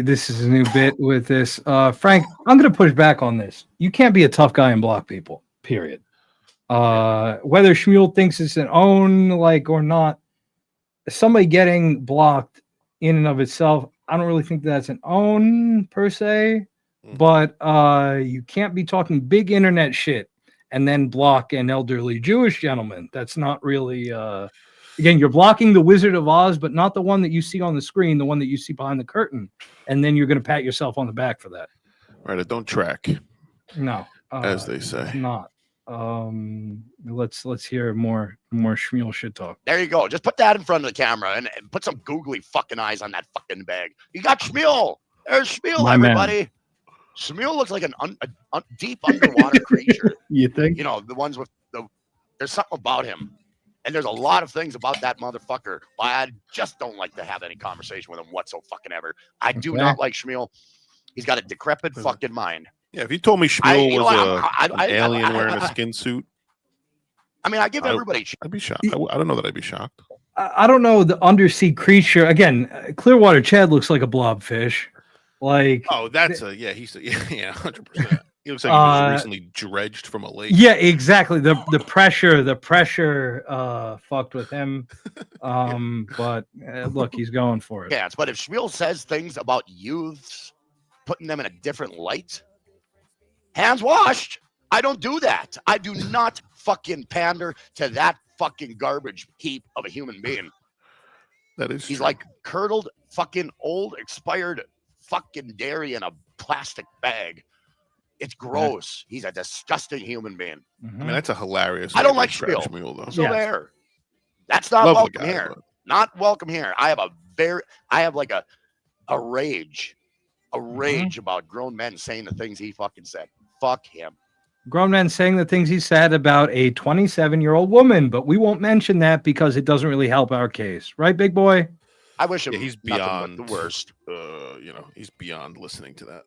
This is a new bit with this. Frank, I'm gonna push back on this. You can't be a tough guy and block people, period. Whether Schmuel thinks it's an own, or not, somebody getting blocked in and of itself, I don't really think that's an own per se. But you can't be talking big internet shit and then block an elderly Jewish gentleman. That's not really again, you're blocking the Wizard of Oz, but not the one that you see on the screen, the one that you see behind the curtain. And then you're going to pat yourself on the back for that. Right, it don't track. No. As they say. It's not. Let's hear more Schmuel shit talk. There you go. Just put that in front of the camera and put some googly fucking eyes on that fucking bag. You got Schmuel. There's Schmuel, My everybody. man. Schmuel looks like a deep underwater creature. You think? You know, the ones with there's something about him. And there's a lot of things about that motherfucker. I just don't like to have any conversation with him whatsoever. I do not like Schmuel. He's got a decrepit fucking mind. Yeah, if you told me Schmuel was an alien wearing a skin suit, I mean, I give everybody. I'd be shocked. I don't know that I'd be shocked. I don't know the undersea creature. Again, Clearwater Chad looks like a blobfish. That's he's 100%. He looks like he was recently dredged from a lake. Yeah, exactly. The pressure fucked with him. But look, he's going for it. Yeah, but if Schmuel says things about youths, putting them in a different light, hands washed. I don't do that. I do not fucking pander to that fucking garbage heap of a human being. That is He's true. like curdled fucking old expired fucking dairy in a plastic bag. It's gross. He's a disgusting human being. I mean, that's a hilarious. I don't way like to describe Schmuel. though. So there. That's not Love the welcome guy, here. but- Not welcome here. I have like a rage about grown men saying the things he fucking said. Fuck him. Grown men saying the things he said about a 27-year-old woman, but we won't mention that because it doesn't really help our case, right, big boy? I wish him he's nothing beyond but the worst. He's beyond listening to that.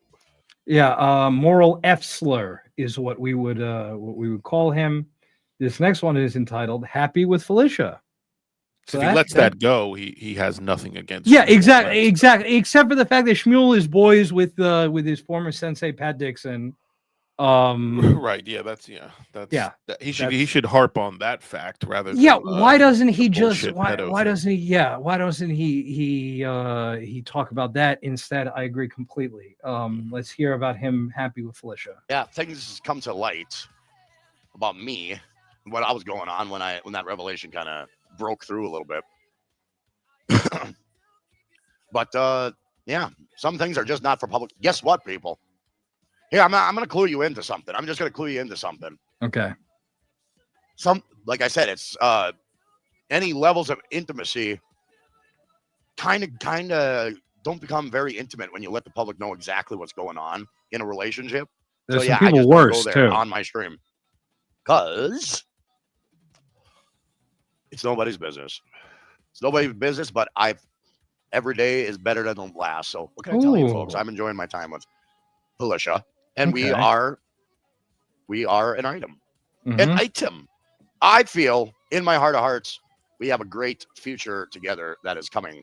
Yeah, moral F slur is what we would call him. This next one is entitled "Happy with Felicia." So if he lets that go, he has nothing against. Yeah, Schmuel, exactly. Except for the fact that Schmuel is boys with his former sensei Pat Dixon. Right. Yeah. That's he should harp on that fact rather. Yeah. Than, Why doesn't he just bullshit why pedo thing. doesn't he why doesn't he talk about that instead? I agree completely. Let's hear about him happy with Felicia. Yeah, things come to light about me, what I was going on when that revelation kind of broke through a little bit. But yeah, some things are just not for public. Guess what, people? Here, I'm going to clue you into something. I'm just going to clue you into something. Okay. Like I said, it's any levels of intimacy kind of don't become very intimate when you let the public know exactly what's going on in a relationship. There's so some yeah, people I just don't worse go there too on my stream because it's nobody's business. It's nobody's business, but every day is better than the last. So what can I tell you, folks? I'm enjoying my time with Felicia, and we are an item. An item. I feel in my heart of hearts we have a great future together that is coming,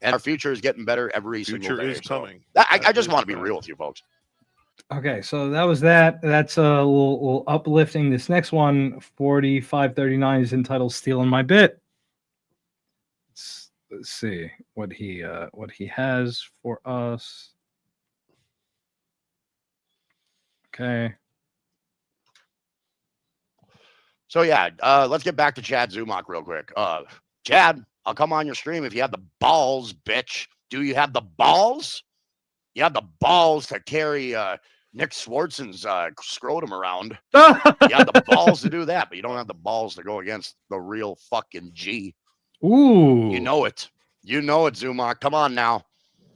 and our future is getting better every single day. Future is coming. I just want to be real with you, folks. Okay, so that was that. That's a little uplifting. This next one, 4539, is entitled "Stealing My Bit." Let's see what he has for us. Okay. So yeah, let's get back to Chad Zumach real quick. Chad, I'll come on your stream if you have the balls, bitch. Do you have the balls? You have the balls to carry Nick Swartzen's scrotum around. You have the balls to do that, but you don't have the balls to go against the real fucking G. Ooh. You know it. You know it, Zumach. Come on now.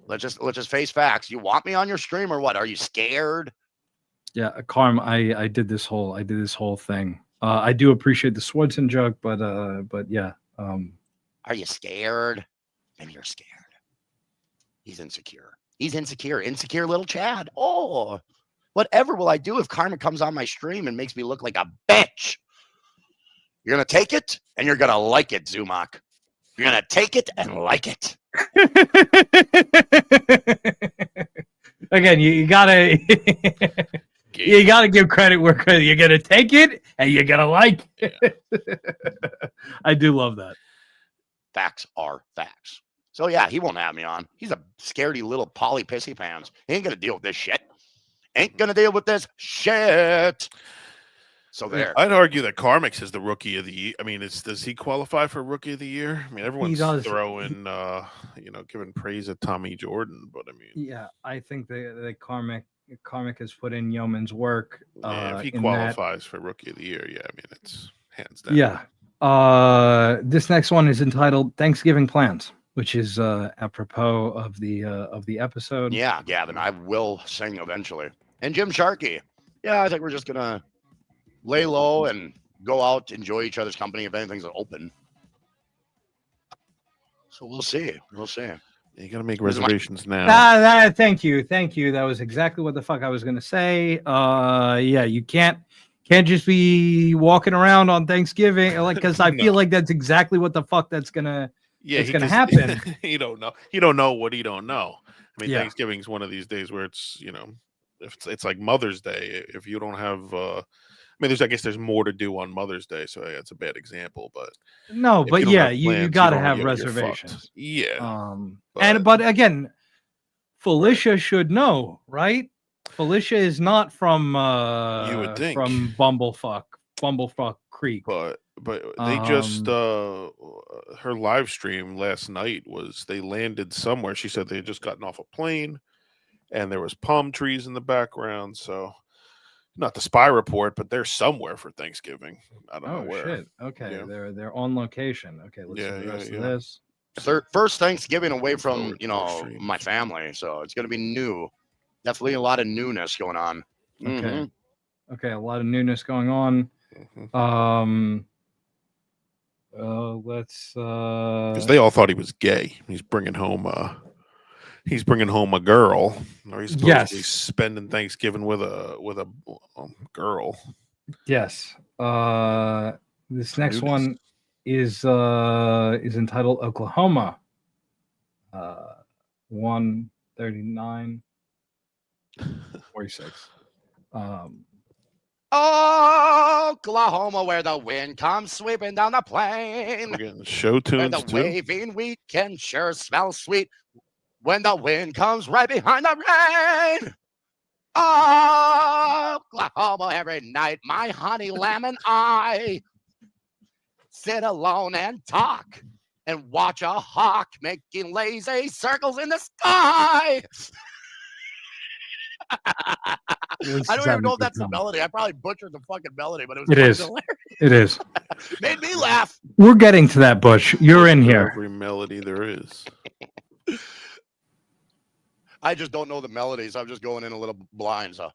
Let's just face facts. You want me on your stream or what? Are you scared? Yeah, Carm, I did this whole thing. I do appreciate the Swartzen joke, but yeah. Are you scared? Maybe you're scared. He's insecure. He's insecure. Insecure little Chad. Oh, whatever will I do if Karmic comes on my stream and makes me look like a bitch? You're going to take it and you're going to like it, Zumach. You're going to take it and like it. Again, you gotta you gotta give credit where credit. You're gonna take it and you're gonna like it. I do love that. Facts are facts. So yeah, he won't have me on. He's a scaredy little Polly pissy pants. He ain't gonna deal with this shit. Ain't gonna deal with this shit. So there. I'd argue that Karmic is the rookie of the year. I mean, does he qualify for rookie of the year? I mean, everyone's throwing, giving praise to Tommy Jordan, but I mean, yeah, I think the Karmic has put in yeoman's work. If he qualifies for rookie of the year, yeah, I mean, it's hands down. Yeah. This next one is entitled "Thanksgiving Plans," which is apropos of the episode. Yeah, Gavin, I will sing eventually. And Jim Sharkey. Yeah, I think we're just gonna lay low and go out, enjoy each other's company if anything's open. So we'll see. We'll see. You got to make reservations now. Thank you. That was exactly what the fuck I was gonna say. Yeah, you can't just be walking around on Thanksgiving, like, because I feel like that's exactly what the fuck that's gonna happen. You don't know. You don't know what you don't know. I mean, Yeah. Thanksgiving's one of these days where it's it's like Mother's Day. If you don't have, I guess there's more to do on Mother's Day, so it's a bad example, but No, if but don't yeah, have you plans, got to don't- have you're fucked. reservations. Yeah. But again, Felicia should know, right? Felicia is not from You would think. from Bumblefuck Creek. But they just her live stream last night was they landed somewhere. She said they had just gotten off a plane and there was palm trees in the background. So not the spy report, but they're somewhere for Thanksgiving. I don't know where. Shit. Okay, Yeah. they're on location. Okay, let's see the rest of this. First Thanksgiving away from my family, so it's gonna be new. Definitely a lot of newness going on. Okay. Okay, a lot of newness going on. Let's Because they all thought he was gay. He's bringing home a girl, or he's supposed to be spending Thanksgiving with a girl. Yes. This next one is entitled Oklahoma. 139 46. Oklahoma, where the wind comes sweeping down the plain. We're getting show Where tunes the too. waving wheat can sure smell sweet when the wind comes right behind the rain. Oklahoma, every night, my honey lamb and I sit alone and talk and watch a hawk making lazy circles in the sky. I don't even know if that's the melody. I probably butchered the fucking melody, but it was hilarious. It is. Made me laugh. We're getting to that, Bush. You're in here. Every melody there is. I just don't know the melodies. I'm just going in a little blind. So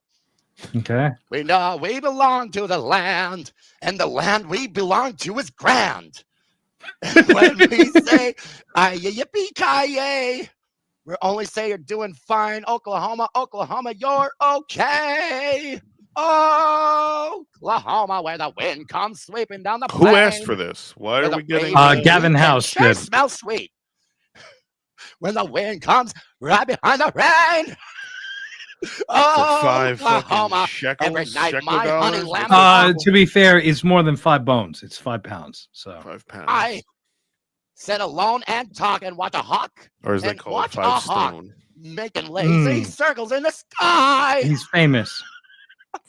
Okay. we know we belong to the land, and the land we belong to is grand. When we say yippee-ki-yay, we only say you're doing fine. Oklahoma, Oklahoma, you're okay. Oklahoma, where the wind comes sweeping down the plain. Who asked for this? Why are we getting? Gavin House Sure did. smells sweet when the wind comes right behind the rain. five fucking Oklahoma, shekels, every night shekel my honey dollars? lamb. To be fair, it's more than 5 bones. It's 5 pounds. So 5 pounds. I sit alone and talk and watch a hawk. Or as they and call it, watch 5 a hawk stone. making lazy circles in the sky. he's famous.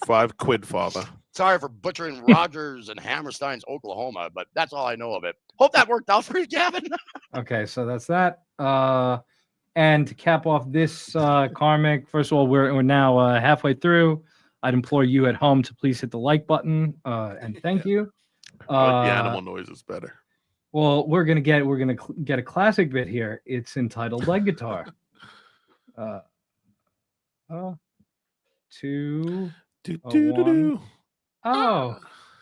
5 quid, father. Sorry for butchering Rogers and Hammerstein's Oklahoma, but that's all I know of it. Hope that worked out for you, Gavin. Okay, so that's that. And to cap off this karmic, first of all, we're now halfway through. I'd implore you at home to please hit the like button and thank you. I like the animal noises better. Well, we're gonna get a classic bit here. It's entitled "Leg Guitar." 2 1.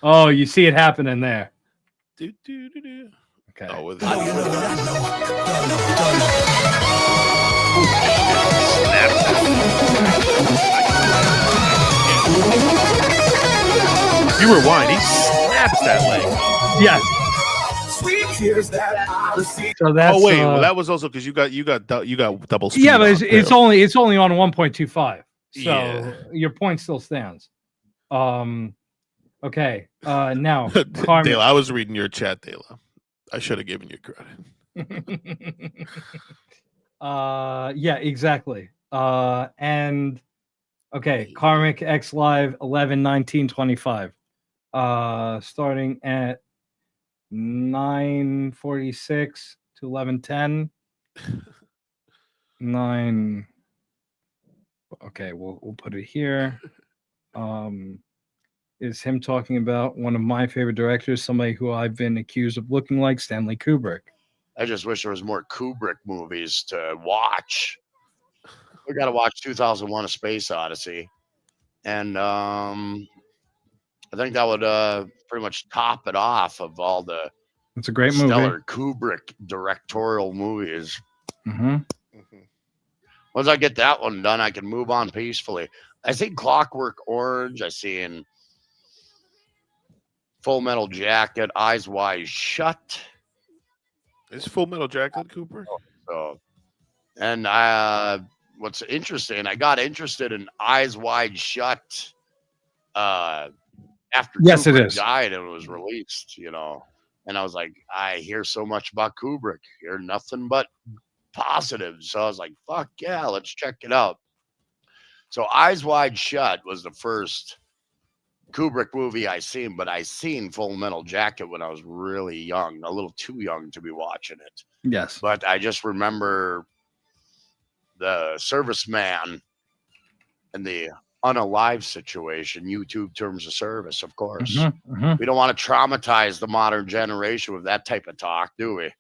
Oh, you see it happening there. Okay. Oh, with you rewind, he snaps that leg. Yes. So that's, oh wait, well, that was also because you got double speed. Yeah, but on, it's too. only on 1.25. So Yeah. your point still stands. Okay. Now, Karmic. Dela, I was reading your chat, Dela. I should have given you credit. Yeah, exactly. And okay, Karmic X Live 11/19/25. Starting at 9:46 to 11:10. 9. Okay, we'll put it here. Is him talking about one of my favorite directors, somebody who I've been accused of looking like, Stanley Kubrick. I just wish there was more Kubrick movies to watch. We got to watch 2001: A Space Odyssey, and I think that would pretty much top it off of all the It's a great movie. stellar Kubrick directorial movies. Mm-hmm. Once I get that one done, I can move on peacefully. I seen Clockwork Orange. I seen Full Metal Jacket, Eyes Wide Shut. Is Full Metal Jacket Cooper? So, and what's interesting, I got interested in Eyes Wide Shut after Yes, it Kubrick is. died and it was released, and I was like, I hear so much about Kubrick, hear nothing but positive. So I was like, fuck yeah, let's check it out. So Eyes Wide Shut was the first Kubrick movie I seen, but I seen Full Metal Jacket when I was really young, a little too young to be watching it. Yes. But I just remember the serviceman and the unalive situation, YouTube terms of service, of course. We don't want to traumatize the modern generation with that type of talk, do we?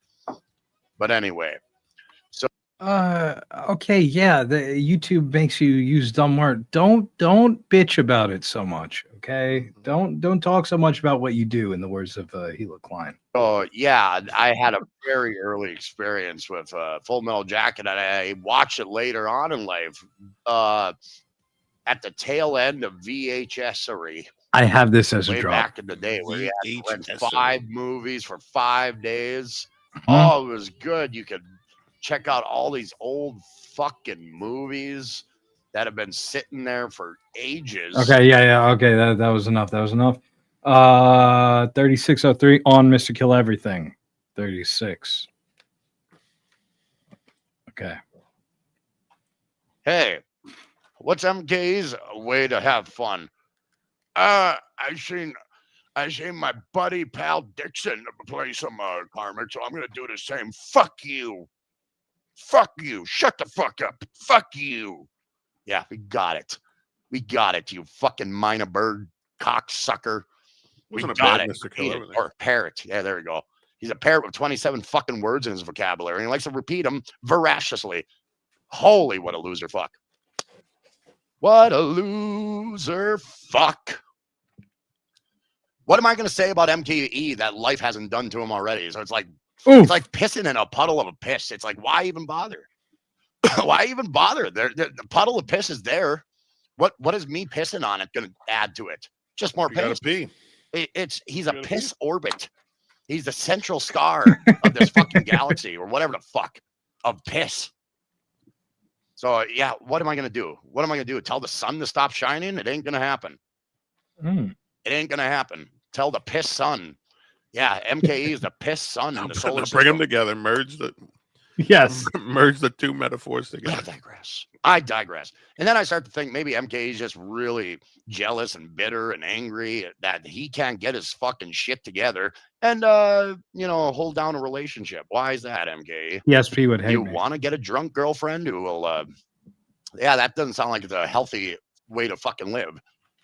But anyway. So Okay, yeah, the YouTube makes you use dumb word. Don't bitch about it so much, okay? Don't talk so much about what you do, in the words of Hila Klein. Oh yeah, I had a very early experience with Full Metal Jacket, and I watched it later on in life, at the tail end of VHS-ery. I have this as a way drop. back in the day where you had to rent VHS-ery. 5 movies for 5 days. Oh, it was good. You could check out all these old fucking movies that have been sitting there for ages. Okay, yeah. Okay, that was enough. 3603 on Mr. Kill Everything. 36. Okay. Hey, what's MK's way to have fun? I seen my buddy pal Dixon play some Karmic, so I'm gonna do the same. Fuck you. Fuck you. Shut the fuck up. Fuck you. Yeah, we got it. We got it, you fucking minor bird cocksucker. We Wasn't a got bad it. Mr. Eat it. Killer. Or a parrot. Yeah, there we go. He's a parrot with 27 fucking words in his vocabulary, and he likes to repeat them voraciously. Holy, what a loser fuck. What a loser fuck. What am I going to say about MKE that life hasn't done to him already? So it's like pissing in a puddle of a piss. It's like, why even bother? Why even bother? The puddle of piss is there. What is me pissing on it going to add to it? Just more piss. He's a piss orbit. He's the central star of this fucking galaxy or whatever the fuck of piss. So yeah, what am I going to do? What am I going to do? Tell the sun to stop shining? It ain't going to happen. It ain't going to happen. Tell the piss sun. Yeah, MKE is the piss sun in the solar system. Bring them together. Merge the two metaphors together. I digress. And then I start to think maybe MKE is just really jealous and bitter and angry that he can't get his fucking shit together and hold down a relationship. Why is that, MKE? ESP would hate You me. want to get a drunk girlfriend who will that doesn't sound like it's a healthy way to fucking live.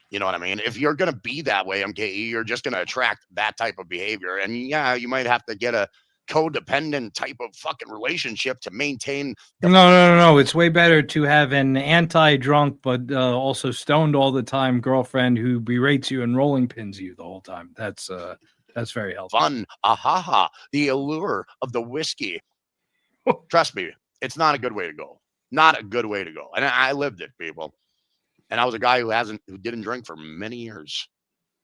You know what I mean? If you're going to be that way, MKE, you're just going to attract that type of behavior. And yeah, you might have to get a codependent type of fucking relationship to maintain. No. It's way better to have an anti-drunk but also stoned all the time girlfriend who berates you and rolling pins you the whole time. That's very helpful. Fun. The allure of the whiskey. Trust me, it's not a good way to go. Not a good way to go. And I lived it, people. And I was a guy who didn't drink for many years.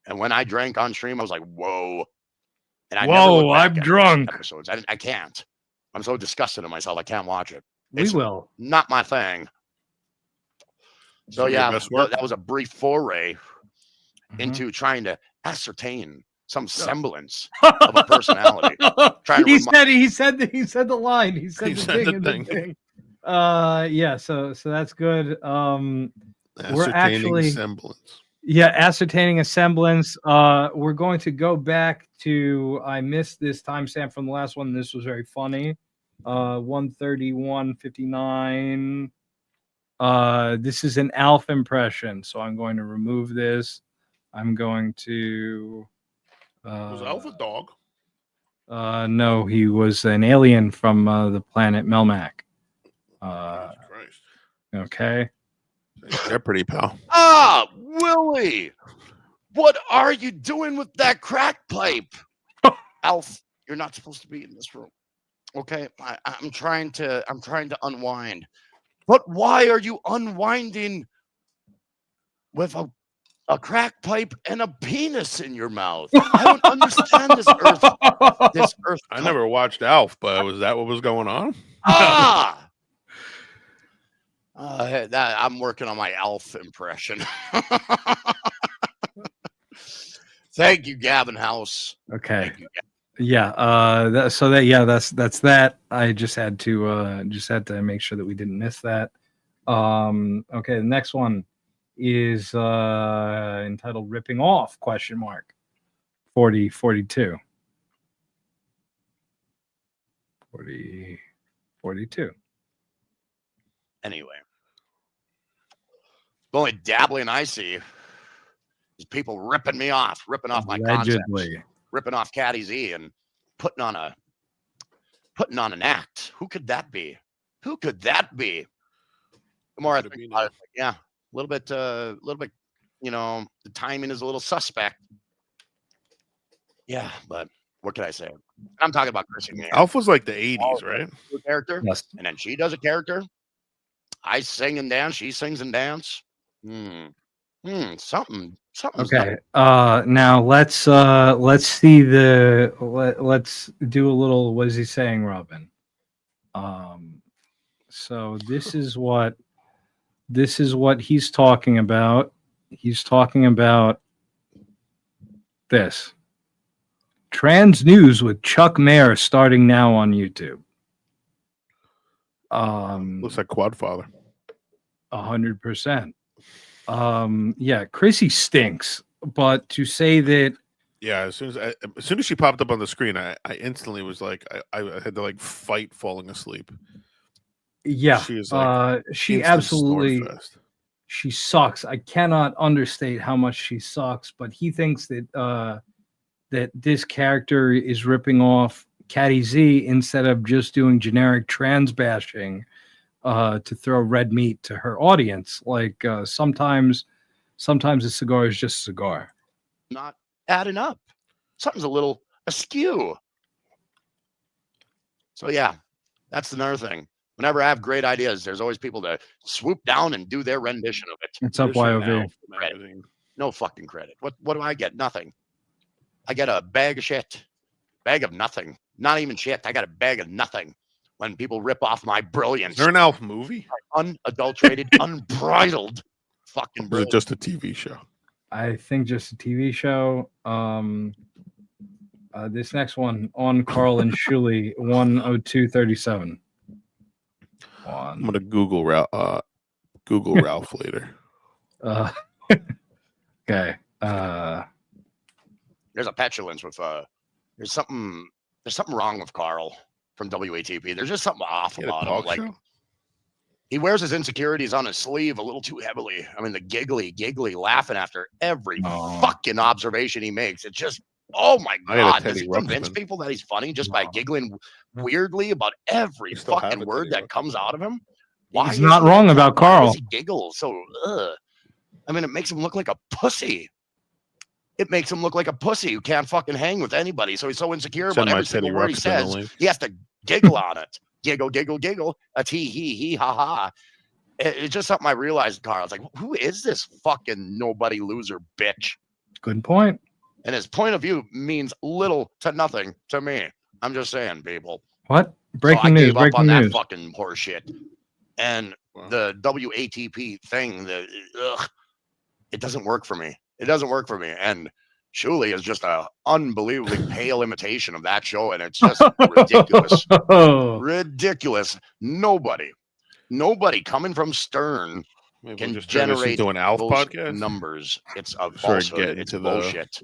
And when I drank on stream, I was like, whoa. And I never looked back I'm at drunk. episodes. I can't. I'm so disgusted in myself. I can't watch it. We will. Not my thing. So yeah, that was a brief foray into trying to ascertain some semblance of a personality. He said the line. He said the thing. Yeah, so that's good. We're actually semblance. Yeah, ascertaining a semblance. We're going to go back to, I missed this timestamp from the last one. This was very funny. 131:59. This is an Alf impression, so I'm going to remove this. I'm going to Was Alf a dog? no, he was an alien from the planet Melmac. Christ. Okay. They're pretty, pal. Willie, what are you doing with that crack pipe? Alf, you're not supposed to be in this room. Okay, I'm trying to unwind. But why are you unwinding with a crack pipe and a penis in your mouth? I don't understand this earth. I never watched Alf, but was that what was going on? I'm working on my Alf impression. Thank you, Gavin House. Okay. Yeah. That's that. I just had to make sure that we didn't miss that. Okay. The next one is entitled "Ripping Off?" 42. 42. Anyway, the only dabbling I see is people ripping off my concepts, ripping off Caddy Z and putting on an act. Who could that be? The more I think about it, yeah, a little bit, the timing is a little suspect. Yeah, but what can I say? I'm talking about Chrissy. Alf was like the 80s, right? Character, yes. And then she does a character. I sing and dance. She sings and dance. Something. Okay. Now let's see let's do a little. What is he saying, Robin? So this is what This is what he's talking about. He's talking about this. Trans News with Chuck Mayer starting now on YouTube. Looks like Quadfather. 100%. Yeah, Chrissy stinks. But to say that, Yeah, as soon as she popped up on the screen, I instantly was like, I had to like fight falling asleep. yeah, She is like she instant absolutely, Snorefest. she sucks. I cannot understate how much she sucks. But he thinks that that this character is ripping off Catty Z instead of just doing generic trans bashing to throw red meat to her audience. Like sometimes a cigar is just a cigar. Not adding up. Something's a little askew. So yeah, that's another thing. Whenever I have great ideas, there's always people to swoop down and do their rendition of it. What's up, YOV? Credit. No fucking credit. What do I get? Nothing. I get a bag of shit. Bag of nothing. Not even shit. I got a bag of nothing when people rip off my brilliance. Is there an Alf movie? Unadulterated, unbridled fucking Or is it brilliance. just a TV show? I think just a TV show. This next one on Carl and Shuli 10237. I'm gonna Google Ralph later. Okay. There's a petulance with there's something wrong with Carl from WATP. There's just something off about him. Like he wears his insecurities on his sleeve a little too heavily. I mean, the giggly, laughing after every fucking observation he makes. It's just, oh my God, does he convince people that he's funny just by giggling weirdly about every fucking word that comes out of him? He's not wrong about Why Carl. does he giggle so? I mean, it makes him look like a pussy. It makes him look like a pussy who can't fucking hang with anybody. So he's so insecure about every single word he says. He has to giggle on it. Giggle, giggle, giggle. A he, ha, ha. It's just something I realized, Carl. It's like, who is this fucking nobody loser bitch? Good point. And his point of view means little to nothing to me. I'm just saying, people. What? Breaking so I news. gave up Breaking on news. that fucking horse shit. And the WATP thing, it doesn't work for me. It doesn't work for me. And Shuli is just a unbelievably pale imitation of that show, and it's just ridiculous. Ridiculous. Nobody coming from Stern can generate to an Alf those podcast numbers. It's a falsehood. It's bullshit.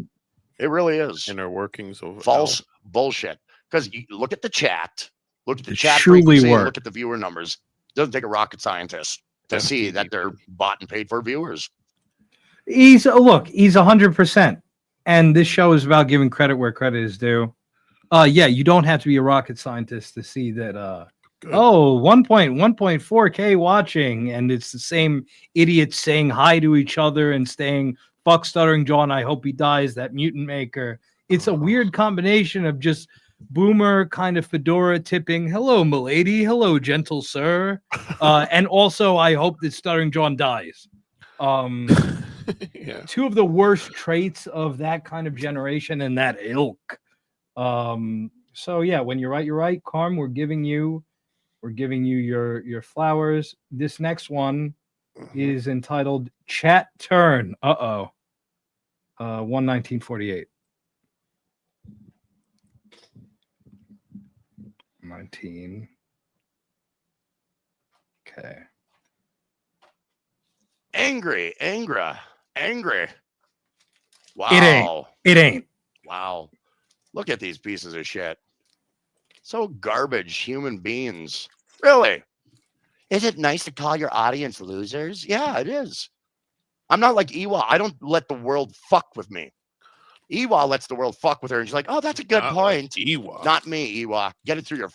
It really is. Inner workings of false bullshit. Because you look at the chat, look at the chat surely frequency, work. look at the viewer numbers. It doesn't take a rocket scientist to see that they're bought and paid for viewers. He's 100%. And this show is about giving credit where credit is due. Yeah, you don't have to be a rocket scientist to see that 1.4K watching, and it's the same idiots saying hi to each other and saying fuck Stuttering John, I hope he dies, that mutant maker. It's a weird combination of just boomer kind of fedora tipping, hello milady, hello gentle sir, and also I hope that Stuttering John dies. Yeah. Two of the worst traits of that kind of generation and that ilk. So yeah, when you're right, Carm. We're giving you your flowers. This next one is entitled Chat Turn. 1948. 19. Okay. Angry. Wow. It ain't. Wow. Look at these pieces of shit. So garbage human beings. Really? Is it nice to call your audience losers? Yeah, it is. I'm not like Ewa. I don't let the world fuck with me. Ewa lets the world fuck with her, and she's like, oh, that's a good point. Like Ewa. Not me, Ewa. Get it through your...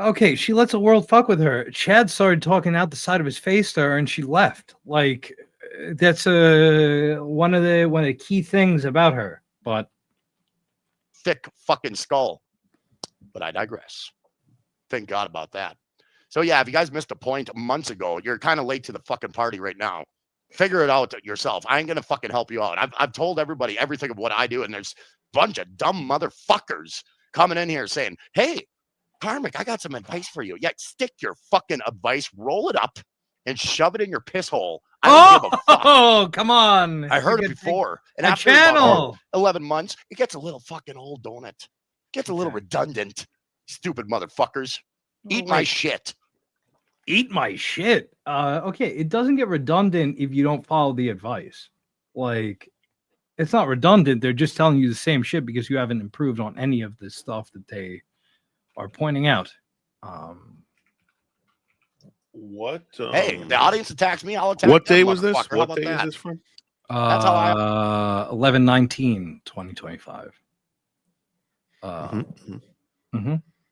Okay, she lets the world fuck with her. Chad started talking out the side of his face to her, and she left. Like, that's one of the key things about her. But thick fucking skull. But I digress. Thank God about that. So yeah, if you guys missed a point months ago, you're kind of late to the fucking party right now. Figure it out yourself. I ain't gonna fucking help you out. I've told everybody everything of what I do, and there's a bunch of dumb motherfuckers coming in here saying, hey, Karmic, I got some advice for you. Yeah, stick your fucking advice, roll it up, and shove it in your piss hole. I don't give a fuck. Oh, come on. I heard it before. And a after about channel. 11 months, it gets a little fucking old, don't it? Gets a little redundant. Stupid motherfuckers. Eat my shit. Eat my shit. Okay, it doesn't get redundant if you don't follow the advice. Like, it's not redundant. They're just telling you the same shit because you haven't improved on any of the stuff that they are pointing out. What? Hey, the audience attacks me. I'll attack What them, day was this? motherfucker. How What about day that? is this from? That's how I 11/19/2025.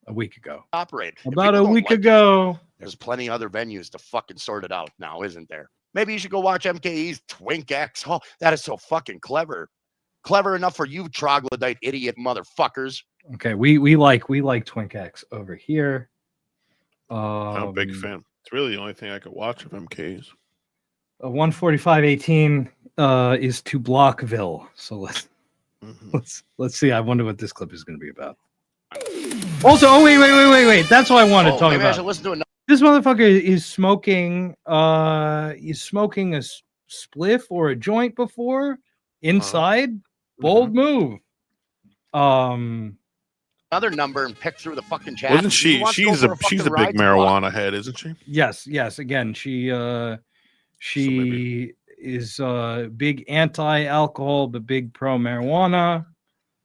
A week ago. operate. If About people a don't week like it, ago. there's plenty other venues to fucking sort it out now, isn't there? Maybe you should go watch MKE's Twink X. Oh, that is so fucking clever. Clever enough for you troglodyte idiot motherfuckers. Okay, we like Twink X over here. I'm a big fan. It's really the only thing I could watch of MK's. 145.18 is to Blockville. So let's see. I wonder what this clip is going to be about. Also, oh wait. That's what I want to talk maybe I about. should listen to another. This motherfucker is smoking. He's smoking a spliff or a joint before inside. Bold move. Another number and pick through the fucking chat. Wasn't she? Who wants to go She's for a fucking big ride to marijuana head, isn't she? Yes. Again, she is big anti-alcohol, but big pro marijuana.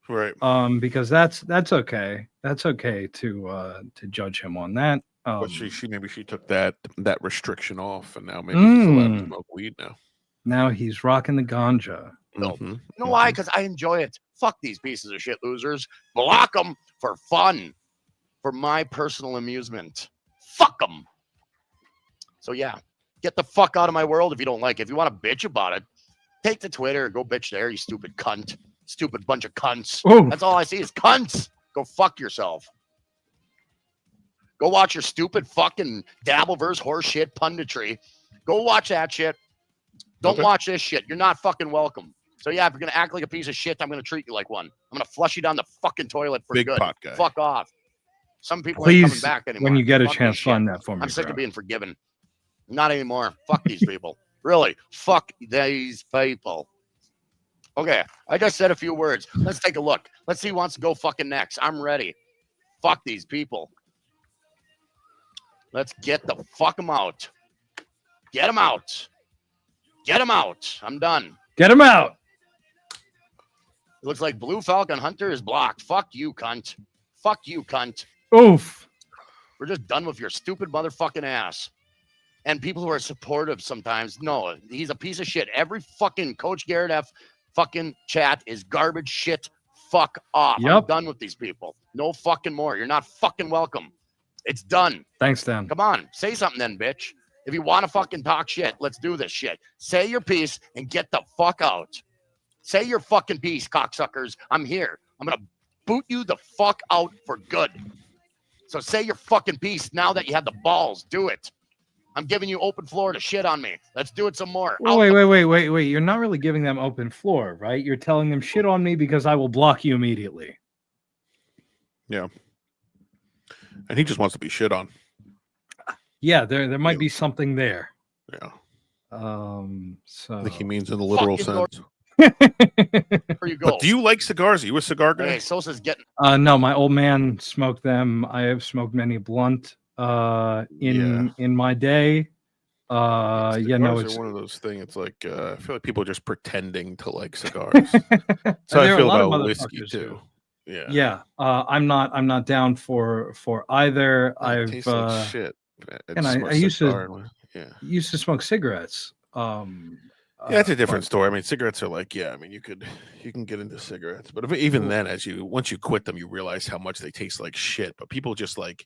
Right. Because that's okay. That's okay to judge him on that. But she maybe she took that restriction off, and now maybe he's allowed to smoke weed now. Now he's rocking the ganja. You know why? Because I enjoy it. Fuck these pieces of shit losers. Block them for fun, for my personal amusement. Fuck them. So yeah, get the fuck out of my world if you don't like it. If you want to bitch about it, take to Twitter. Go bitch there, you stupid cunt. Stupid bunch of cunts. Ooh. That's all I see is cunts. Go fuck yourself. Go watch your stupid fucking Dabbleverse horse shit punditry. Go watch that shit. Don't watch this shit. You're not fucking welcome. So yeah, if you're gonna act like a piece of shit, I'm gonna treat you like one. I'm gonna flush you down the fucking toilet for Big good. pot guy. Fuck off. Some people ain't coming Please, back anymore. when you get a Fuck chance, this shit. find that for me. I'm sick bro. of being forgiven. Not anymore. Fuck these people. Really. Fuck these people. Okay, I just said a few words. Let's take a look. Let's see who wants to go fucking next. I'm ready. Fuck these people. Let's get the fuck them out. Get them out. Get them out. I'm done. Get him out. It looks like Blue Falcon Hunter is blocked. Fuck you, cunt. Fuck you, cunt. Oof. We're just done with your stupid motherfucking ass. And people who are supportive sometimes, no, he's a piece of shit. Every fucking Coach Garrett F fucking chat is garbage shit. Fuck off. Yep. I'm done with these people. No fucking more. You're not fucking welcome. It's done. Thanks, Dan. Come on. Say something then, bitch. If you want to fucking talk shit, let's do this shit. Say your piece and get the fuck out. Say your fucking piece, cocksuckers. I'm here. I'm going to boot you the fuck out for good. So say your fucking piece now that you have the balls. Do it. I'm giving you open floor to shit on me. Let's do it some more. Oh, wait. You're not really giving them open floor, right? You're telling them shit on me because I will block you immediately. Yeah. And he just wants to be shit on. Yeah, there might be something there. Yeah. So I think he means in the literal sense. Where you go? But do you like cigars? Are you a cigar guy? Hey, Sosa's getting. No, my old man smoked them. I have smoked many blunt in my day. No, Cigars it's are one of those things. It's like I feel like people are just pretending to like cigars. So there I are a feel lot of about whiskey motherfuckers too. Yeah. Yeah. I'm not down for either. It tastes like shit. And I used to smoke cigarettes. Yeah, that's a different story. I mean, cigarettes are like, yeah, I mean, you can get into cigarettes, but even then, once you quit them, you realize how much they taste like shit. But people just like,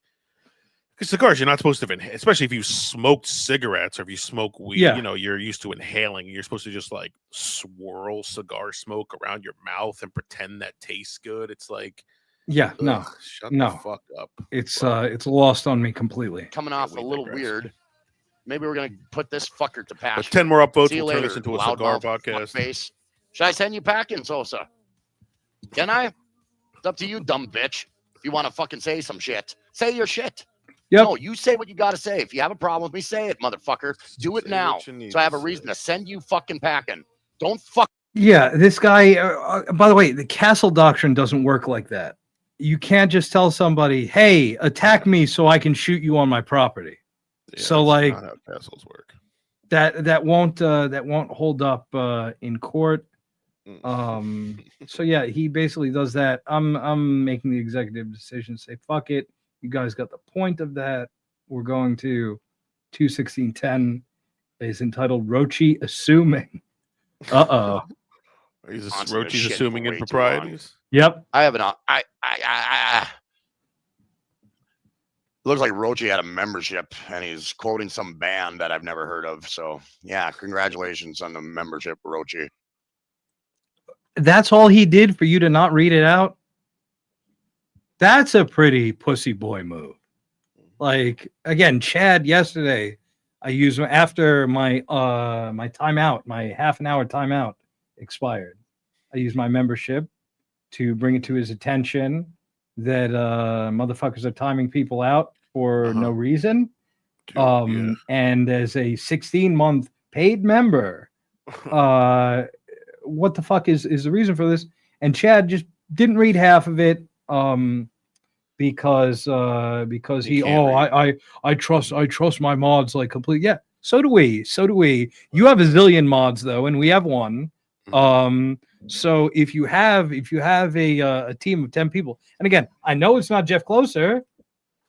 because cigars, you're not supposed to inhale, especially if you smoked cigarettes or if you smoke weed. Yeah. You know, you're used to inhaling. You're supposed to just like swirl cigar smoke around your mouth and pretend that tastes good. It's like, yeah, no, shut no, the fuck up. It's lost on me completely. Coming off a little weird. Maybe we're gonna put this fucker to pasture. But 10 more upvotes See you will turn later, this into a cigar loudmouth podcast. Face. Should I send you packing, Sosa? Can I? It's up to you, dumb bitch. If you want to fucking say some shit, say your shit. Yep. No, you say what you got to say. If you have a problem with me, say it, motherfucker. Do it now. So I have a reason to send you fucking packing. Don't fuck. Yeah, this guy, by the way, the castle doctrine doesn't work like that. You can't just tell somebody, hey, attack me so I can shoot you on my property. Yeah, So like not how castles work. that won't hold up in court. So yeah, he basically does that. I'm making the executive decision, say fuck it. You guys got the point of that. We're going to 21610 is entitled Rochi Assuming. Rochi's assuming improprieties. Yep. I have an looks like Rochi had a membership and he's quoting some band that I've never heard of. So yeah, congratulations on the membership, Rochi. That's all he did for you to not read it out? That's a pretty pussy boy move. Like, again, Chad, yesterday, I used after my my timeout, my half an hour timeout expired. I used my membership to bring it to his attention that motherfuckers are timing people out for no reason. And as a 16-month paid member, what the fuck is the reason for this? And Chad just didn't read half of it because he I trust my mods like completely. Yeah, so do we. You have a zillion mods though, and we have one. So if you have a team of 10 people, and again, I know it's not Jeff Closer.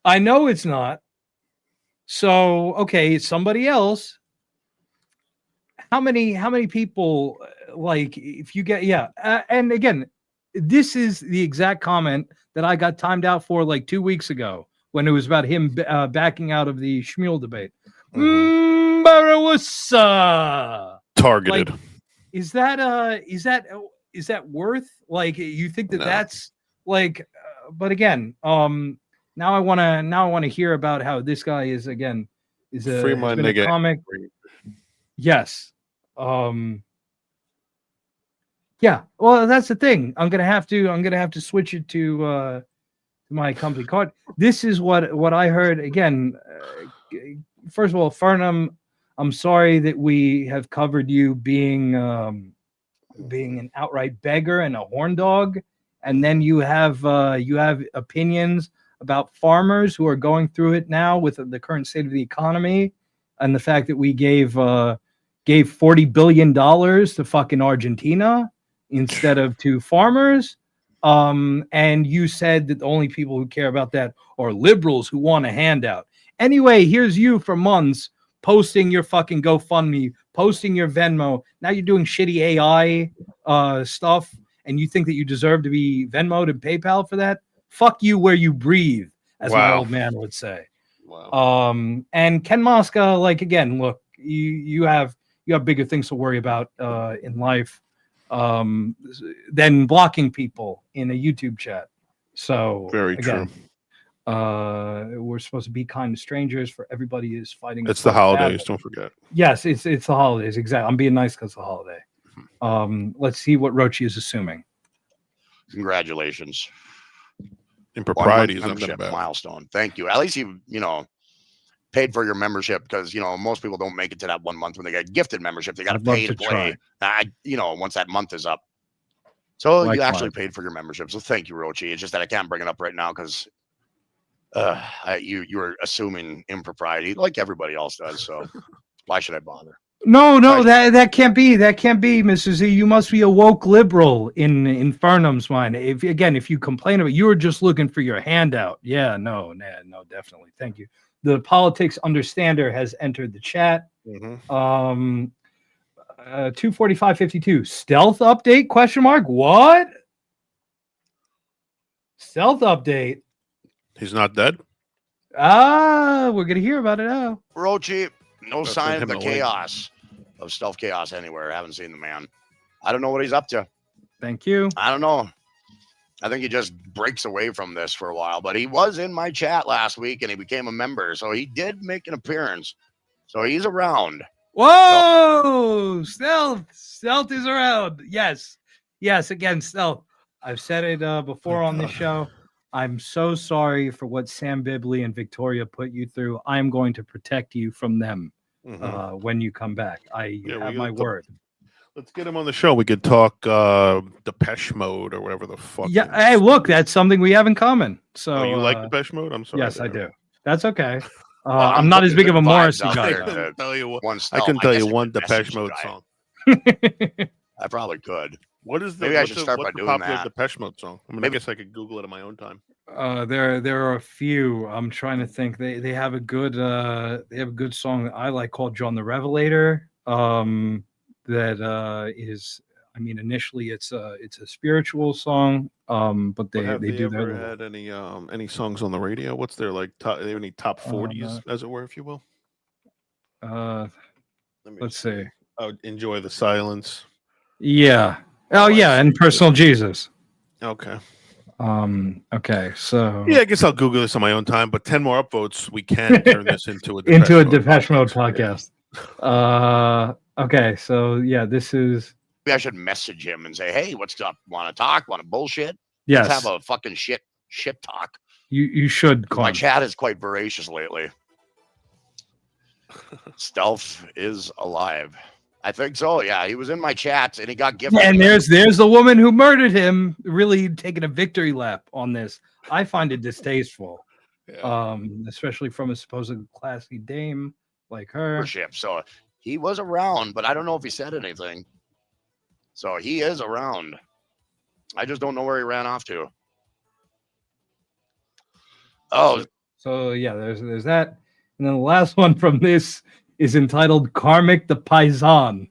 I know it's not. So okay, it's somebody else. How many people, like, if you get, and again, this is the exact comment that I got timed out for like 2 weeks ago when it was about him backing out of the Schmuel debate. Targeted. Like, is that worth, like, you think that's like, but again, now I want to hear about how this guy is a free my nigga comic. Yes. Yeah, well, that's the thing. I'm gonna have to switch it to my company card. This is what I heard. Again, first of all, Fernum, I'm sorry that we have covered you being an outright beggar and a horn dog, and then you have opinions about farmers who are going through it now with the current state of the economy, and the fact that we gave $40 billion to fucking Argentina instead of to farmers. And you said that the only people who care about that are liberals who want a handout. Anyway, here's you for months posting your fucking GoFundMe, posting your Venmo. Now you're doing shitty AI stuff, and you think that you deserve to be Venmo'd and PayPal for that? Fuck you where you breathe, as my old man would say. Wow. And Ken Mosca, like, again, look, you have bigger things to worry about in life than blocking people in a YouTube chat. So very again, true. We're supposed to be kind to strangers, for everybody is fighting. It's the holidays, don't forget. Yes, it's the holidays. Exactly. I'm being nice because it's the holiday. Let's see what Rochi is assuming. Congratulations. Improprieties milestone. Thank you. At least you paid for your membership, because most people don't make it to that 1 month when they get gifted membership. They got to pay to play. Once that month is up. So you actually paid for your membership. So thank you, Rochi. It's just that I can't bring it up right now because you were assuming impropriety like everybody else does. So why should I bother? No, that can't be. That can't be, Mr. Z. You must be a woke liberal in Fernum's mind. If you complain about, you were just looking for your handout. Yeah, no, definitely. Thank you. The politics understander has entered the chat. 245.52 stealth update ? What? Stealth update? He's not dead. We're gonna hear about it now. Rochi, no sign of the chaos of stealth chaos anywhere. I haven't seen the man. I don't know what he's up to. Thank you. I don't know. I think he just breaks away from this for a while, but he was in my chat last week and he became a member. So he did make an appearance. So he's around. Whoa! Stealth is around. Yes. Again, stealth. I've said it before on this show. I'm so sorry for what Sam Bibley and Victoria put you through. I'm going to protect you from them when you come back. You have my word. Let's get him on the show. We could talk Depeche Mode or whatever the fuck. Yeah. Hey, look, that's something we have in common. So you like Depeche Mode? I'm sorry. Yes, I do. That's okay. I'm not as big of a Morrissey guy. I couldn't tell you one Depeche Mode song. I probably could. What is the? Maybe I should start what's by the doing popular that. Depeche Mode song? I mean, I guess I could Google it in my own time. There are a few. I'm trying to think. They have a good song that I like called John the Revelator. That is, I mean, initially it's a spiritual song. But they do ever had any songs on the radio? What's their like top? They have any top 40s, as it were, if you will? Let's see. Oh, Enjoy the Silence. Yeah. Oh yeah, and Personal Jesus. Okay. Okay. So yeah, I guess I'll Google this on my own time. But 10 more upvotes, we can turn this into a Depeche Mode podcast. Okay. So yeah, this is. Maybe I should message him and say, "Hey, what's up? Want to talk? Want to bullshit? Yes. Let's have a fucking shit talk." You should. My chat is quite voracious lately. Stealth is alive. I think so. Yeah, he was in my chat and he got gifted. And there's the woman who murdered him, really taking a victory lap on this. I find it distasteful, especially from a supposed classy dame like her. So he was around, but I don't know if he said anything. So he is around. I just don't know where he ran off to. Oh, so yeah, there's that, and then the last one from this is entitled "Karmic the Paisan."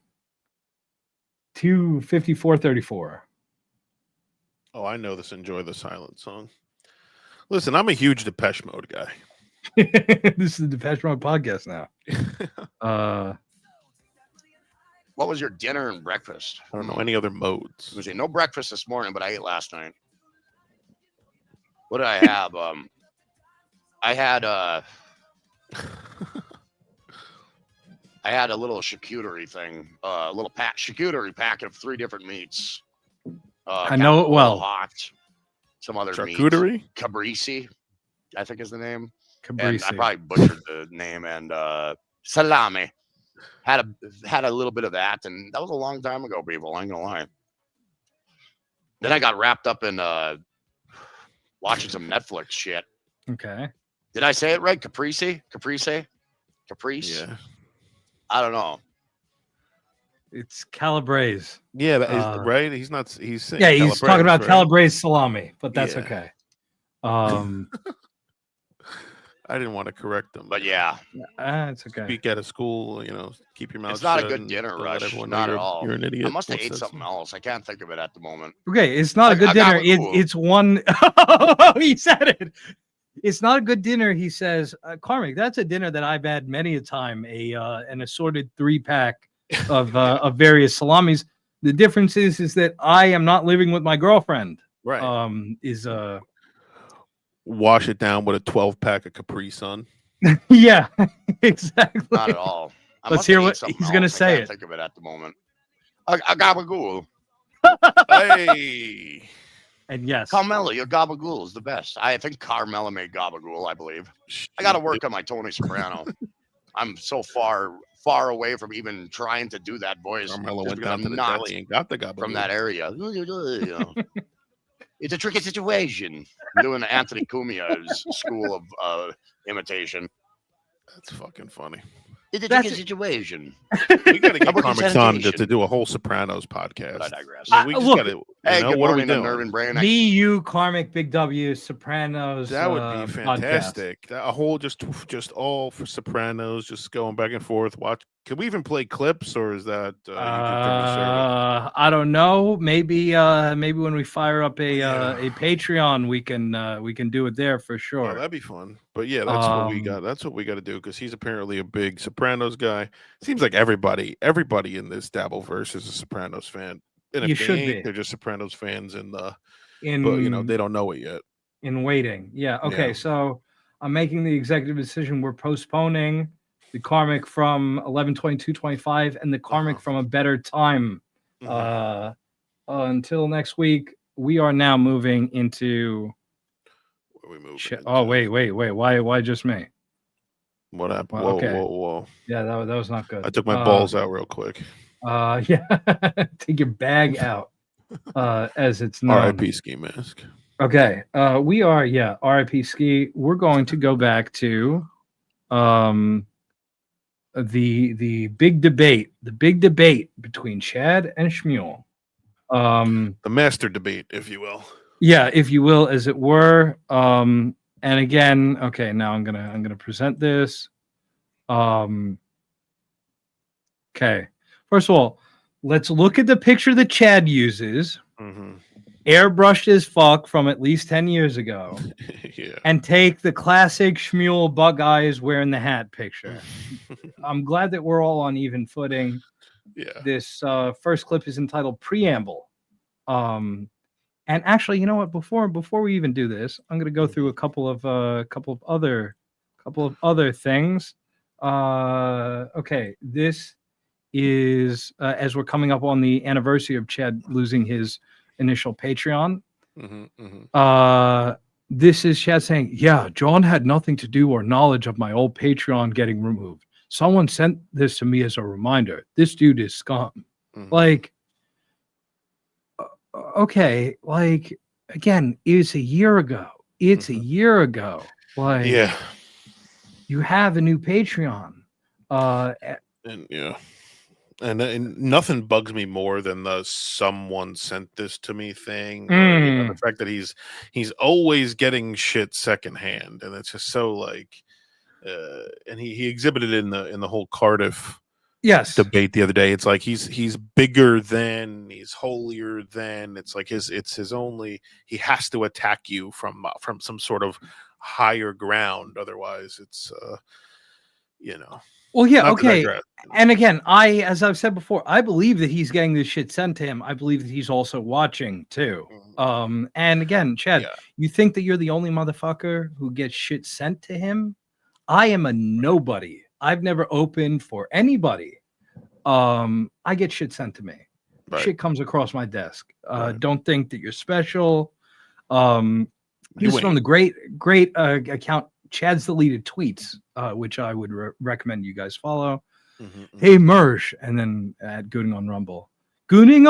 25434. Oh, I know this Enjoy the Silence song. Listen, I'm a huge Depeche Mode guy. This is the Depeche Mode podcast now. what was your dinner and breakfast? I don't know any other modes. Was no breakfast this morning, but I ate last night. What did I have? I had a little charcuterie thing, a little charcuterie packet of 3 different meats. I know it well. Hot, some other charcuterie? Meats. Caprese, I think is the name. Caprese. And I probably butchered the name. And salami. Had a little bit of that, and that was a long time ago, people. I ain't gonna lie. Then I got wrapped up in watching some Netflix shit. Okay. Did I say it right? Caprese? Caprice? Yeah. I don't know. It's Calabrese. Yeah, right. He's saying. Yeah, he's talking about right? Calabrese salami, but that's okay. I didn't want to correct them, but yeah, it's okay. Speak out of school, keep your mouth. It's not shut a good dinner rush. Not at all. You're an idiot. I must have ate something else. I can't think of it at the moment. Okay, it's not a good dinner. It's one. He said it. It's not a good dinner. He says, Karmic, that's a dinner that I've had many a time. An assorted 3-pack of various salamis. The difference is that I am not living with my girlfriend. Right. Wash it down with a 12-pack of Capri Sun. Yeah, exactly. Not at all. Let's hear what he's going to say. I can't think of it at the moment. A gabagool. Hey. And yes, Carmela, your gabagool is the best. I think Carmela made gabagool, I believe. I got to work on my Tony Soprano. I'm so far away from even trying to do that voice. Carmela went down to the deli and got the gabagool from that area. It's a tricky situation. I'm doing Anthony Cumia's school of imitation. That's fucking funny. It's a tricky situation. We got to get Karmic on to do a whole Sopranos podcast. But I digress. We just got to. Hey, good what morning, are we doing? Nerve and Brain. Me, you, Karmic, Big W, Sopranos. That would be fantastic. A whole just all for Sopranos, just going back and forth. Watch. Can we even play clips, or is that? I don't know. Maybe when we fire up a Patreon, we can do it there for sure. Oh, that'd be fun. But yeah, that's what we got. That's what we got to do because he's apparently a big Sopranos guy. Seems like everybody in this Dabbleverse is a Sopranos fan. And if they ain't, they're just Sopranos fans, but they don't know it yet. In waiting, yeah. Okay, yeah. So I'm making the executive decision. We're postponing the Karmic from 11/22/25 and the Karmic from a better time until next week. We are now moving into Where we moving? Oh, wait. Why just me? What happened? Well, Whoa, okay. whoa. Yeah, that was not good. I took my balls out real quick. Yeah. Take your bag out, as it's known. R.I.P. Ski Mask. Okay. We are, R.I.P. Ski. We're going to go back to the big debate. The big debate between Chad and Schmuel. The master debate, if you will. Yeah, if you will, as it were. And again, okay, now I'm gonna present this. Okay. First of all, let's look at the picture that Chad uses. Mm-hmm. Airbrushed as fuck from at least 10 years ago. Yeah. And take the classic Schmuel bug eyes wearing the hat picture. I'm glad that we're all on even footing. Yeah. This first clip is entitled Preamble. And actually, you know what? Before we even do this, I'm going to go through a couple of other things. Okay, this is as we're coming up on the anniversary of Chad losing his initial Patreon. This is Chad saying, "Yeah, John had nothing to do or knowledge of my old Patreon getting removed. Someone sent this to me as a reminder. This dude is scum." Like, okay, like, again, it's a year ago. It's a year ago. Like, yeah, you have a new Patreon. And yeah, and nothing bugs me more than the "someone sent this to me" thing. Or, you know, the fact that he's always getting shit secondhand, and it's just so like, and he exhibited in the whole Cardiff debate the other day. It's like he's bigger than, he's holier than. It's like it's his only. He has to attack you from some sort of higher ground. Otherwise, it's you know. Well, yeah, okay. And again, as I've said before, I believe that he's getting this shit sent to him. I believe that he's also watching too. And again, Chad, you think that you're the only motherfucker who gets shit sent to him? I am a nobody. I've never opened for anybody. I get shit sent to me. Right. Shit comes across my desk. Don't think that you're special. This is from the great account Chad's Deleted Tweets, which I would recommend you guys follow. Hey, Mersh, and then at Gooning on Rumble. Gooning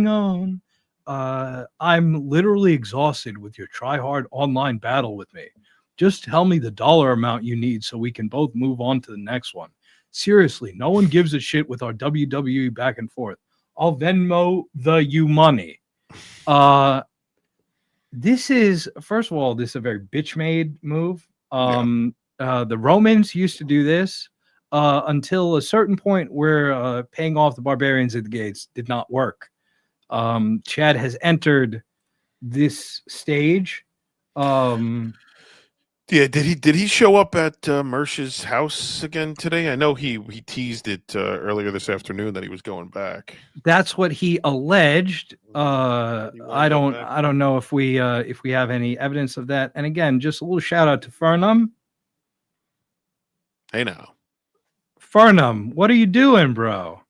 on. I'm literally exhausted with your try-hard online battle with me. Just tell me the dollar amount you need so we can both move on to the next one. Seriously, no one gives a shit with our WWE back and forth. I'll Venmo you money. This is, first of all, this is a very bitch-made move. The Romans used to do this until a certain point where paying off the barbarians at the gates did not work. Chad has entered this stage. Yeah, did he show up at Mersh's house again today? I know he teased it earlier this afternoon that he was going back. That's what he alleged. I don't know if we have any evidence of that. And again, just a little shout out to Fernum. Hey now, Fernum, what are you doing, bro?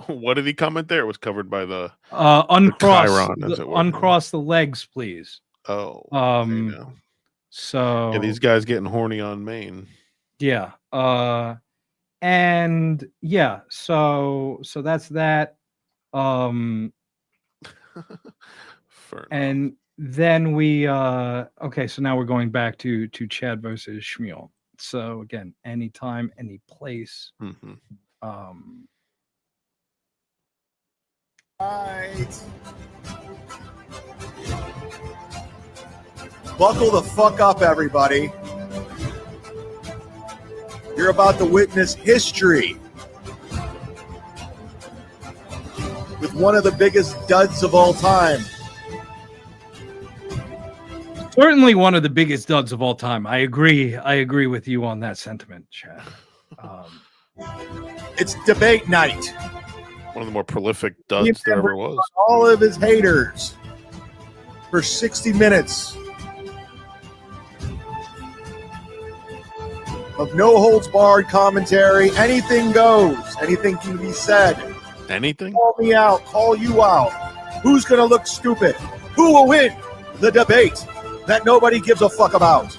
What did he comment there? It was covered by the uncross the legs, please. Oh, so yeah, these guys getting horny on Maine. Yeah. And yeah, so that's that. And then we okay, so now we're going back to Chad versus Schmuel. So again, anytime, any place. Buckle the fuck up, everybody. You're about to witness history with one of the biggest duds of all time. Certainly one of the biggest duds of all time. I agree with you on that sentiment, Chad. It's debate night. One of the more prolific duds there ever was. All of his haters for 60 minutes of no holds barred commentary. Anything goes. Anything can be said. Anything? Call me out. Call you out. Who's going to look stupid? Who will win the debate? that nobody gives a fuck about.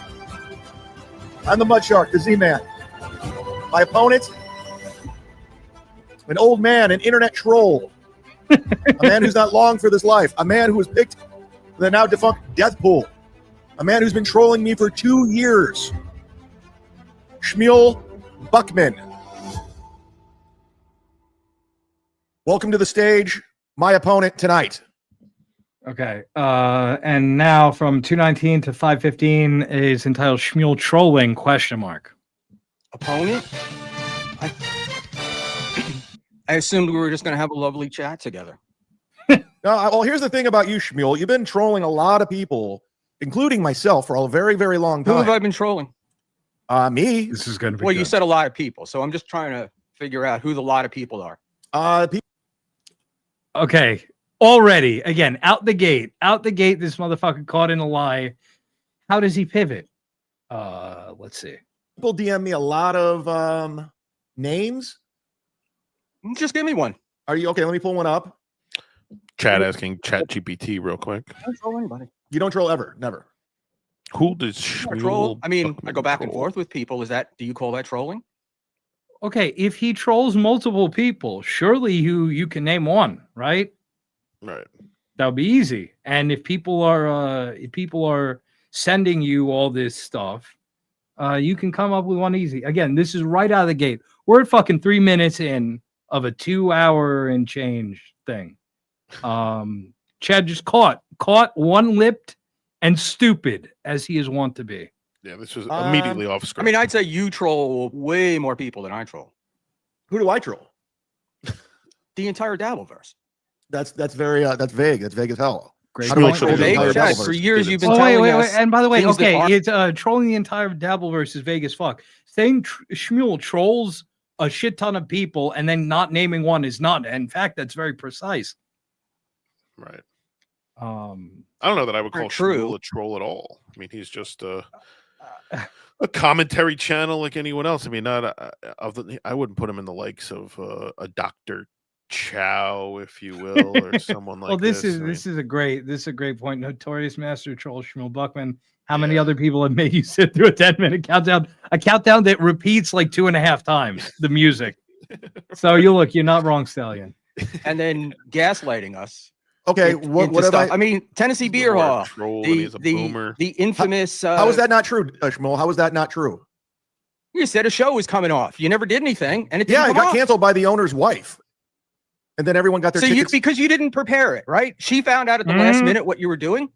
I'm the Mud Shark, the Z-Man. My opponent, an old man, an internet troll, a man who's not long for this life, a man who was picked for the now defunct Death Pool, a man who's been trolling me for 2 years, Schmuel Buckman. Welcome to the stage, my opponent tonight. Okay. And now from 219 to 515 is entitled Schmuel Trolling ? Opponent? I assumed we were just going to have a lovely chat together. Well, here's the thing about you, Schmuel. You've been trolling a lot of people, including myself, for a very, very long time. Who have I been trolling? Me. This is going to be Well, you said a lot of people, so I'm just trying to figure out who the lot of people are. Okay. Already, again, out the gate, this motherfucker caught in a lie. How does he pivot? Let's see. People DM me a lot of names. Just give me one. Are you okay? Let me pull one up. Chat asking ChatGPT real quick. I don't troll anybody. You don't troll ever, never. Who does I troll? I mean, I go back and forth with people. Do you call that trolling? Okay, if he trolls multiple people, surely you can name one, right? Right. That would be easy. And if people are sending you all this stuff, you can come up with one easy. Again, this is right out of the gate. We're at fucking 3 minutes in of a 2 hour and change thing. Chad just caught one-lipped and stupid as he is wont to be. Yeah, this was immediately off script. I mean, I'd say you troll way more people than I troll. Who do I troll? The entire Dabbleverse. That's very that's vague. That's vague as hell. Great. How do I point. troll the Vague, entire Chad, Dabbleverse? for years you've been Oh, telling wait. us. And by the way, things that okay, aren't- it's trolling the entire Dabbleverse is vague as fuck. Saying Schmuel trolls a shit ton of people and then not naming one is not. In fact, that's very precise. Right. I don't know that I would call Schmuel a troll at all. I mean, he's just a commentary channel like anyone else. I mean, I wouldn't put him in the likes of a Dr. Chow, if you will, or someone like this this. is a great point. Notorious master troll Schmuel Buckman. How many other people have made you sit through a 10-minute countdown? A countdown that repeats like 2.5 times the music. So you're not wrong, Stallion. And then gaslighting us. Okay, into what have stuff. I? I mean, Tennessee Beer Hall, the infamous. How is that not true, Schmuel? How is that not true? You said a show was coming off. You never did anything, and it didn't it come got off. canceled by the owner's wife, and then everyone got their tickets. Because you didn't prepare it, right? She found out at the last minute what you were doing.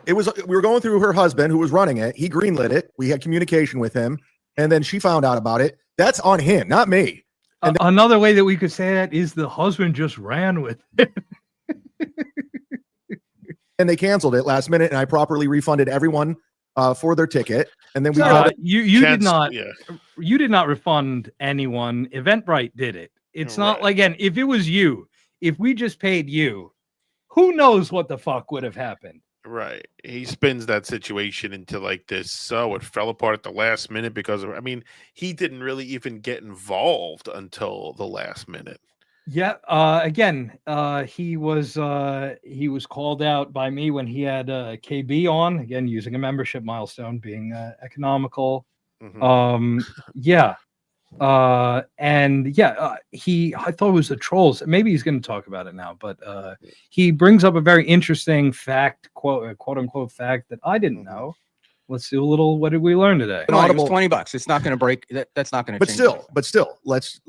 We were going through her husband who was running it. He greenlit it. We had communication with him, and then she found out about it. That's on him, not me. And Another way that we could say that is the husband just ran with it. And they canceled it last minute, and I properly refunded everyone for their ticket. And then we you did not refund anyone. Eventbrite did it. It's not like, again, if it was you, if we just paid you, who knows what the fuck would have happened? Right. He spins that situation into like this. So it fell apart at the last minute because of, I mean, he didn't really even get involved until the last minute. Yeah. Again, he was called out by me when he had KB on, again, using a membership milestone, being economical. Mm-hmm. I thought it was the trolls. Maybe he's going to talk about it now, but he brings up a very interesting fact, quote unquote fact that I didn't know. Let's do a little. What did we learn today? No, it was $20. It's not going to break. That's not going to. But still, let's.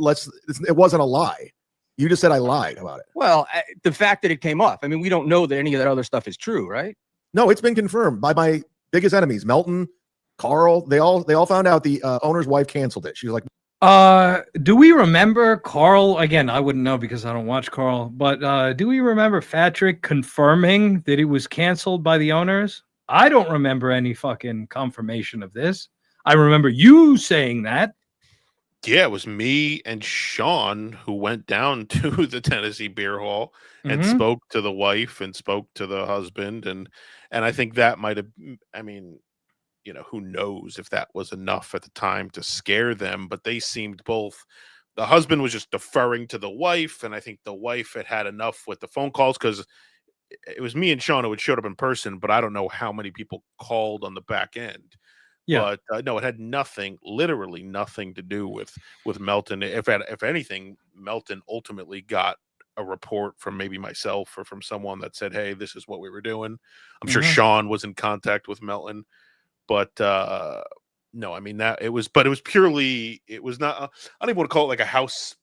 It wasn't a lie. You just said I lied about it. Well, the fact that it came off. I mean, we don't know that any of that other stuff is true, right? No, it's been confirmed by my biggest enemies, Melton, Carl. They all found out the owner's wife canceled it. She was like, do we remember Carl? Again, I wouldn't know because I don't watch Carl, but do we remember Patrick confirming that it was canceled by the owners? I don't remember any fucking confirmation of this. I remember you saying that. Yeah, it was me and Sean who went down to the Tennessee Beer Hall and spoke to the wife and spoke to the husband. And I think that might have, I mean, you know, who knows if that was enough at the time to scare them, but they seemed both. The husband was just deferring to the wife, and I think the wife had enough with the phone calls because it was me and Sean who had showed up in person, but I don't know how many people called on the back end. Yeah. But no, it had nothing, literally nothing to do with Melton. If anything, Melton ultimately got a report from maybe myself or from someone that said, "Hey, this is what we were doing." I'm sure Sean was in contact with Melton, but no, I mean it was purely, it was not. I don't even want to call it like a house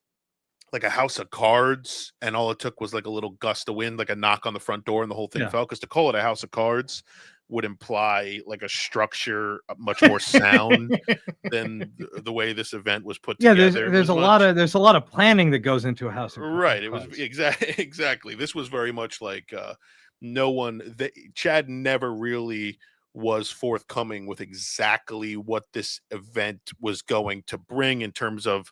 of cards, and all it took was like a little gust of wind, like a knock on the front door, and the whole thing fell. Because to call it a house of cards would imply like a structure much more sound than the way this event was put together. There's a lot of planning that goes into a house of cards. Right. It was exactly. This was very much like Chad never really was forthcoming with exactly what this event was going to bring in terms of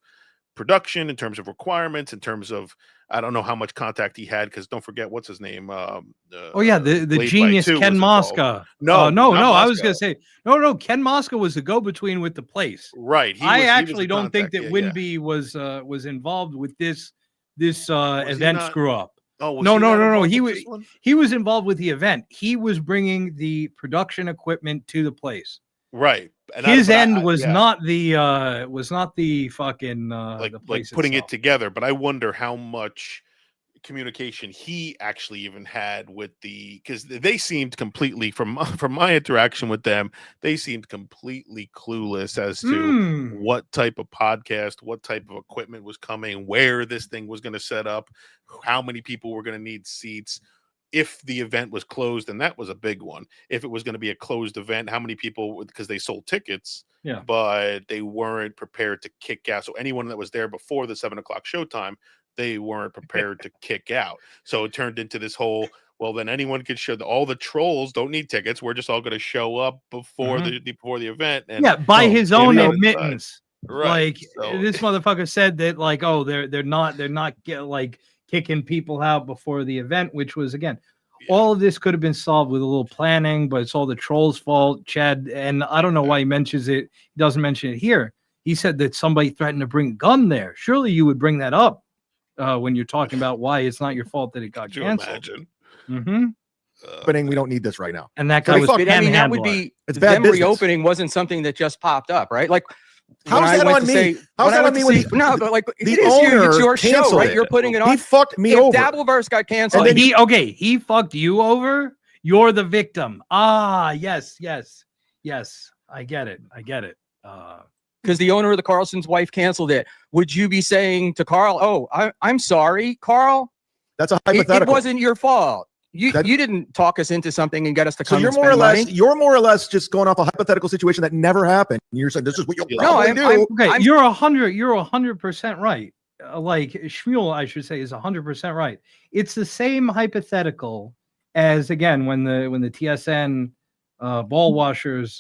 production, in terms of requirements, in terms of, I don't know how much contact he had, because don't forget, what's his name? The genius Ken Mosca. No, I was gonna say no. Ken Mosca was the go-between with the place. Right. I actually don't think that Winby was involved with this event screw up. Oh, no. He was involved with the event. He was bringing the production equipment to the place. Right. And his end was not the fucking like the place putting itself. it together. But I wonder how much communication he actually even had with because they seemed completely, from my interaction with them, they seemed completely clueless as to what type of podcast, what type of equipment was coming, where this thing was going to set up, how many people were going to need seats. If the event was closed, and that was a big one. If it was going to be a closed event, how many people, because they sold tickets, but they weren't prepared to kick out. So anyone that was there before the 7:00 showtime, they weren't prepared to kick out. So it turned into this whole, well, then anyone could show all the trolls don't need tickets. We're just all going to show up before the event. And by his own admittance. Right. Like this motherfucker said that, like, oh, they're not kicking people out before the event, which was, again, all of this could have been solved with a little planning, but it's all the trolls' fault. Chad, and I don't know why he mentions it. He doesn't mention it here. He said that somebody threatened to bring a gun there. Surely you would bring that up when you're talking about why it's not your fault that it got canceled. But we don't need this right now. And that guy was that would be, it's bad them business. Reopening wasn't something that just popped up, right? Like, how's that on me? How's that on me? No, but like the owner, it's your show, right? It. You're putting it on. He fucked me over. Dabbleverse got canceled. And then he fucked you over. You're the victim. Ah, yes. I get it. Because the owner of the Carlson's wife canceled it. Would you be saying to Carl, "Oh, I'm sorry, Carl"? That's a hypothetical. It wasn't your fault. You didn't talk us into something and get us to come. So you're more or less just going off a hypothetical situation that never happened. You're saying this is what you'll probably do. You're 100% right. Like Schmuel, I should say, is 100% right. It's the same hypothetical as, again, when the TSN ball washers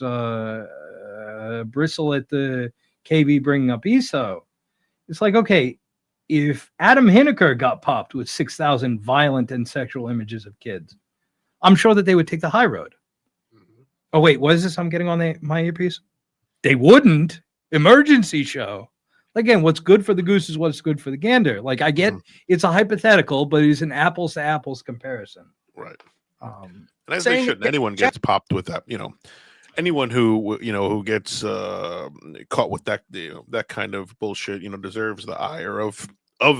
bristle at the KB bringing up ESO. It's like, okay, if Adam Hineker got popped with 6,000 violent and sexual images of kids, I'm sure that they would take the high road. Oh, wait, what is this I'm getting on my earpiece? They wouldn't. Emergency show. Again, what's good for the goose is what's good for the gander. Like, I get it's a hypothetical, but it's an apples to apples comparison. Right. And as they shouldn't. Anyone gets popped with that, anyone who gets caught with that, that kind of bullshit, deserves the ire of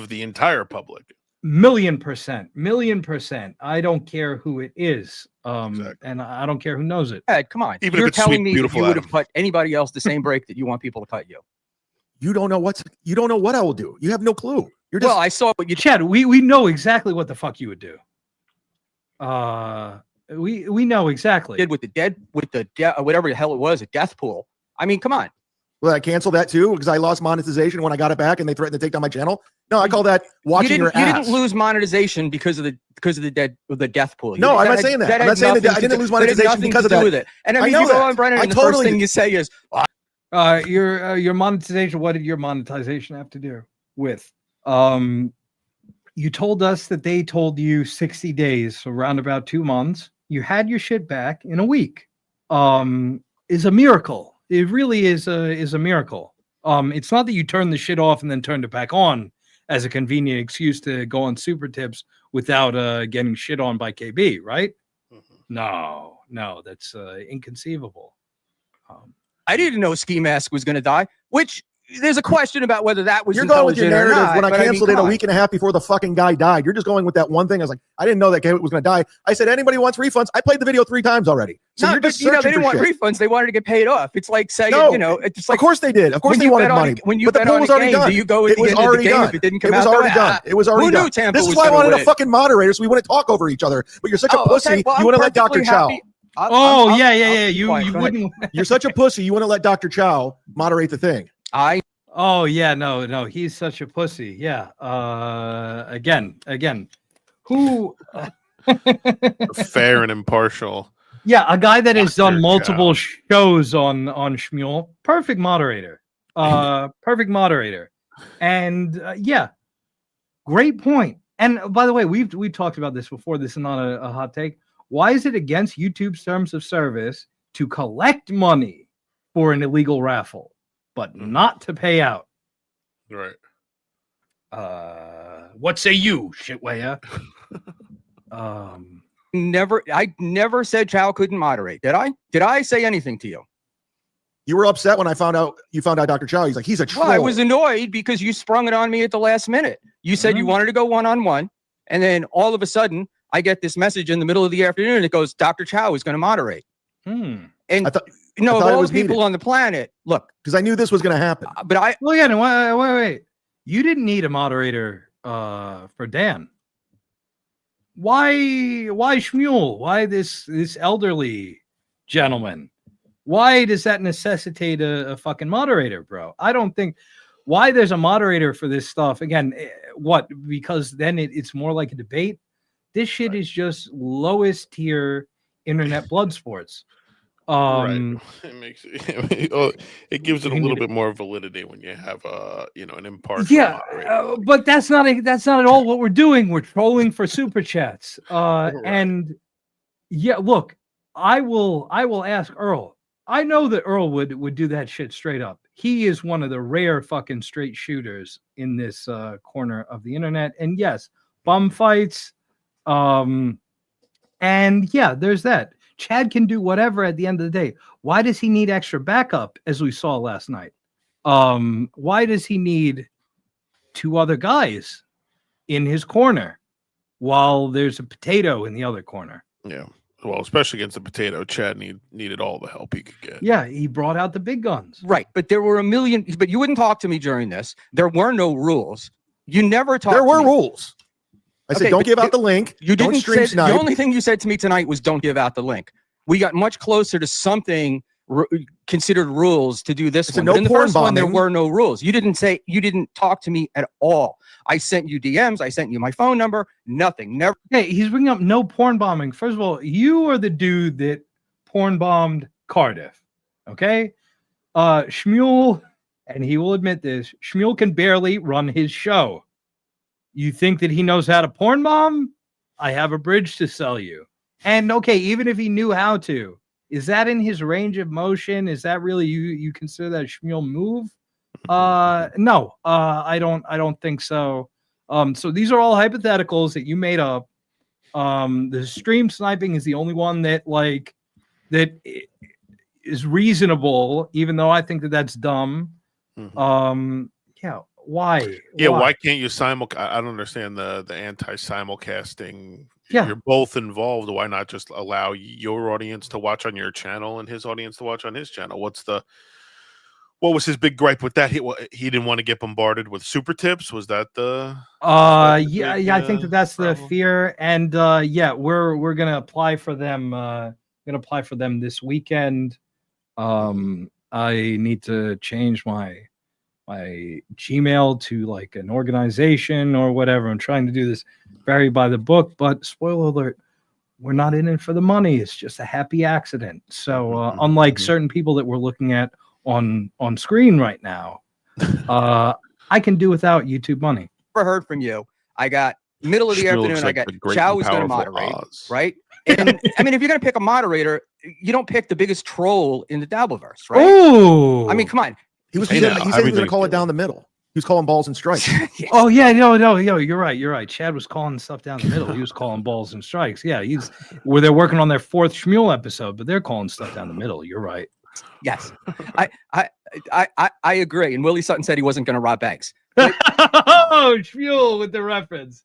the entire public. Million percent. I don't care who it is. And I don't care who knows it. Ed, come on. Even You're if it's telling sweet, me beautiful you would Adam. have cut anybody else the same break that you want people to cut you. You don't know what I will do. You have no clue. You're just, well, I saw what you Chad, we know exactly what the fuck you would do. We know exactly. Did with the whatever the hell it was, a death pool. I mean, come on. Will I cancel that too because I lost monetization when I got it back and they threatened to take down my channel? No, I call that watching your ass. You didn't lose monetization because of the death pool. No, I'm not saying that. I'm not saying that I didn't lose monetization because of that. With it. And I mean, you go on, Brennan, and the first thing you say is, your monetization. What did your monetization have to do with? You told us that they told you 60 days, so around about 2 months. You had your shit back in a week. Is a miracle. It really is a miracle. It's not that you turned the shit off and then turned it back on as a convenient excuse to go on super tips without getting shit on by KB, right? No, that's inconceivable. I didn't know Ski Mask was going to die, which there's a question about whether that was You're going with your intelligent or narrative not, when I but canceled mean, it a come week and a half before the fucking guy died. You're just going with that one thing. I was like, I didn't know that guy was going to die. I said, anybody wants refunds? I played the video 3 times already. So No, you're but just you know, they searching didn't for want shit. refunds. They wanted to get paid off. It's like saying, No, you know, it's just like, of course they did. Of course when they you wanted bet on money. a- when you but the bet pool on was a already game, done. do you go at It the was end of the already game done. if it didn't It come was out the already way? done. It was already Who done. knew Tampa This is was why I gonna wanted win? a fucking moderator so we wouldn't talk over each other. But you're such a Oh, okay. pussy. Well, You I'm wouldn't let Dr. perfectly Chow. happy. Oh, yeah. I'll be You quiet. Go ahead. wouldn't. You're such a pussy. You wouldn't let Dr. Chow moderate the thing. Oh yeah, no, he's such a pussy. Yeah. Again. Who? Fair and impartial. Yeah, a guy that has Dr. done multiple shows on Schmuel. Perfect moderator. Perfect moderator. And yeah, great point. And by the way, we've talked about this before. This is not a hot take. Why is it against YouTube's terms of service to collect money for an illegal raffle, but not to pay out? Right. What say you, shitwaya? I never said Chow couldn't moderate. Did I? Did I say anything to you? You were upset when I found out you found out Dr. Chow. He's like, he's a troll. Well, I was annoyed because you sprung it on me at the last minute. You said you wanted to go one-on-one, and then all of a sudden, I get this message in the middle of the afternoon. It goes, Dr. Chow is going to moderate. And I thought of it all was the people needed. on the planet, look, because I knew this was going to happen. But I well, yeah, no, wait. You didn't need a moderator for Dan. Why Schmuel? Why this elderly gentleman? Why does that necessitate a fucking moderator, bro? I don't think why there's a moderator for this stuff. Again, what? Because then it's more like a debate. This shit is just lowest tier internet blood sports. Right. It makes it gives it a little bit more validity when you have an impartial moderator. But that's not at all what we're doing. We're trolling for super chats. And yeah, look, I will ask Earl. I know that Earl would do that shit straight up. He is one of the rare fucking straight shooters in this corner of the internet. And yes, bum fights. And yeah, there's that. Chad can do whatever at the end of the day. Why does he need extra backup, as we saw last night? Why does he need 2 other guys in his corner while there's a potato in the other corner? Yeah. Well, especially against the potato, Chad needed all the help he could get. Yeah, he brought out the big guns. Right, but there were a million. But you wouldn't talk to me during this. There were no rules. You never talked. There were to me. rules. I said, don't give out the link. You don't didn't stream say. snipe. The only thing you said to me tonight was, "Don't give out the link." We got much closer to something considered rules to do this It's a one. no But in the porn first one, there bombing. were no rules. You didn't talk to me at all. I sent you DMs. I sent you my phone number. Nothing. Never. Hey, he's bringing up no porn bombing. First of all, you are the dude that porn bombed Cardiff. Okay, Schmuel, and he will admit this. Schmuel can barely run his show. You think that he knows how to porn bomb? I have a bridge to sell you. And okay, even if he knew how to, is that in his range of motion? Is that really you consider that a Schmuel move? No, I don't think so. So these are all hypotheticals that you made up. The stream sniping is the only one that is reasonable, even though I think that that's dumb. Yeah, why? Yeah, why can't you I don't understand the anti-simulcasting. Yeah. You're both involved. Why not just allow your audience to watch on your channel and his audience to watch on his channel? What was his big gripe with that? He didn't want to get bombarded with super tips. Was that the? Yeah, I think that's the fear, and yeah, we're gonna apply for them. This weekend. I need to change my Gmail to like an organization or whatever. I'm trying to do this very by the book, but spoiler alert, we're not in it for the money. It's just a happy accident. So unlike certain people that we're looking at on screen right now, I can do without YouTube money. Never heard from you. I got middle of the Schmuel looks afternoon. I like got the great Chow and was going to powerful moderate, Oz. right? And I mean, if you're going to pick a moderator, you don't pick the biggest troll in the Dabbleverse, right? Oh, I mean, come on. He Hey, said now, he was going to everything's call it down the middle. He was calling balls and strikes. Oh yeah, no, you're right. Chad was calling stuff down the middle. He was calling balls and strikes. Yeah, where they're working on their 4th Schmuel episode, but they're calling stuff down the middle. You're right. Yes, I agree. And Willie Sutton said he wasn't going to rob banks. Oh, Schmuel with the reference.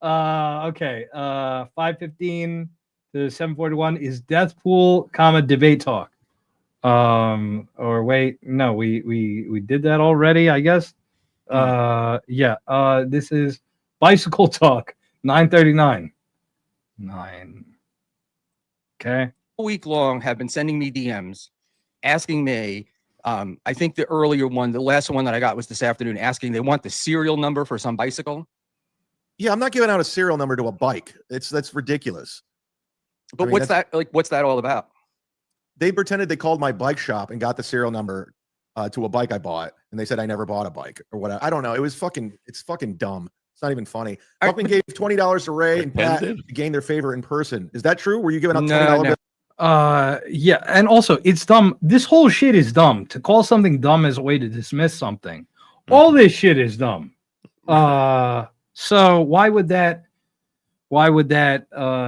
Okay. 5:15 to 7:41 is Death Pool, debate talk. Or wait, no, we did that already, I guess. Yeah. This is bicycle talk. 9:39. 9. Okay. All week long have been sending me DMs asking me. I think the last one that I got was this afternoon, asking they want the serial number for some bicycle. Yeah, I'm not giving out a serial number to a bike. That's ridiculous. But what's that all about? They pretended they called my bike shop and got the serial number to a bike I bought, and they said I never bought a bike or whatever. I don't know. It's fucking dumb. It's not even funny. Fucking gave $20 to Ray and Pat to gain their favor in person. Is that true? Were you giving out $20 bills? Yeah, and also it's dumb. This whole shit is dumb. To call something dumb as a way to dismiss something, all this shit is dumb. So why would that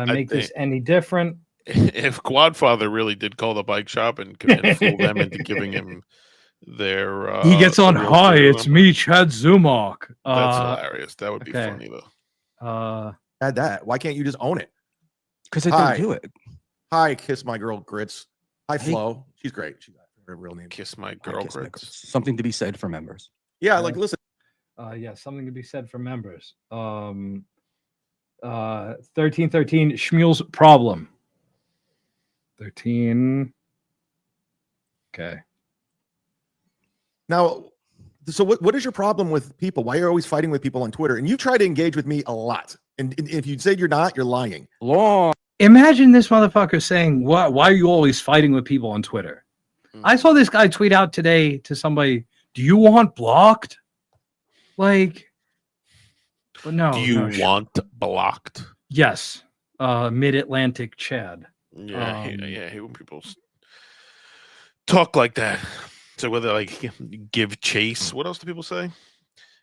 make this any different? If Quadfather really did call the bike shop and fool them into giving him their he gets on, hi, it's me, Chad Zumach. That's hilarious. That would be funny though. Add that. Why can't you just own it? Because I don't do it. Hi, Kiss My Girl Grits. Hi, Flo. She's great. She's got her real name. Kiss My Girl Grits. Something to be said for members. Yeah, like listen. Yeah, something to be said for members. 1313 Schmuel's problem. 13. Okay. Now, so what is your problem with people? Why are you always fighting with people on Twitter? And you try to engage with me a lot. And if you say you're not, you're lying. Long. Imagine this motherfucker saying, why are you always fighting with people on Twitter? I saw this guy tweet out today to somebody, do you want blocked? Like, but no. Do you want blocked? Yes. Mid-Atlantic Chad. Yeah, I hate when people talk like that. So whether like give chase, what else do people say?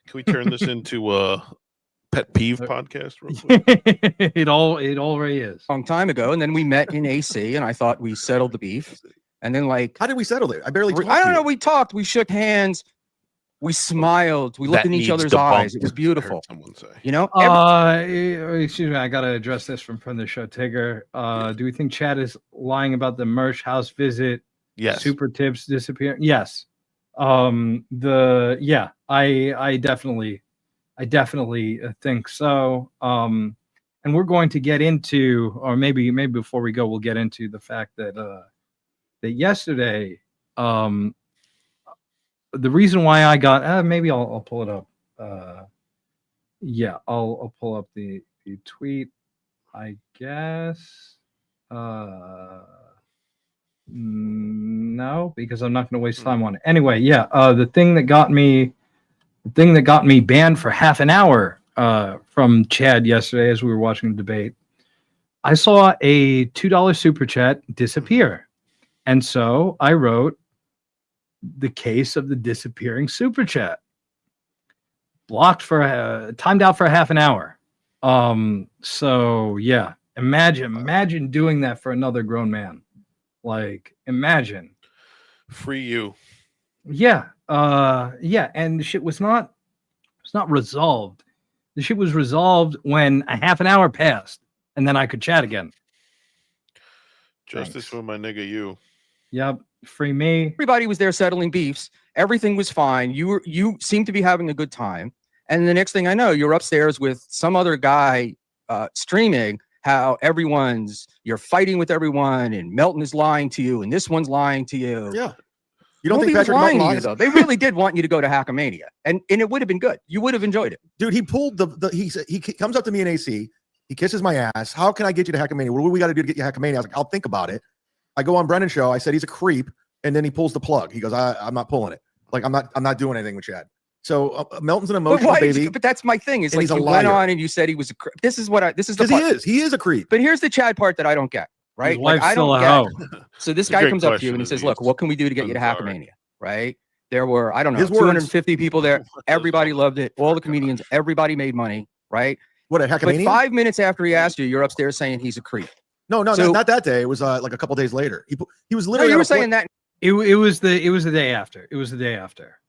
Can we turn this into a pet peeve podcast real quick? It already is. A long time ago, and then we met in AC, and I thought we settled the beef. And then like, how did we settle it? I barely talked. I don't know. We talked. We shook hands. We smiled. We looked in each other's eyes. It was beautiful. You know. Excuse me. I gotta address this from the show. Tigger. Do we think Chad is lying about the Mersh house visit? Yes. Super tips disappear. Yes. I definitely think so. And we're going to get into, or maybe before we go, we'll get into the fact that that yesterday, the reason why I got, maybe I'll pull it up. Yeah, I'll pull up the tweet, I guess. No, because I'm not going to waste time on it. Anyway, yeah, the thing that got me banned for half an hour from Chad yesterday as we were watching the debate, I saw a $2 super chat disappear. And so I wrote the case of the disappearing super chat. Blocked for timed out for half an hour. So yeah, imagine doing that for another grown man. Like, imagine. Free you. Yeah. Yeah, and the shit was not resolved. The shit was resolved when a half an hour passed, and then I could chat again. Justice for my nigga you. Yep. Free me. Everybody was there settling beefs. Everything was fine. You seemed to be having a good time. And the next thing I know, you're upstairs with some other guy streaming how you're fighting with everyone, and Melton is lying to you, and this one's lying to you. Yeah. You don't think Patrick Melton lies? Though. They really did want you to go to Hackamania, and it would have been good. You would have enjoyed it. Dude, he pulled he comes up to me in AC. He kisses my ass. How can I get you to Hackamania? What do we got to do to get you to Hackamania? I was like, I'll think about it. I go on Brennan's show. I said he's a creep, and then he pulls the plug. He goes, I'm not pulling it. Like I'm not doing anything with Chad. So Melton's an emotional baby. But that's my thing. Is like you went on and you said he was a creep. This is the part. He is a creep. But here's the Chad part that I don't get. Right? Like, I don't get. So this guy comes up to you and he says, "Look, what can we do to get you to Hackamania?" Right? There were, I don't know, His words. 250 people there. Everybody loved it. All the comedians, everybody made money, right? What, a But Heckamania? 5 minutes after he asked you, you're upstairs saying he's a creep. No, So- not that day. It was like a couple days later. He was No, literally. you at were a saying point- that. It was the day after. It was the day after.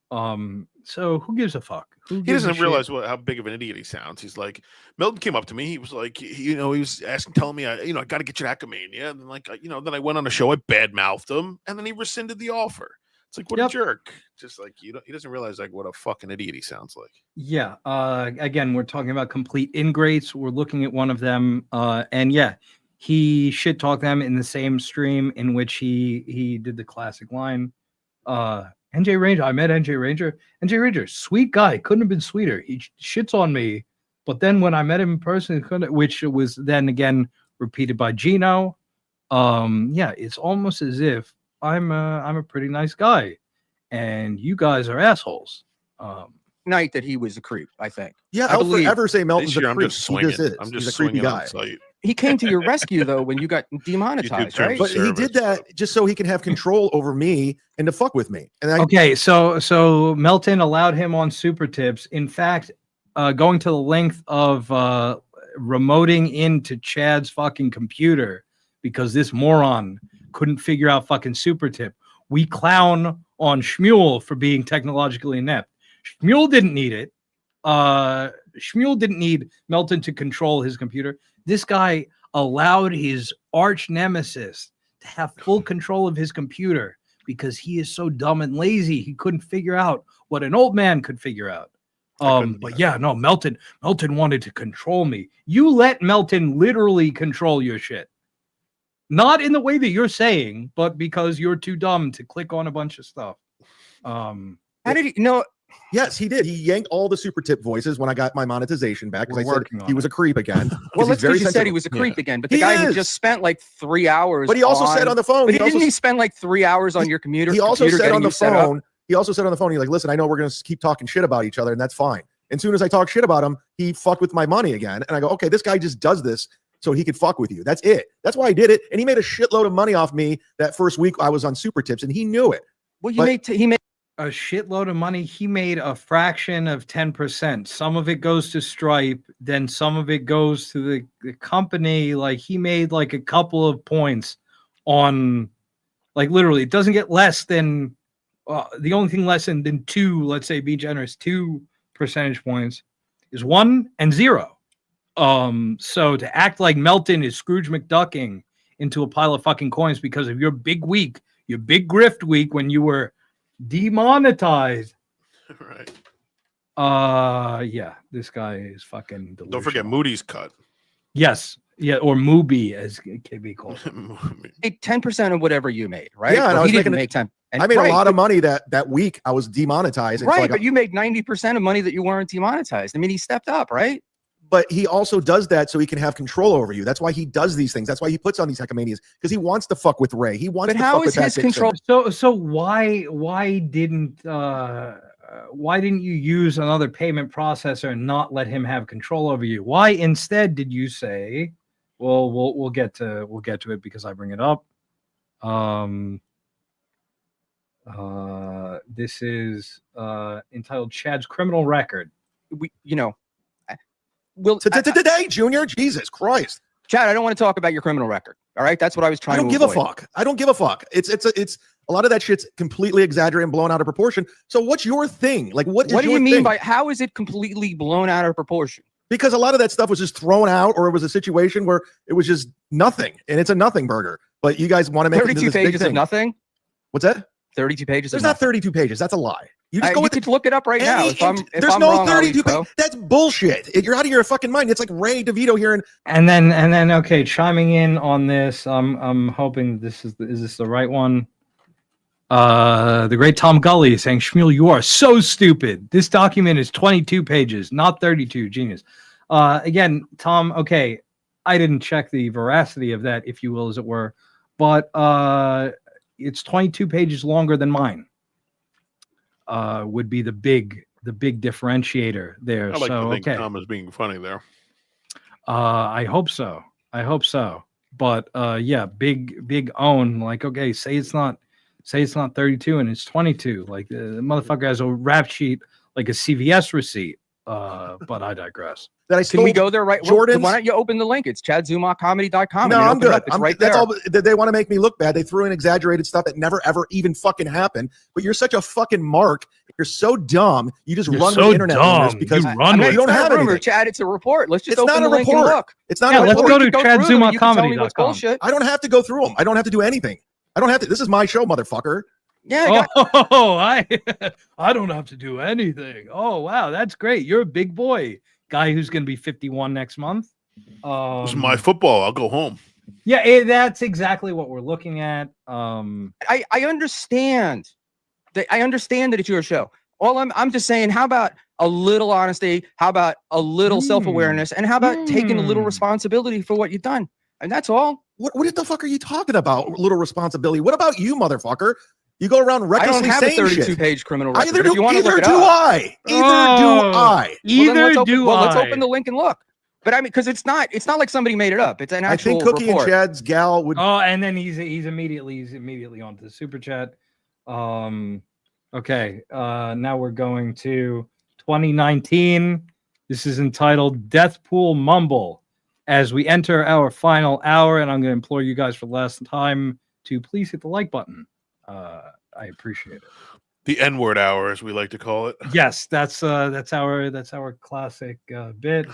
So who gives a fuck? Who He gives a doesn't shit? realize how big of an idiot he sounds. He's like, Milton came up to me. He was like, he was telling me, I got to get you to Acamania. And then, like, then I went on a show. I badmouthed him, and then he rescinded the offer. It's like, what a jerk! Just like he doesn't realize like what a fucking idiot he sounds like. Yeah. Again, we're talking about complete ingrates. We're looking at one of them, and yeah, he shit talked them in the same stream in which he did the classic line. NJ Ranger, I met NJ Ranger. NJ Ranger, sweet guy, couldn't have been sweeter. He shits on me, but then when I met him in person, which was then again repeated by Geno. Yeah, it's almost as if I'm a pretty nice guy, and you guys are assholes. Night that he was a creep, I think. Yeah, I I'll believe. forever say Melton's a This year, I'm creep. just He swinging. just is. I'm He's just a creepy swinging on guy. sight. He came to your rescue though when you got demonetized, terms right? But he did that just so he can have control over me and to fuck with me. And Okay, so Melton allowed him on Super Tips. In fact, going to the length of remoting into Chad's fucking computer because this moron couldn't figure out fucking Super Tip. We clown on Schmuel for being technologically inept. Schmuel didn't need it. Schmuel didn't need Melton to control his computer. This guy allowed his arch nemesis to have full control of his computer because he is so dumb and lazy he couldn't figure out what an old man could figure out. But yeah, no, Melton wanted to control me. You let Melton literally control your shit. Not in the way that you're saying, but because you're too dumb to click on a bunch of stuff. How did he know? Yes, he did. He yanked all the super tip voices when I got my monetization back because We're I said working on he was a creep again. Well, he's let's very you said he sensitive. was a creep again, but the He guy had is. just spent like 3 hours. But he also said on the phone. But he didn't also he spend like 3 hours on your computer? He also computer said getting on the you set up? phone. He also said on the phone. He's like, "Listen, I know we're gonna keep talking shit about each other, and that's fine." And as soon as I talk shit about him, he fucked with my money again. And I go, "Okay, this guy just does this so he could fuck with you. That's it. That's why I did it." And he made a shitload of money off me that first week I was on Super Tips, and he knew it. Well, he made a shitload of money. He made a fraction of 10%. Some of it goes to Stripe, then some of it goes to the company. Like he made like a couple of points on, like literally, it doesn't get less than the only thing less than 2. Let's say, be generous, 2 percentage points is 1 and 0. So to act like Melton is Scrooge McDucking into a pile of fucking coins because of your big week, your big grift week when you were demonetized. Right. Yeah, this guy is fucking delusional. Don't forget Moody's cut. Yes. Yeah, or Mooby as KB calls it. 10% of whatever you made, right? Yeah, and Well, I was he didn't making make 10. I made a lot of money that week. I was demonetized. and so I Right, got- but you made 90% of money that you weren't demonetized. I mean, he stepped up, right? But he also does that so he can have control over you. That's why he does these things. That's why he puts on these heckamanias, because he wants to fuck with Ray. He wants But to how fuck is with his that control? So why didn't you use another payment processor and not let him have control over you? Why instead did you say, well, we'll get to it because I bring it up. This is entitled Chad's Criminal Record. Today, Junior, Jesus Christ. Chad, I don't want to talk about your criminal record. All right, that's what I was trying I don't to give a avoid. fuck. I don't give a fuck. It's a lot of that shit's completely exaggerated and blown out of proportion. So what's your thing? Like what do you your mean thing? by how is it completely blown out of proportion? Because a lot of that stuff was just thrown out, or it was a situation where it was just nothing, and it's a nothing burger. But you guys want to make it into 32 this big pages of thing. nothing? What's that? 32 pages There's of not nothing. 32 pages. That's a lie. You just go You with could look it up right now. If there's I'm no wrong, I'll 32 leave, bro. pages. That's bullshit. You're out of your fucking mind. It's like Ray DeVito here, And then okay, chiming in on this, I'm hoping is this the right one? The great Tom Gully saying, Schmuel, you are so stupid. This document is 22 pages, not 32. Genius. Again, Tom, okay, I didn't check the veracity of that, if you will, as it were, but it's 22 pages longer than mine. Would be the big differentiator there. I like so to think okay. Tom is being funny there. I hope so. But yeah, big own. Like, okay, say it's not Say it's not 32 and it's 22. Like the motherfucker has a rap sheet like a CVS receipt. But I digress. That I Can we go there right? Jordan's? Why don't you open the link? It's chadzumacomedy.com. No, I'm good. It's right that's there. all. They want to make me look bad. They threw in exaggerated stuff that never ever even fucking happened. But you're such a fucking mark. You're so dumb. You just You're run so with internet rumors dumb. because You run with you don't have rumor, anything. Chad. It's a report. Let's just It's open not a the link and report. look. It's not Yeah, a let's report. go to chadzumacomedy.com. I don't have to go through them. I don't have to do anything. I don't have to. This is my show, motherfucker. Yeah. I don't have to do anything. Oh wow, that's great. You're a big boy. Guy who's going to be 51 next month. This is my football. I'll go home. Yeah, that's exactly what we're looking at. I understand that. I understand that it's your show. All I'm just saying, how about a little honesty? How about a little self-awareness? And how about taking a little responsibility for what you've done? And that's all. What the fuck are you talking about? Little responsibility. What about you, motherfucker? You go around I recklessly don't have a saying shit. 32-page criminal record. Either If you want to look either it do up. I. Either do I. Let's open the link and look. But I mean, because it's not like somebody made it up. It's an I actual think Cookie report. and Chad's gal would. Oh, and then he's immediately onto the super chat. Okay. Now we're going to 2019. This is entitled Death Pool Mumble. As we enter our final hour, and I'm going to implore you guys for the last time to please hit the like button. I appreciate it. The N-word hour, as we like to call it. Yes, that's our classic bit.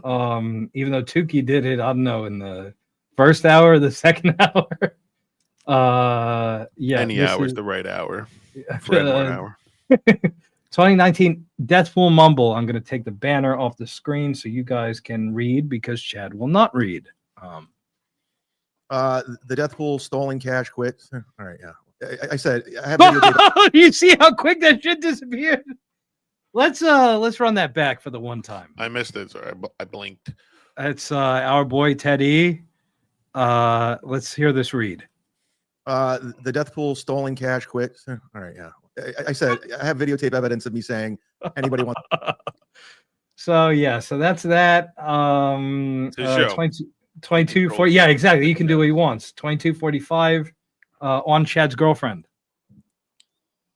Even though Tukey did it, I don't know, in the first hour, or the second hour. Yeah, Any hour is the right hour for N-word hour. 2019 Death Pool Mumble. I'm going to take the banner off the screen so you guys can read because Chad will not read. The Death Pool stalling cash quit. All right, yeah. I said I have videotape. You see how quick that shit disappeared? Let's run that back for the one time. I missed it. Sorry, I blinked. It's our boy Teddy. Let's hear this read. The Death Pool stalling cash quit. All right, yeah. I said I have videotape evidence of me saying anybody wants. So yeah, so that's that. 2240. Yeah, exactly. He can do what he wants. 2245 on Chad's girlfriend.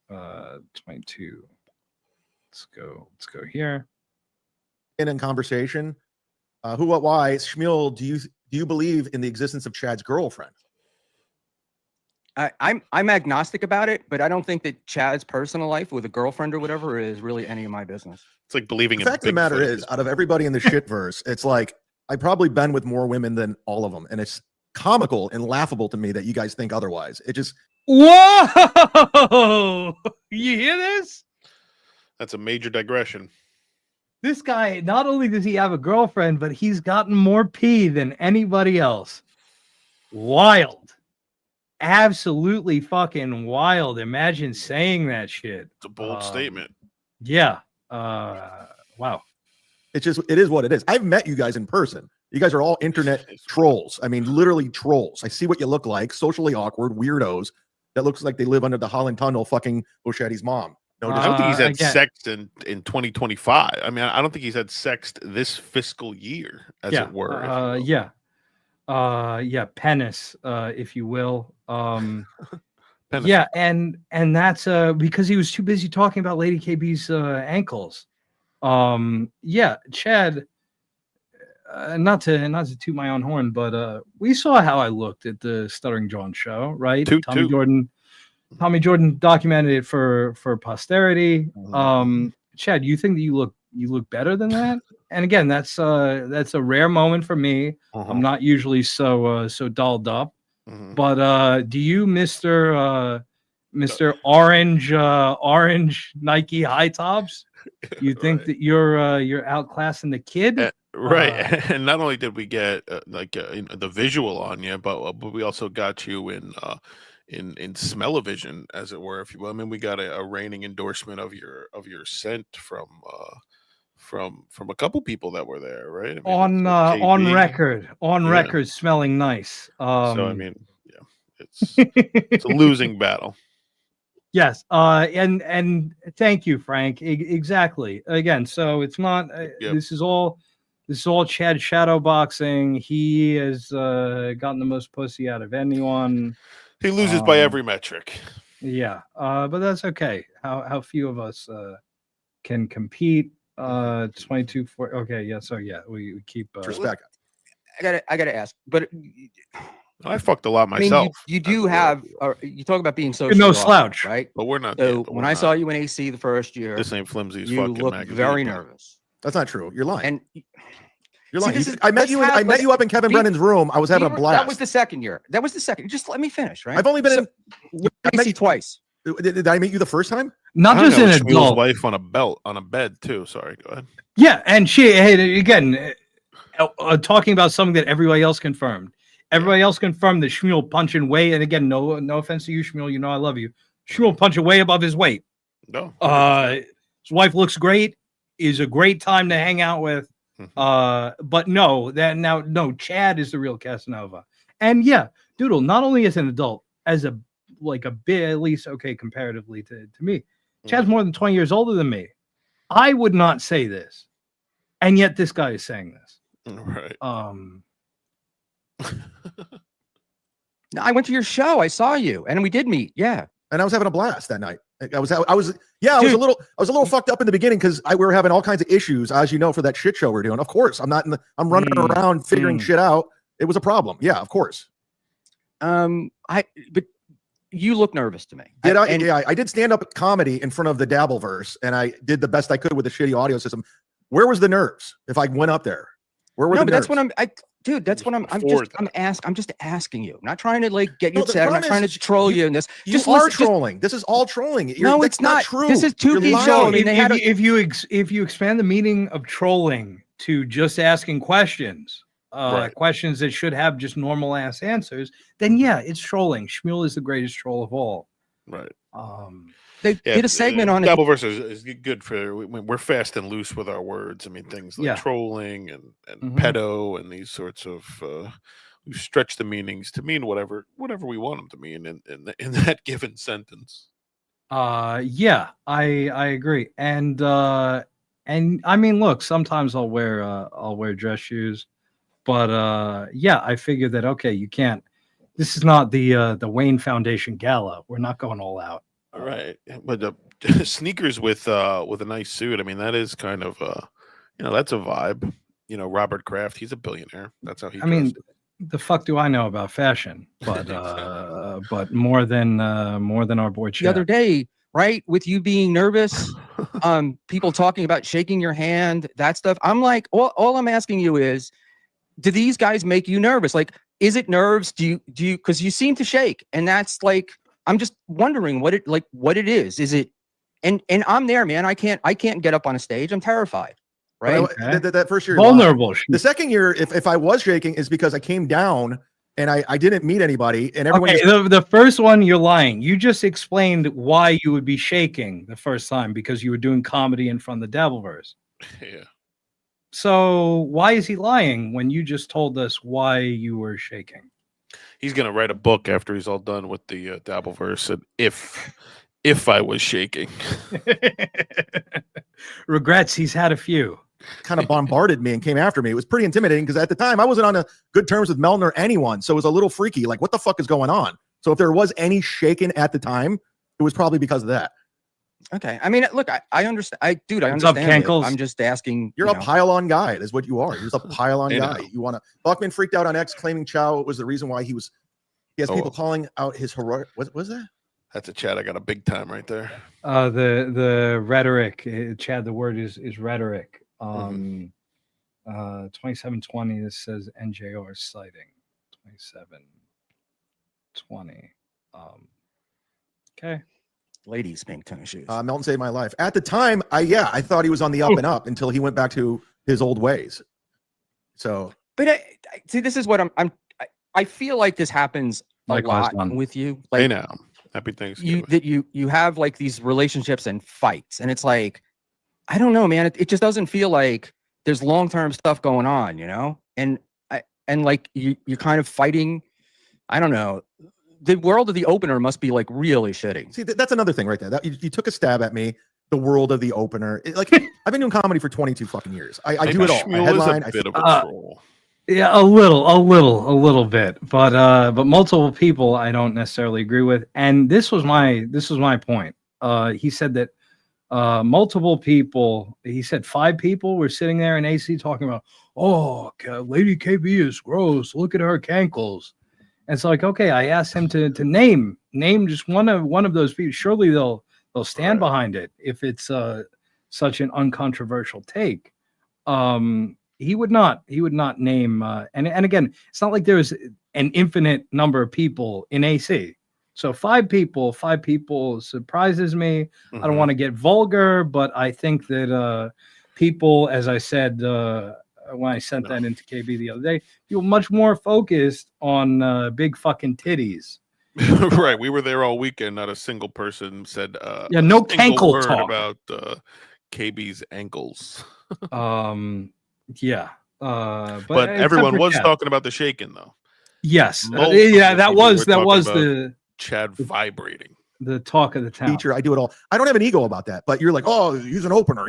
22. Let's go here. In conversation, who, what, why? Schmuel, do you believe in the existence of Chad's girlfriend? I'm agnostic about it, but I don't think that Chad's personal life with a girlfriend or whatever is really any of my business. It's like believing The in fact of the matter is, out of everybody in the shitverse, it's like I've probably been with more women than all of them, and it's comical and laughable to me that you guys think otherwise. It just whoa! You hear this? That's a major digression. This guy, not only does he have a girlfriend, but he's gotten more pee than anybody else. Wild. Absolutely fucking wild. Imagine saying that shit. It's a bold statement. Yeah. Wow. it is what it is. I've met you guys in person. You guys are all internet trolls. I mean, literally trolls. I see what you look like. Socially awkward weirdos that looks like they live under the Holland Tunnel fucking Buscetti's mom. No, I don't think he's had sex in 2025. I mean, I don't think he's had sex this fiscal year, as it were. Yeah, penis, if you will. Yeah, and that's because he was too busy talking about Lady KB's ankles. Yeah, Chad. Not to toot my own horn, but we saw how I looked at the Stuttering John show, right? Tommy Jordan documented it for posterity. Chad, you think that you look better than that? And again, that's a rare moment for me. I'm not usually so dolled up. But do you, Mr. Orange Nike high tops, you think that you're outclassing the kid? Right. And not only did we get the visual on you, but we also got you in smell-o-vision, as it were, if you will. I mean, we got a reigning endorsement of your scent from a couple people that were there, right? I mean, on record, smelling nice. So I mean, yeah, it's a losing battle. Yes, and thank you, Frank. Exactly. Again, so it's not. This is all Chad shadow boxing. He has gotten the most pussy out of anyone. He loses by every metric. Yeah, but that's okay. How few of us can compete? 22 for okay, yeah. So yeah, we keep respect. I gotta ask, but I fucked a lot I mean, myself. you do have. You talk about being so no slouch, right? But we're not. So when I saw you in AC the first year, this ain't Flimsy's you fucking looked magazine, very but- nervous. That's not true. You're lying. And you're See, lying. this is- I met let's you. have- I met let's you up in Kevin be- Brennan's room. I was having a blast. That was the second year. That was the second. Just let me finish, right? I've only been in AC twice. Did I meet you the first time? Not I don't just know, an Schmuel's adult. wife on a bed too. Sorry, go ahead. Yeah, and she hey, again talking about something that everybody else confirmed. Everybody else confirmed that Schmuel punching way, and again, no offense to you, Schmuel. You know I love you. Schmuel punching way above his weight. No. His wife looks great. Is a great time to hang out with. But no, Chad is the real Casanova. And yeah, Doodle, not only as an adult, as a bit at least okay comparatively to me. Chad's more than 20 years older than me. I would not say this. And yet this guy is saying this. Right. No, I went to your show. I saw you, and we did meet. Yeah, and I was having a blast that night. I was a little fucked up in the beginning because we were having all kinds of issues, as you know, for that shit show we're doing. Of course, I'm running around figuring shit out. It was a problem. Yeah, of course. But you look nervous to me. I did stand up comedy in front of the Dabbleverse, and I did the best I could with a shitty audio system. Where was the nerves? If I went up there, where were the nerves? That's what I'm just asking you. I'm not trying to get you upset. I'm not trying to troll you in this. You are trolling. This is all trolling. It's not true. This is Tukey's show. If you expand the meaning of trolling to just asking questions, questions that should have just normal ass answers, then yeah, it's trolling. Schmuel is the greatest troll of all. Right. They did a segment on it. Dabbleverse is good for. We're fast and loose with our words. I mean, things like trolling and pedo and these sorts of. We stretch the meanings to mean whatever we want them to mean in that given sentence. Yeah, I agree, and I mean, look, sometimes I'll wear dress shoes, but yeah, I figured that okay, you can't. This is not the Wayne Foundation gala. We're not going all out. All right, but sneakers with a nice suit. I mean, that is kind of that's a vibe. You know, Robert Kraft, he's a billionaire. That's how he. I mean, the fuck do I know about fashion? But but more than our boy Chad. The other day, right, with you being nervous, people talking about shaking your hand, that stuff. I'm like, all I'm asking you is, do these guys make you nervous? Like, is it nerves? Do you because you seem to shake, and that's like. I'm just wondering what it is. Is it, and I'm there, man. I can't get up on a stage. I'm terrified. Right. That first year, vulnerable. The second year, if I was shaking, is because I came down and I didn't meet anybody, and everyone. Okay, the first one, you're lying. You just explained why you would be shaking the first time because you were doing comedy in front of the Dabbleverse. Yeah. So why is he lying when you just told us why you were shaking? He's gonna write a book after he's all done with the Dabbleverse, and if I was shaking, regrets. He's had a few. Kind of bombarded me and came after me. It was pretty intimidating because at the time I wasn't on good terms with Melton or anyone, so it was a little freaky. Like, what the fuck is going on? So if there was any shaking at the time, it was probably because of that. Okay, I mean, look, I understand. I understand. I'm just asking. You're a pile-on guy. Is what you are. You're just a pile-on guy. You want to. Buckman freaked out on X, claiming Chow was the reason why he has people calling out his heroic. What was that? That's a Chad. I got a big time right there. The rhetoric, Chad. The word is rhetoric. 2720. This says NJR citing 2720. Okay. Ladies pink tennis shoes. Melton saved my life. At the time, I thought he was on the up and up until he went back to his old ways. So, but see, this is what I feel like this happens a lot with you. Like, hey now, happy Thanksgiving. You have like these relationships and fights, and it's like, I don't know, man. It just doesn't feel like there's long-term stuff going on, you know? And like you're kind of fighting. I don't know. The world of the opener must be like really shitty. See, that's another thing right there. That you took a stab at me. The world of the opener. Like, I've been doing comedy for 22 fucking years. I do it all. I headline. Is a bit of a troll. Yeah, a little bit, but multiple people I don't necessarily agree with. And this was my point. He said that multiple people. He said 5 people were sitting there in AC talking about, oh, Lady KB is gross. Look at her cankles. And it's like, okay, I asked him to name just one of those people. Surely they'll stand behind it if it's such an uncontroversial take. He would not name and again, it's not like there's an infinite number of people in AC. So 5 people surprises me. I don't want to get vulgar, but I think that people, as I said when I sent that into KB the other day, people much more focused on big fucking titties. Right, we were there all weekend. Not a single person said no a single cankle word talk about KB's ankles. Yeah, but everyone was talking about the shaking, though. Yes, Most yeah, that people was were talking the Chad vibrating. The talk of the town. Feature, I do it all. I don't have an ego about that, but you're like, oh, he's an opener,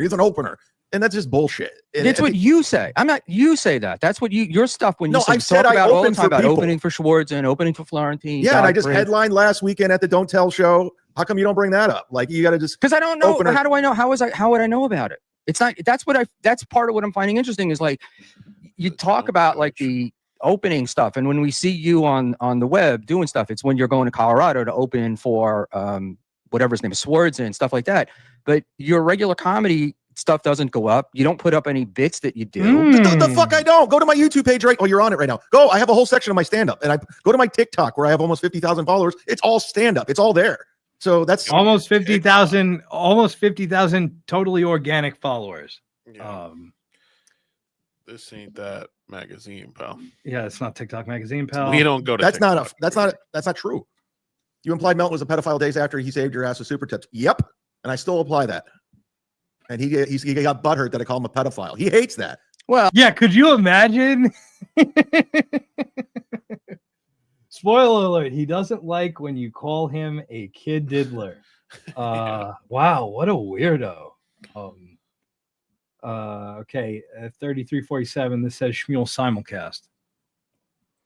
and that's just bullshit. And It's what you say. I'm not. You say that. That's what your stuff. When you No, say, I've said talk I about all the open time for about people. opening for Schwartz and opening for Florentine. Yeah, and I just Godfrey. headlined last weekend at the Don't Tell show. How come you don't bring that up? Like, you got to just because I don't know. open it. How do I know? How would I know about it? It's not. That's part of what I'm finding interesting is like you talk about like the opening stuff, and when we see you on the web doing stuff, it's when you're going to Colorado to open for whatever his name is, Swords and stuff like that. But your regular comedy stuff doesn't go up. You don't put up any bits that you do. The fuck I don't. Go to my YouTube page, right? Oh, you're on it right now. Go. I have a whole section of my stand-up, and I go to my TikTok where I have almost 50,000 followers. It's all stand-up. It's all there. So that's almost 50,000 totally organic followers. Yeah. This ain't that magazine, pal. Yeah, it's not TikTok magazine, pal. We don't go to that's TikTok. that's not true. You implied Melton was a pedophile days after he saved your ass with super tips. Yep. And I still apply that. And he got butthurt that I call him a pedophile. He hates that. Well, yeah, could you imagine? Spoiler alert, he doesn't like when you call him a kid diddler. Wow, what a weirdo. Okay, 3347. This says Schmuel simulcast.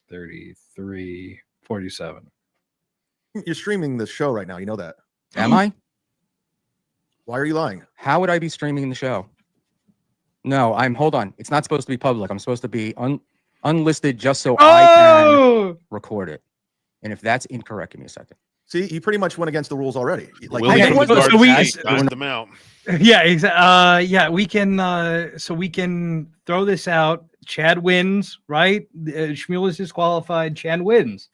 3347. You're streaming the show right now. You know that. Am I? Why are you lying? How would I be streaming the show? No, hold on. It's not supposed to be public. I'm supposed to be unlisted just so I can record it. And if that's incorrect, give me a second. See, you pretty much went against the rules already. Like, them out. Yeah, exactly. Yeah, we can. So we can throw this out. Chad wins, right? Schmuel is disqualified. Chad wins.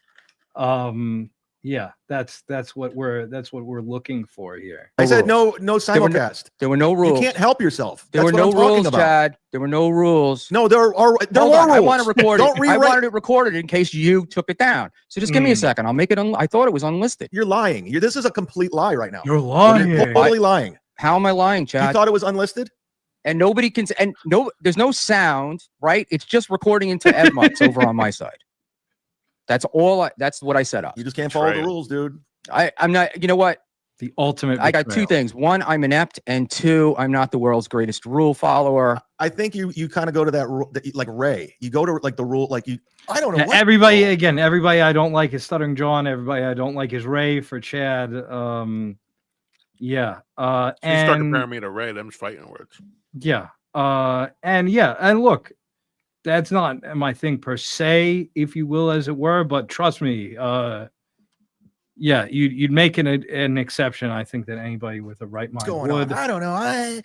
Yeah, that's what we're looking for here. I said no simulcast. There were no rules. You can't help yourself. There were no rules, Chad. There were no rules. No, there are rules. I want to record Don't it. rewrite. I wanted it recorded in case you took it down. So just give me a second. I'll make it. I thought it was unlisted. You're lying. This is a complete lie right now. You're lying. You're totally lying. How am I lying, Chad? You thought it was unlisted? And nobody can. And no, there's no sound, right? It's just recording into Edmonds over on my side. That's all. That's what I set up. You just can't follow the rules, dude. I'm not. You know what? The ultimate. I got 2 things. 1, I'm inept, and 2, I'm not the world's greatest rule follower. I think you kind of go to that rule, like Ray. You go to like the rule, like you. I don't know. Yeah, everybody I don't like is Stuttering John. Everybody I don't like is Ray for Chad. Yeah. You start And comparing me to Ray. Them's fighting words. yeah. And look, that's not my thing per se, if you will, as it were. But trust me, yeah, you'd make an exception. I think that anybody with a right mind What's going would. on? I don't know.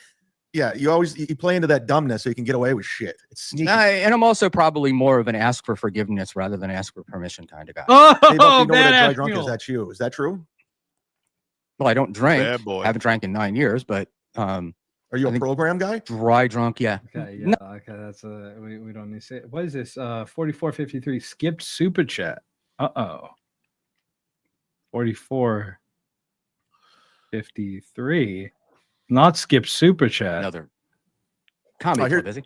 Yeah, you play into that dumbness so you can get away with shit. It's sneaky. And I'm also probably more of an ask for forgiveness rather than ask for permission kind of guy. Oh, Hey, Buck, you know what a dry badass drunk is? mule. That's you. Is that true? Well, I don't drink. Bad boy. I haven't drank in 9 years, but Are you a program guy? dry drunk, yeah. Okay, yeah, okay, that's we don't need to say it. What is this? 4453 skipped super chat. 4453 not skipped super chat. Another comedy here- club, is he?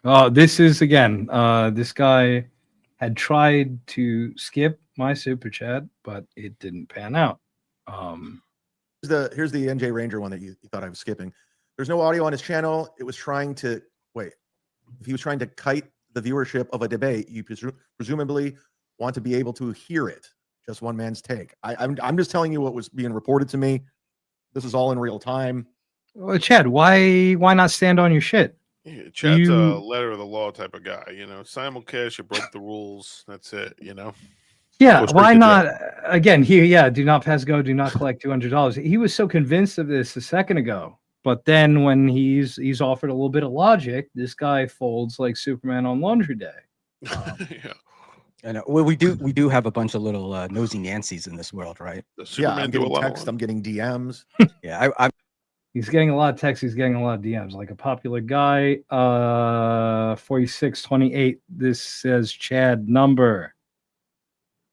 Oh, this is again. This guy had tried to skip my super chat, but it didn't pan out. Here's the NJ Ranger one that you thought I was skipping. There's no audio on his channel. It was trying to wait. If he was trying to kite the viewership of a debate, you presumably want to be able to hear it. Just one man's take. I'm just telling you what was being reported to me. This is all in real time. Well, Chad, why not stand on your shit? Yeah, Chad's a letter of the law type of guy. Simulcast, you broke the rules. That's it. Yeah, Go straight why to not? jail. Again, do not pass go, do not collect $200. He was so convinced of this a second ago, but then when he's offered a little bit of logic, this guy folds like Superman on laundry day. Yeah. I know. Well, we do have a bunch of little nosy Nancys in this world, right? Yeah, I'm getting texts. I'm getting DMs. Yeah, I'm. He's getting a lot of texts. He's getting a lot of DMs. Like a popular guy, 4628. This says Chad number.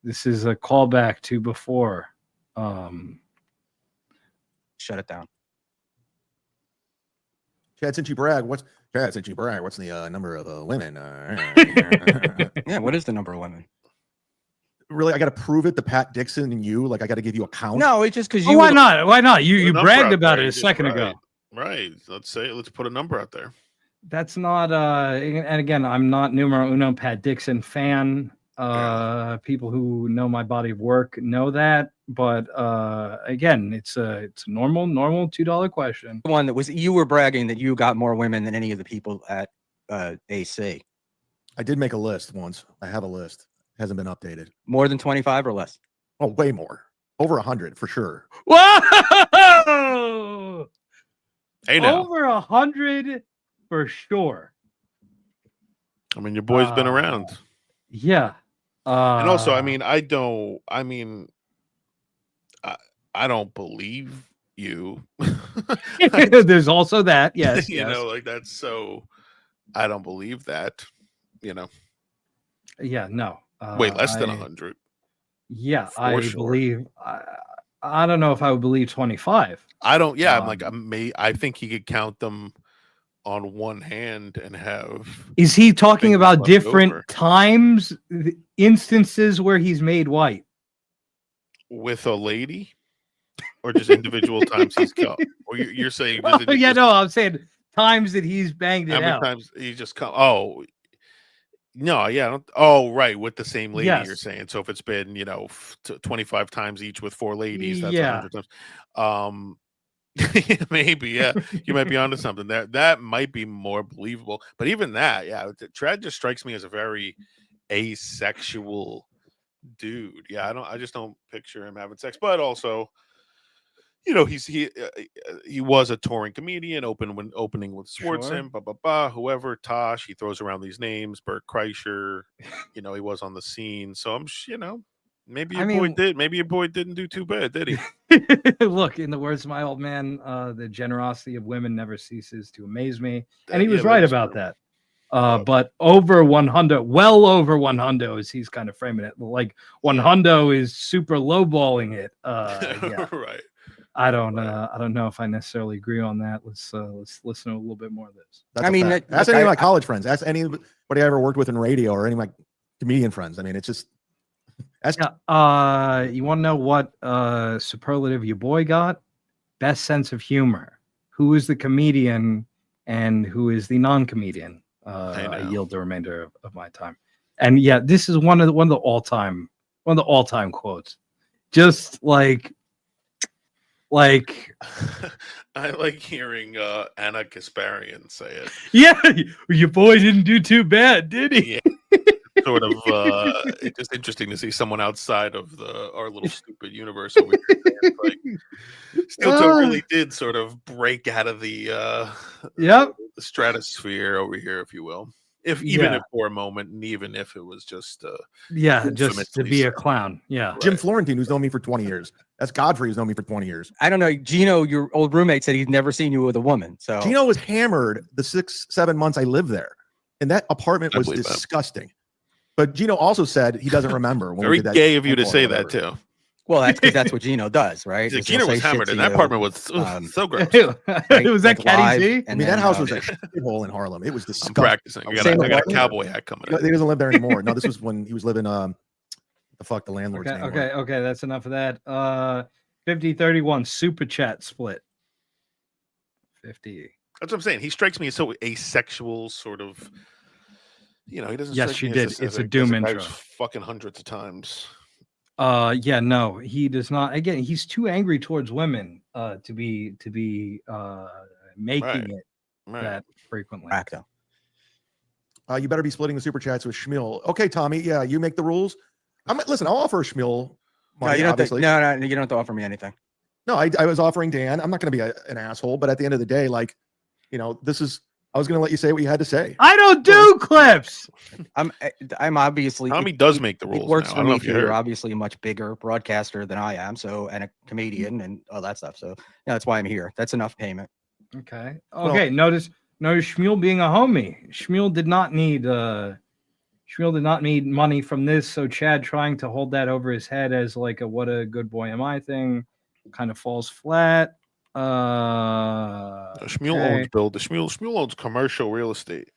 This is a callback to before. Shut it down. Chad, since you brag, what's the number of women? Yeah, what is the number of women? Really, I got to prove it to Pat Dixon and you. Like, I got to give you a count. No, it's just because you. Why not? Why not? You bragged about it a Just second ago. Right. Let's put a number out there. That's not. And again, I'm not numero uno Pat Dixon fan. People who know my body of work know that. But again, it's a normal $2 question. The one that was you were bragging that you got more women than any of the people at AC. I did make a list once. I have a list. Hasn't been updated. More than 25 or less? Oh, way more. Over 100 for sure. Whoa! Hey, now. Over 100 for sure. I mean, your boy's been around. Yeah. And also, I don't believe you. There's also that. Yes. You know, like that's so. I don't believe that. Yeah. No. Wait, less than 100. Yeah, I believe. I don't know if I would believe 25. I don't. Yeah, I think he could count them on one hand and have. Is he talking about different over. times, instances where he's made white With a lady, or just individual times he's come? Or you're saying? Well, yeah, no, I'm saying times that he's banged it how many out. times he just come? Oh. No, yeah. Oh, right. With the same lady, Yes. you're saying. So if it's been, 25 times each with 4 ladies, that's Yeah. 100 times. Maybe, yeah. You might be onto something. That might be more believable. But even that, yeah, Chad just strikes me as a very asexual dude. Yeah, I just don't picture him having sex. But also, he was a touring comedian, opening with Swartzen, Sure. whoever, Tosh. He throws around these names, Bert Kreischer. He was on the scene. So I'm, maybe your boy didn't do too bad, did he? Look, in the words of my old man, the generosity of women never ceases to amaze me, and he was right about that. But over 100, well over 100, as he's kind of framing it, like 100 is super lowballing it. Yeah. Right. I don't know if I necessarily agree on that. Let's listen to a little bit more of this. That's any of my college friends. Ask anybody I ever worked with in radio or any of my comedian friends. I mean, it's just. You want to know what superlative your boy got? Best sense of humor. Who is the comedian and who is the non-comedian? I yield the remainder of my time. And yeah, this is one of the all-time quotes. Just like I like hearing Anna Kasparian say it. Yeah, your boy didn't do too bad, did he? Yeah. Sort of it's just interesting to see someone outside of our little stupid universe over here. Like Steel Toe really did sort of break out of the the stratosphere over here, if you will. Even if for a moment, and even if it was just just to be a clown. Yeah. Jim Florentine, who's known me for 20 years. That's Godfrey, who's known me for 20 years. I don't know. Geno, your old roommate, said he's never seen you with a woman. So Geno was hammered the 6-7 months I lived there, and that apartment was disgusting. But Geno also said he doesn't remember. When Very we did that gay of you to say that too. Well, that's because that's what Geno does, right? Geno was hammered, and that apartment was so gross. Was that Caddy Z? I mean, that house was a shithole in Harlem. It was disgusting. I'm practicing. I got a cowboy hat coming up. He doesn't live there anymore. No, this was when he was living. The landlord's name. Okay. That's enough of that. 50-31 super chat split. 50. That's what I'm saying. He strikes me as so asexual, sort of. You know, he doesn't. Yes, strike she me did. as It's a as Doom guy intro. who's fucking hundreds of times. Yeah, no, he does not. Again, he's too angry towards women to be making Right. it Right. that frequently. You better be splitting the super chats with Schmuel. Okay, Tommy. Yeah, you make the rules. Listen, I'll offer Schmuel No, money, you don't. obviously. No, you don't have to offer me anything. No, I was offering Dan. I'm not going to be an asshole, but at the end of the day, like, you know, I was going to let you say what you had to say. I don't do clips. I'm obviously. Tommy does make the It rules. works now. I for don't know me if you too. You're heard. obviously a much bigger broadcaster than I am, and a comedian and all that stuff. So that's why I'm here. That's enough payment. Okay. Okay. Notice Schmuel being a homie. Schmuel did not need money from this. So Chad trying to hold that over his head as like a what a good boy am I thing kind of falls flat. Schmuel okay. owns Schmuel owns commercial real estate.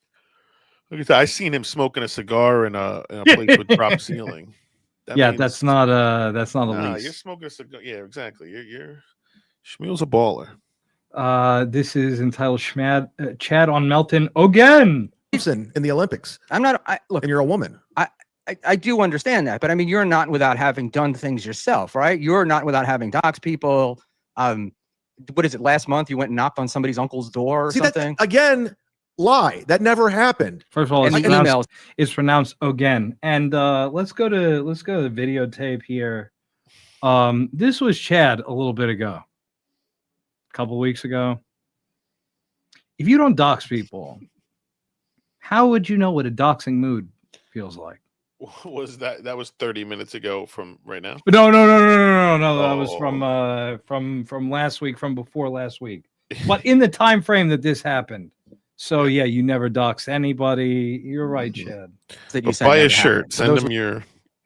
Look at that. I seen him smoking a cigar in a place with drop ceiling. That Yeah, means- that's not a Nah, lease. you're smoking a cigar. Yeah, exactly. You're Schmuel's a baller. This is entitled Chad on Melton again. In the Olympics. I'm not. Look, and you're a woman. I do understand that, but I mean, you're not without having done things yourself, right? You're not without having doxed people. What is it? Last month, you went and knocked on somebody's uncle's door or See, something. that, again, lie. That never happened. First of all, And it's pronounced again. And let's go to the videotape here. This was Chad a little bit ago, a couple weeks ago. If you don't dox people, how would you know what a doxing mood feels like? Was that was 30 minutes ago from right now? But no. That was Oh. from last week, from before last week. But in the time frame that this happened. So yeah, you never dox anybody. You're right, Chad. That But buy a shirt. Send him your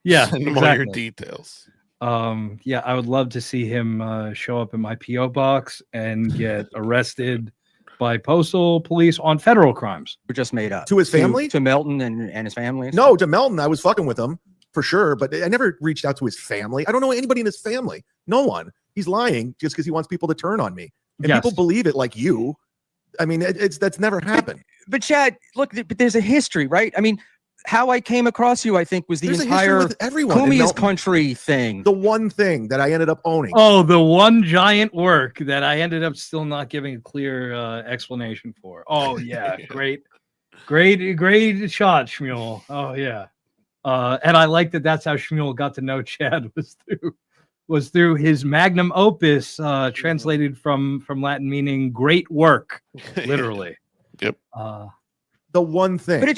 send him all your details. Yeah, I would love to see him show up in my PO box and get arrested by postal police on federal crimes. Were just made up To his family? to Melton and his family. No, to Melton. I was fucking with him for sure, but I never reached out to his family. I don't know anybody in his family. No one. He's lying just because he wants people to turn on me. And Yes. people believe it like you. I mean, that's never happened. But Chad, look, but there's a history, right? I mean, how I came across you, I think, was the There's a history entire with everyone in Kumi's Melton. country thing. The one thing that I ended up owning. Oh, the one giant work that I ended up still not giving a clear explanation for. Oh yeah, great shot, Schmuel. Oh yeah, and I like that. That's how Schmuel got to know Chad was through his magnum opus, translated from Latin meaning great work, literally. Yep. The one thing. But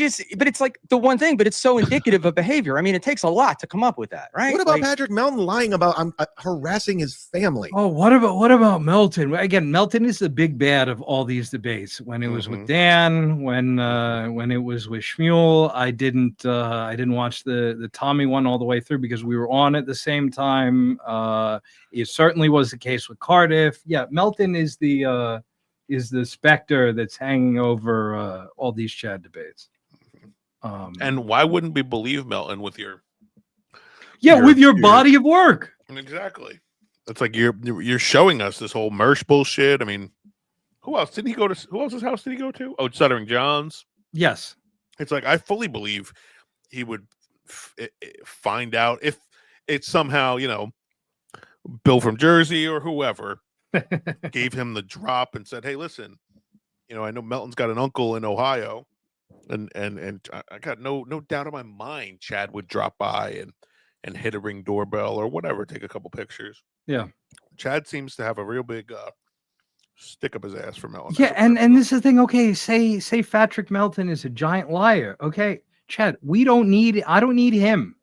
it's like the one thing, but it's so indicative of behavior. I mean, it takes a lot to come up with that, right? What about Like, Patrick Melton lying about harassing his family? Oh, what about Melton? Again, Melton is the big bad of all these debates. When it was with Dan, when it was with Schmuel, I didn't watch the Tommy one all the way through because we were on at the same time. It certainly was the case with Cardiff. Yeah, Melton is the specter that's hanging over all these Chad debates. And why wouldn't we believe Melton with your with your body of work? Exactly. It's like you're showing us this whole Mersh bullshit. I mean, who else else's house did he go to? Oh, Stuttering John's. Yes. It's like I fully believe he would find out if it's somehow, Bill from Jersey or whoever gave him the drop and said, "Hey, listen, I know Melton's got an uncle in Ohio, and I got no doubt in my mind Chad would drop by and hit a Ring doorbell or whatever, take a couple pictures." Yeah, Chad seems to have a real big stick up his ass for Melton. Yeah, and this is the thing. Okay, say Patrick Melton is a giant liar. Okay, Chad, I don't need him,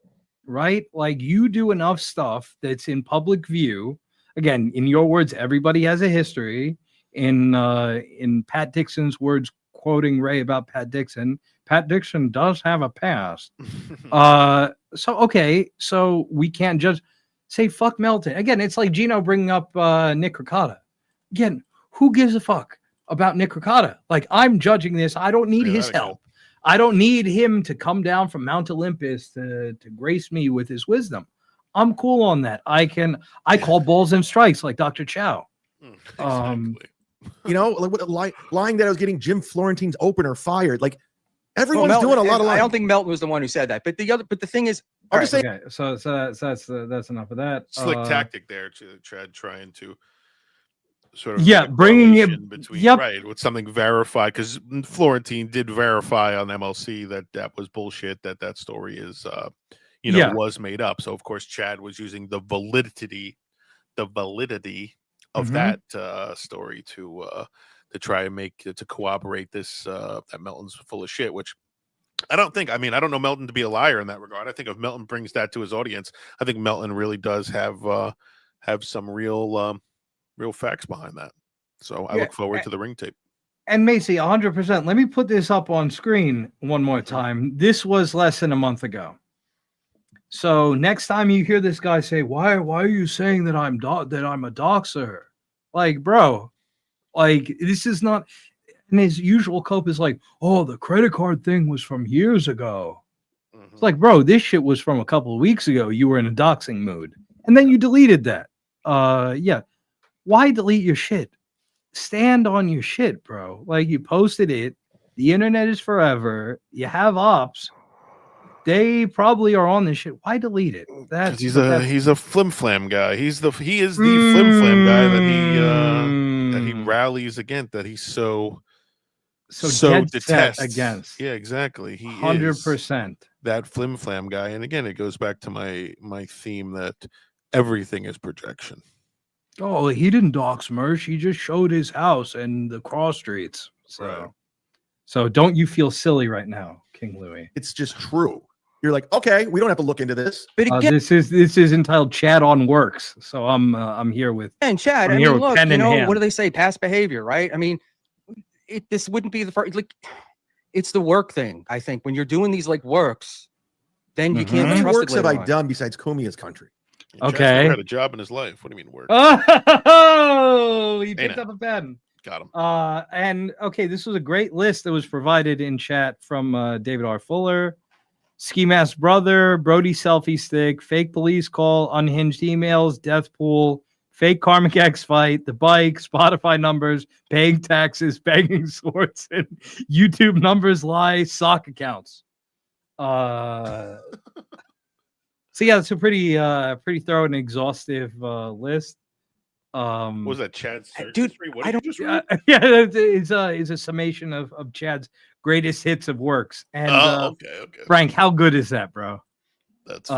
right? Like you do enough stuff that's in public view. Again, in your words, everybody has a history. In Pat Dixon's words, quoting Ray about Pat Dixon does have a past. So we can't just say fuck Melton. Again, it's like Geno bringing up Nick Ricotta. Again, who gives a fuck about Nick Ricotta? Like I'm judging this. I don't need his help. I don't need him to come down from Mount Olympus to grace me with his wisdom. I'm cool on that. I call balls and strikes like Dr. Chow. Like lying that I was getting Jim Florentine's opener fired. Like Everyone's Melton- doing a lot of I lying. don't think Melton was the one who said that, but the thing is, I'm just saying. Okay, so that's enough of that. Slick tactic there, Chad, trying to sort of Yeah, make a bringing it- correlation between yep. right with something verified, because Florentine did verify on MLC that was bullshit, that story is Yeah. was made up. So of course Chad was using the validity of Mhm. that story to try and make to corroborate this that Melton's full of shit, which I don't think. I mean, I don't know Melton to be a liar in that regard. I think if Melton brings that to his audience, I think Melton really does have some real facts behind that. So I Yeah, look forward to the ring tape. And Macy, 100%. Let me put this up on screen one more time. This was less than a month ago. So next time you hear this guy say, "Why are you saying that I'm a doxer?" Like, bro, like this is not. And his usual cope is like, "Oh, the credit card thing was from years ago." It's like, bro, this shit was from a couple of weeks ago. You were in a doxing mood, and then you deleted that. Yeah. Why delete your shit? Stand on your shit, bro. Like, you posted it. The internet is forever. You have ops. They probably are on this shit. Why delete it? That's He's a flim flam guy. He is the flim flam guy that he rallies against. That he's so dead set detests against. Yeah, exactly. He 100%. is that flim flam guy. And again, it goes back to my theme that everything is projection. Oh, he didn't dox Mersh. He just showed his house and the cross streets. So don't you feel silly right now, King Louis? It's just true. You're like, okay, we don't have to look into this. But again, this is entitled Chad on Works. So I'm here with and Chad, I'm I here mean, with look, pen you in know, hand. what do they say? Past behavior, right? I mean, this wouldn't be the first. Like, it's the work thing. I think when you're doing these like works, then you How can't many trust works it have later I on. done besides Kumia's country? Chad's Okay. never had a job in his life. What do you mean work? Oh, he Hey, picked now. up a pen. Got him. And okay, this was a great list that was provided in chat from David R. Fuller, Ski Mask Brother, Brody Selfie Stick, Fake Police Call, Unhinged Emails, Death Pool, Fake Karmic X Fight, The Bike, Spotify Numbers, Paying Taxes, Begging Swords, and YouTube Numbers Lie, Sock Accounts. So yeah, it's a pretty thorough and exhaustive list. What was that, Chad's search dude, history? What I did you just read? Yeah, it's a summation of Chad's greatest hits of works. And okay. Frank, how good is that, bro? That's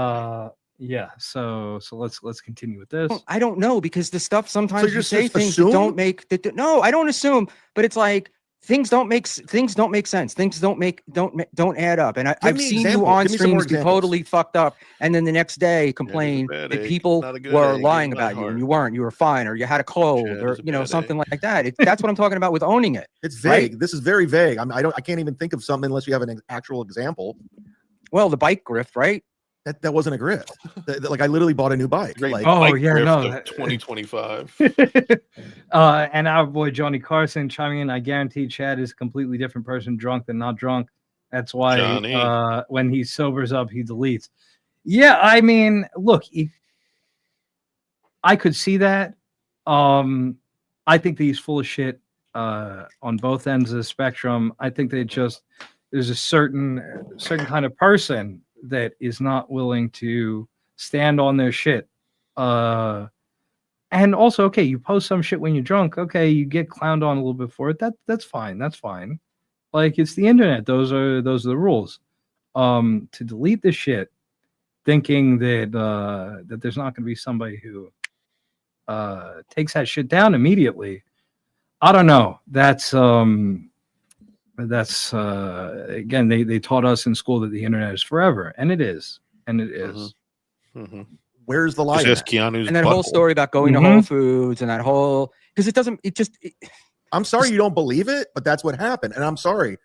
yeah. So let's continue with this. Well, I don't know, because the stuff sometimes So you you're say just things that assume? don't make that. No, I don't assume, but it's like things don't make sense. Things don't add up. And I've me an seen example. you on Give me some more streams be examples. totally fucked up, and then the next day complain bad that egg, people not a good were egg, lying not about you, hard. and you weren't. You were fine, or you had a cold, Chad or is a you know, bad something egg. like that. That's what I'm talking about with owning it. It's Right? vague. This is very vague. I can't even think of something unless you have an actual example. Well, the bike grift, right? That wasn't a grift. Like, I literally bought a new bike. Great Like, bike yeah, grift no, of that- 2025. And our boy Johnny Carson chiming in. I guarantee Chad is a completely different person, drunk than not drunk. That's why Johnny. when he sobers up, he deletes. Yeah, I mean, look, I could see that. I think that he's full of shit on both ends of the spectrum. I think they just there's a certain kind of person that is not willing to stand on their shit. And also, okay, you post some shit when you're drunk. Okay, you get clowned on a little bit for it. That's fine. That's fine. Like, it's the internet. Those are the rules. To delete the shit, thinking that that there's not going to be somebody who takes that shit down immediately. I don't know. That's again, they taught us in school that the internet is forever, and it is, where's the lie? Just in ask that? Keanu's And that whole butthole. story about going to Whole Foods and that whole, because I'm sorry you don't believe it, but that's what happened. And I'm sorry.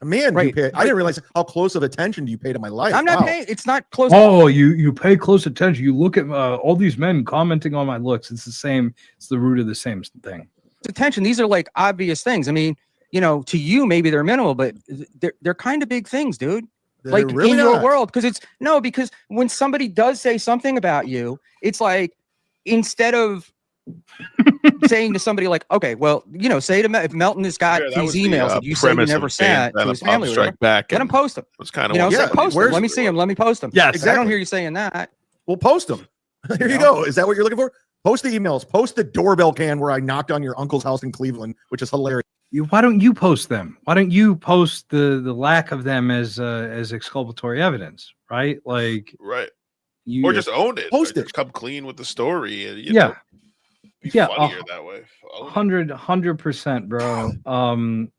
Man, Right. you pay, I didn't realize how close of attention do you pay to my life. I'm not Wow. paying. It's not close. Oh, you pay close attention. You look at all these men commenting on my looks. It's the same. It's the root of the same thing. Attention. These are like obvious things. I mean, you know, to you maybe they're minimal, but they're kind of big things, dude. They're Like really in your not. world, because when somebody does say something about you, it's like instead of saying to somebody like, okay, well, say to if Melton has got Yeah, that was these the, emails that you say you premise never of sent Band to his Bob family, or Strike whatever, Back, let him and post them. It's kind of Say, post them. Let me see them. Let me post them. Yes, I don't exactly. hear you saying that. We'll post them. Here you go. Is that what you're looking for? Post the emails. Post the doorbell can where I knocked on your uncle's house in Cleveland, which is hilarious. Why don't you post them? Why don't you post the lack of them as exculpatory evidence? Right, like right. You Or just own it. Post Or it. just come clean with the story. And, Yeah. be Yeah, funnier that way. 100%, bro.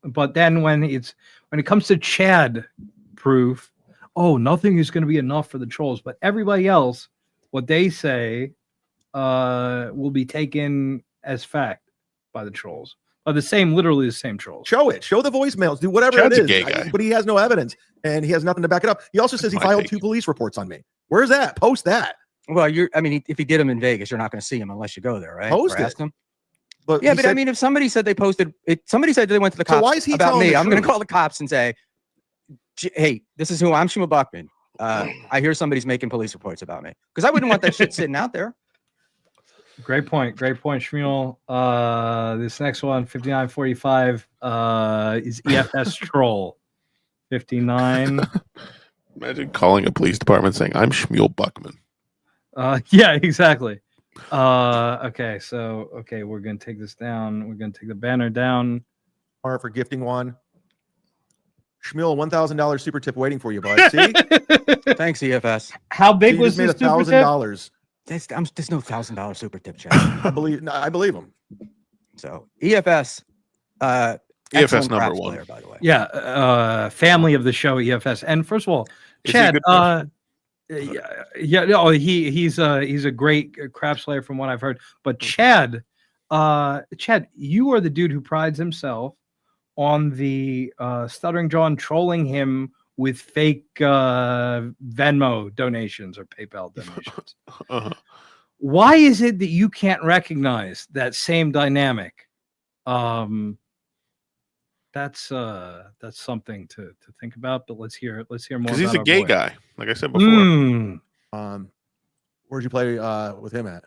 But then when it comes to Chad proof, nothing is going to be enough for the trolls. But everybody else, what they say, will be taken as fact by the trolls. Literally the same trolls. Show it. Show the voicemails. Do whatever Chad's it a gay is. guy. But he has no evidence, and he has nothing to back it up. He also says he my filed take. 2 police reports on me. Where's that? Post that. Well, if he did them in Vegas, you're not going to see him unless you go there, right? Post or ask it. him. But Yeah, he but said- if somebody said they posted it, somebody said they went to the So cops why is he about telling me, the I'm going to truth? call the cops and say, hey, this is who I'm, Schmuel Buckman. I hear somebody's making police reports about me, because I wouldn't want that shit sitting out there. Great point, Schmuel. This next one, 5945, is EFS troll. 59. Imagine calling a police department saying, I'm Schmuel Buckman. Yeah, exactly. Okay, we're gonna take this down. We're gonna take the banner down. Or for gifting one. Schmuel, $1,000 super tip waiting for you, bud. See? Thanks, EFS. How So big you was just made this super tip? $1,000. There's no $1,000 super tip, Chad. I believe him. So EFS, EFS excellent number craps 1. player, by the way. Yeah, family of the show, EFS. And first of all, Is he a Chad, good person? he's a great craps player from what I've heard. But Chad, you are the dude who prides himself on the Stuttering John trolling him with fake Venmo donations or PayPal donations. Why is it that you can't recognize that same dynamic? That's something to think about. But let's hear more. Because he's about a our gay boy. guy, like I said before. Where'd you play with him at?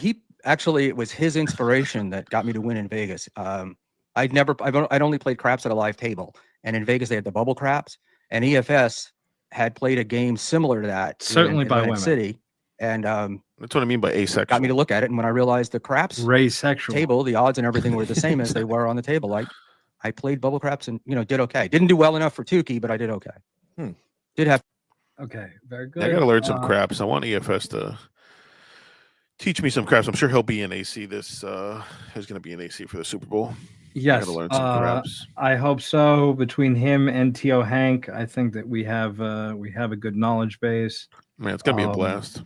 It was his inspiration that got me to win in Vegas. I'd only played craps at a live table, and in Vegas they had the bubble craps, and EFS had played a game similar to that. Certainly in by Atlantic women. City, and That's what I mean by asexual. got me to look at it. And when I realized the craps Raysexual table, the odds and everything were the same as they were on the table. I played bubble craps and did okay. Didn't do well enough for Tukey, but I did okay. Did have. Okay, very good. I got to learn some craps. I want EFS to teach me some craps. I'm sure he'll be in AC. He's going to be in AC for the Super Bowl. Yes, I got to learn some craps. I hope so. Between him and T.O. Hank, I think that we have a good knowledge base. Man, it's going to be a blast.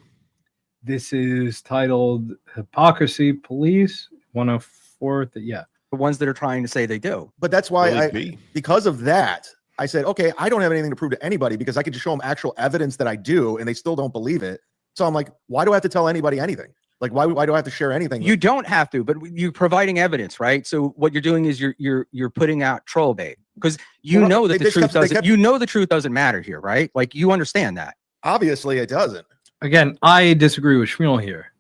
This is titled Hypocrisy Police 104. Yeah. The ones that are trying to say they do. But that's why because of that, I said, okay, I don't have anything to prove to anybody because I could just show them actual evidence that I do, and they still don't believe it. So I'm like, why do I have to tell anybody anything? Like, why do I have to share anything? You don't have to, but you're providing evidence, right? So what you're doing is you're putting out troll bait because know that the truth doesn't. The truth doesn't matter here, right? Like you understand that. Obviously, it doesn't. Again, I disagree with Schmuel here.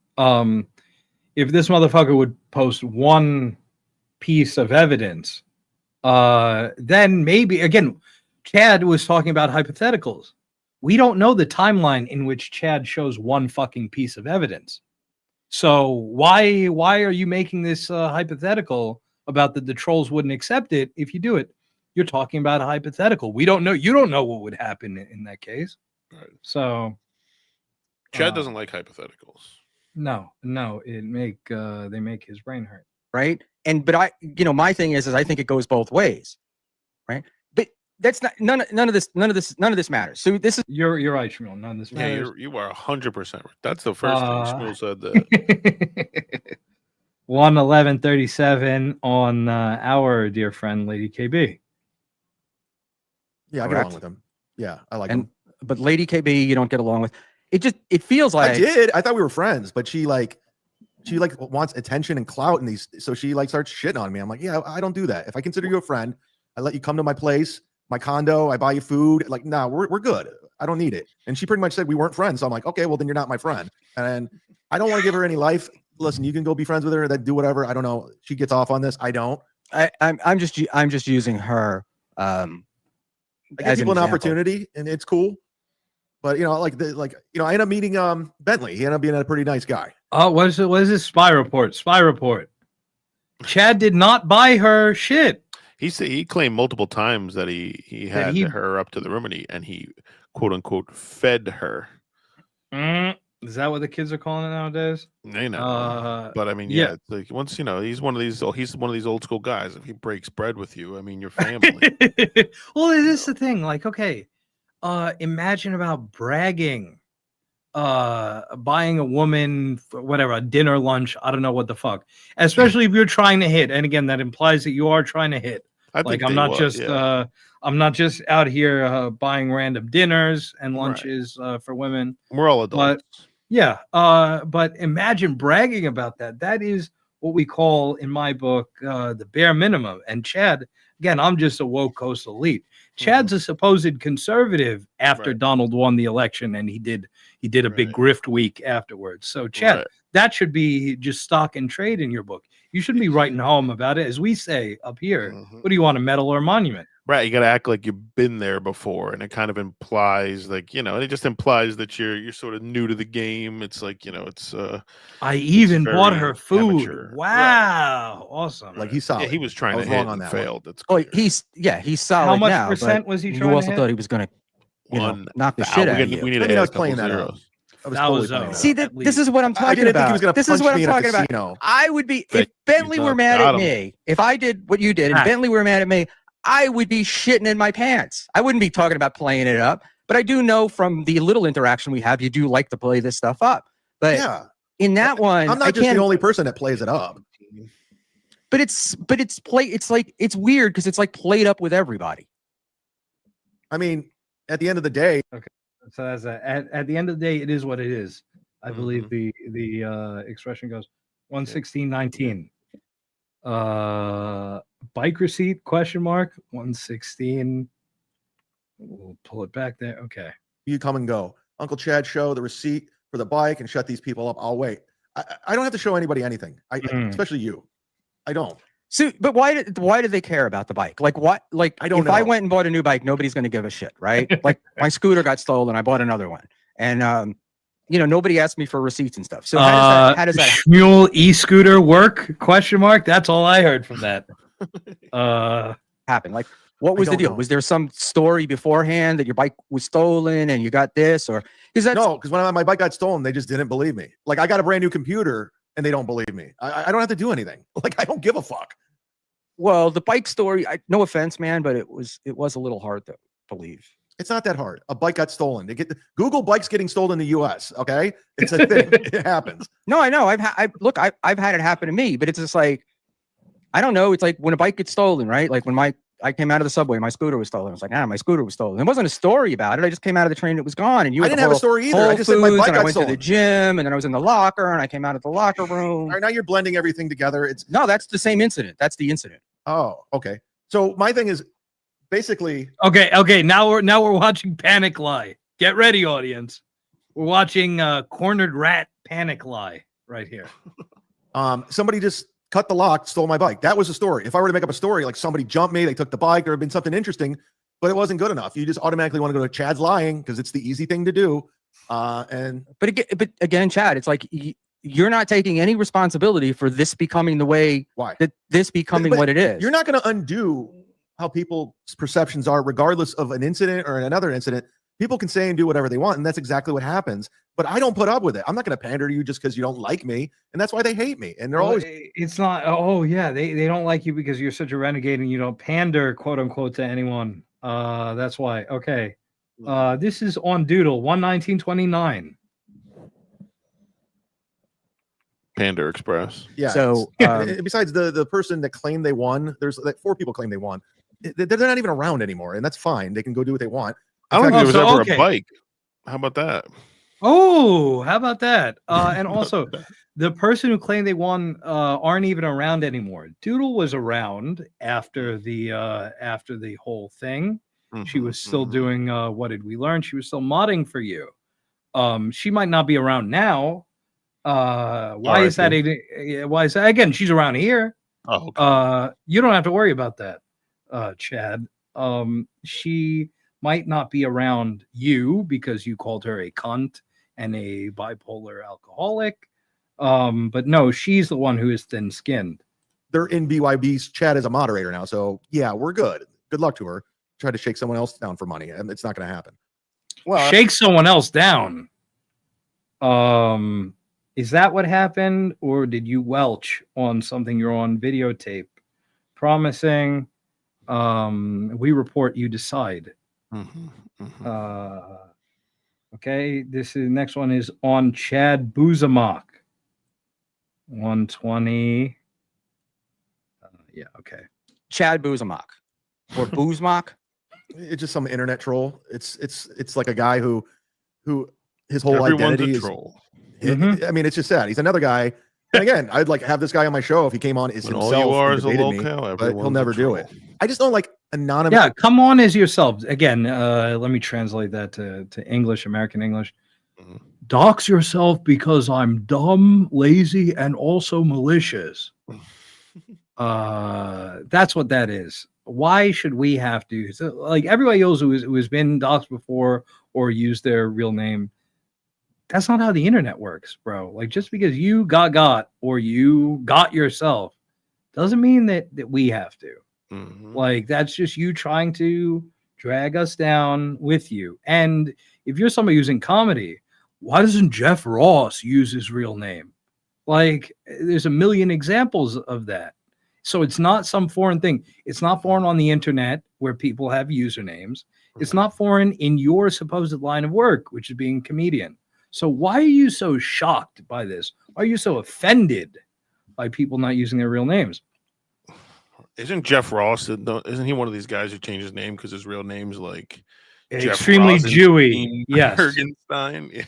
If this motherfucker would post one piece of evidence, then maybe again, Chad was talking about hypotheticals. We don't know the timeline in which Chad shows one fucking piece of evidence. So why are you making this hypothetical about that the trolls wouldn't accept it if you do it? You're talking about a hypothetical. We don't know. You don't know what would happen in that case. Right. So Chad doesn't like hypotheticals. No, they make his brain hurt. Right. But my thing is I think it goes both ways. Right. But that's not none of this matters. So this is you're right, Schmuel. None of this matters. Yeah, you are 100% right. That's the first thing Schmuel said. That 111.37 on our dear friend Lady KB. Yeah, I get along with him. Yeah, I like him. But Lady KB, you don't get along with. It feels like I did. I thought we were friends, but she wants attention and clout in these, so she starts shitting on me. I'm like, yeah, I don't do that. If I consider you a friend, I let you come to my place, my condo, I buy you food. Like, nah, we're good. I don't need it. And she pretty much said we weren't friends. So I'm like, okay, well then you're not my friend. And I don't want to give her any life. listen, you can go be friends with her, then do whatever. I don't know. She gets off on this. I don't. I'm just using her. I give as people an example. opportunity, and it's cool. But I end up meeting Bentley. He ended up being a pretty nice guy. Oh, what is this? Spy report. Chad did not buy her shit. He claimed multiple times that he had her up to the room and he quote unquote fed her. Is that what the kids are calling it nowadays? They know. But I mean, yeah, it's like once he's one of these old school guys. If he breaks bread with you, I mean, your family. Well, it is the thing. Like, okay, imagine about bragging, buying a woman, whatever, a dinner, lunch. I don't know what the fuck. Especially if you're trying to hit, and again, that implies that you are trying to hit. Like, I'm not just out here buying random dinners and lunches for women. We're all adults. But imagine bragging about that. That is what we call, in my book, the bare minimum. And Chad, again, I'm just a woke coastal elite. Chad's a supposed conservative after Donald won the election, and he did a big grift week afterwards. So, Chad, that should be just stock and trade in your book. You shouldn't be writing home about it. As we say up here, what do you want, a medal or a monument? Right, you got to act like you've been there before, and it kind of implies, like, it just implies that you're sort of new to the game. It's like, it's. I even bought her food. Amateur. Wow, awesome! Like, he's solid. Yeah, he was trying to hit and failed. That's he's solid. How much now, percent but was he you trying to also hit? thought he was going to, knock the shit out of you. We need I to mean, I add was a couple playing that out. zeros. See, this is what I'm talking I didn't about. think he was going to This is punch what I'm me in a talking about. casino. I would be, if Bentley were mad at me, if I did what you did and Bentley were mad at me, I would be shitting in my pants. I wouldn't be talking about playing it up. But I do know from the little interaction we have, you do like to play this stuff up. But in that one, I'm not just the only person that plays it up. But it's weird because it's like played up with everybody. I mean, at the end of the day. Okay. So at the end of the day, it is what it is. I believe the expression goes 116.19. Bike receipt ? 116. We'll pull it back there. Okay. You come and go. Uncle Chad show the receipt for the bike and shut these people up. I'll wait. I don't have to show anybody anything. Especially you. I don't. So, but why do they care about the bike? Like what? Like I don't know. I went and bought a new bike, nobody's going to give a shit, right? Like my scooter got stolen, I bought another one, and nobody asked me for receipts and stuff. So how does that Schmuel e-scooter work ? That's all I heard from that. happen? Like, what was the deal? Was there some story beforehand that your bike was stolen and you got this, or because when my bike got stolen, they just didn't believe me. Like, I got a brand new computer and they don't believe me. I don't have to do anything. Like, I don't give a fuck. Well, the bike story, no offense, man, but it was a little hard to believe. It's not that hard. A bike got stolen. Google bikes getting stolen in the U.S. Okay, it's a thing. It happens. No, I know. I've had it happen to me, but it's just like, I don't know. It's like when a bike gets stolen, right? Like when I came out of the subway, my scooter was stolen. I was like, my scooter was stolen. There wasn't a story about it. I just came out of the train, it was gone. And I didn't have a story either. I just said my bike got I went stolen. to the gym, and then I was in the locker, and I came out of the locker room. All right, now you're blending everything together. No, that's the same incident. That's the incident. Oh, okay. So my thing is basically okay. Now we're watching Panic Lie. Get ready, audience. We're watching Cornered Rat Panic Lie right here. Somebody just cut the lock, stole my bike. That was a story. If I were to make up a story, like somebody jumped me, they took the bike, there had been something interesting, but it wasn't good enough. You just automatically want to go to Chad's lying because it's the easy thing to do. But again, Chad, it's like you're not taking any responsibility for this becoming the way. Why? This becoming what it is. You're not going to undo how people's perceptions are, regardless of an incident or another incident. People can say and do whatever they want, and that's exactly what happens. But I don't put up with it. I'm not going to pander to you just because you don't like me, and that's why they hate me. And they're always. It's not. Oh yeah, they don't like you because you're such a renegade and you don't pander, quote unquote, to anyone. That's why. Okay. This is on Doodle 119.29. Panda Express. Yeah. So besides the person that claimed they won, there's like 4 people claim they won. They're not even around anymore, and that's fine. They can go do what they want. I don't think there was ever a bike. How about that? Oh, how about that? And also, the person who claimed they won aren't even around anymore. Doodle was around after the whole thing. She was still doing what did we learn? She was still modding for you. She might not be around now, Why is that? Why is that? Again, she's around here. Oh, okay. You don't have to worry about that, Chad. She might not be around you because you called her a cunt and a bipolar alcoholic. But no, she's the one who is thin-skinned. They're in BYB's chat as a moderator now, so yeah, we're good. Good luck to her. Try to shake someone else down for money, and it's not going to happen. Well, shake someone else down. Is that what happened, or did you welch on something you're on videotape, promising? We report, you decide. Okay, this is next one is on Chad Buzamok. 120. Yeah, okay. Chad Buzamok or Buzmok. It's just some internet troll. It's like a guy who his whole Everyone's identity a is troll. I mean, it's just sad. He's another guy. And again, I'd like have this guy on my show if he came on as When himself. all you are and is a debated me, locale, but he'll everyone's a never do troll. it. I just don't like anonymous. Yeah, come on as yourself. Again, let me translate that to English, American English. Dox yourself because I'm dumb, lazy, and also malicious. That's what that is. Why should we have to? So, like everybody else who has been doxed before or used their real name, that's not how the internet works, bro. Like just because you got or you got yourself doesn't mean that we have to. Like that's just you trying to drag us down with you. And if you're somebody who's in comedy, why doesn't Jeff Ross use his real name? Like there's a million examples of that. So it's not some foreign thing. It's not foreign on the internet where people have usernames. It's not foreign in your supposed line of work, which is being a comedian. So why are you so shocked by this? Why are you so offended by people not using their real names? Isn't Jeff Ross? Isn't he one of these guys who changed his name because his real name's like Extremely Jewy? Yes. Bergenstein.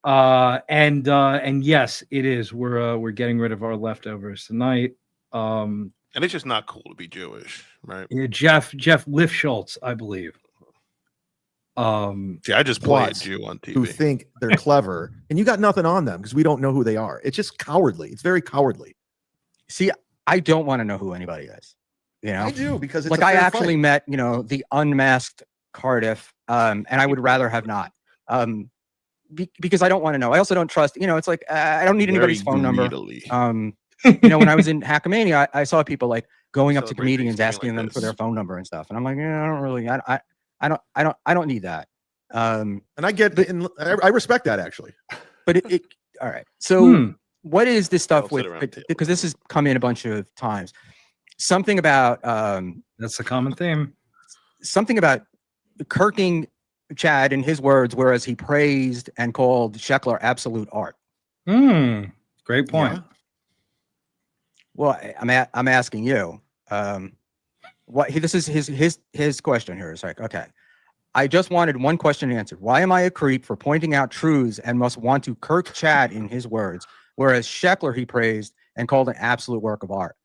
Yeah. And yes, it is. We're getting rid of our leftovers tonight. And it's just not cool to be Jewish, right? Yeah, Jeff Lifschultz, I believe. See, I just play a Jew on TV. Who think they're clever, and you got nothing on them because we don't know who they are. It's just cowardly. It's very cowardly. See, I don't want to know who anybody is. You know, I do because it's like a I fair actually fight. met, the unmasked Cardiff, and I would rather have not, because I don't want to know. I also don't trust. It's like I don't need anybody's phone number. When I was in Hackamania, I saw people like going up to comedians asking them for their phone number and stuff, and I'm like, I don't really, I don't need that. And I get, and I respect that actually. But it all right. So what is this stuff with? Because this has come in a bunch of times. Something about that's a common theme. Something about kirking Chad in his words, whereas he praised and called Sheckler absolute art. Great point. Yeah. Well, I'm asking you. This is his question here. It's like, okay, I just wanted one question answered. Why am I a creep for pointing out truths and must want to kirk Chad in his words, whereas Sheckler he praised and called an absolute work of art?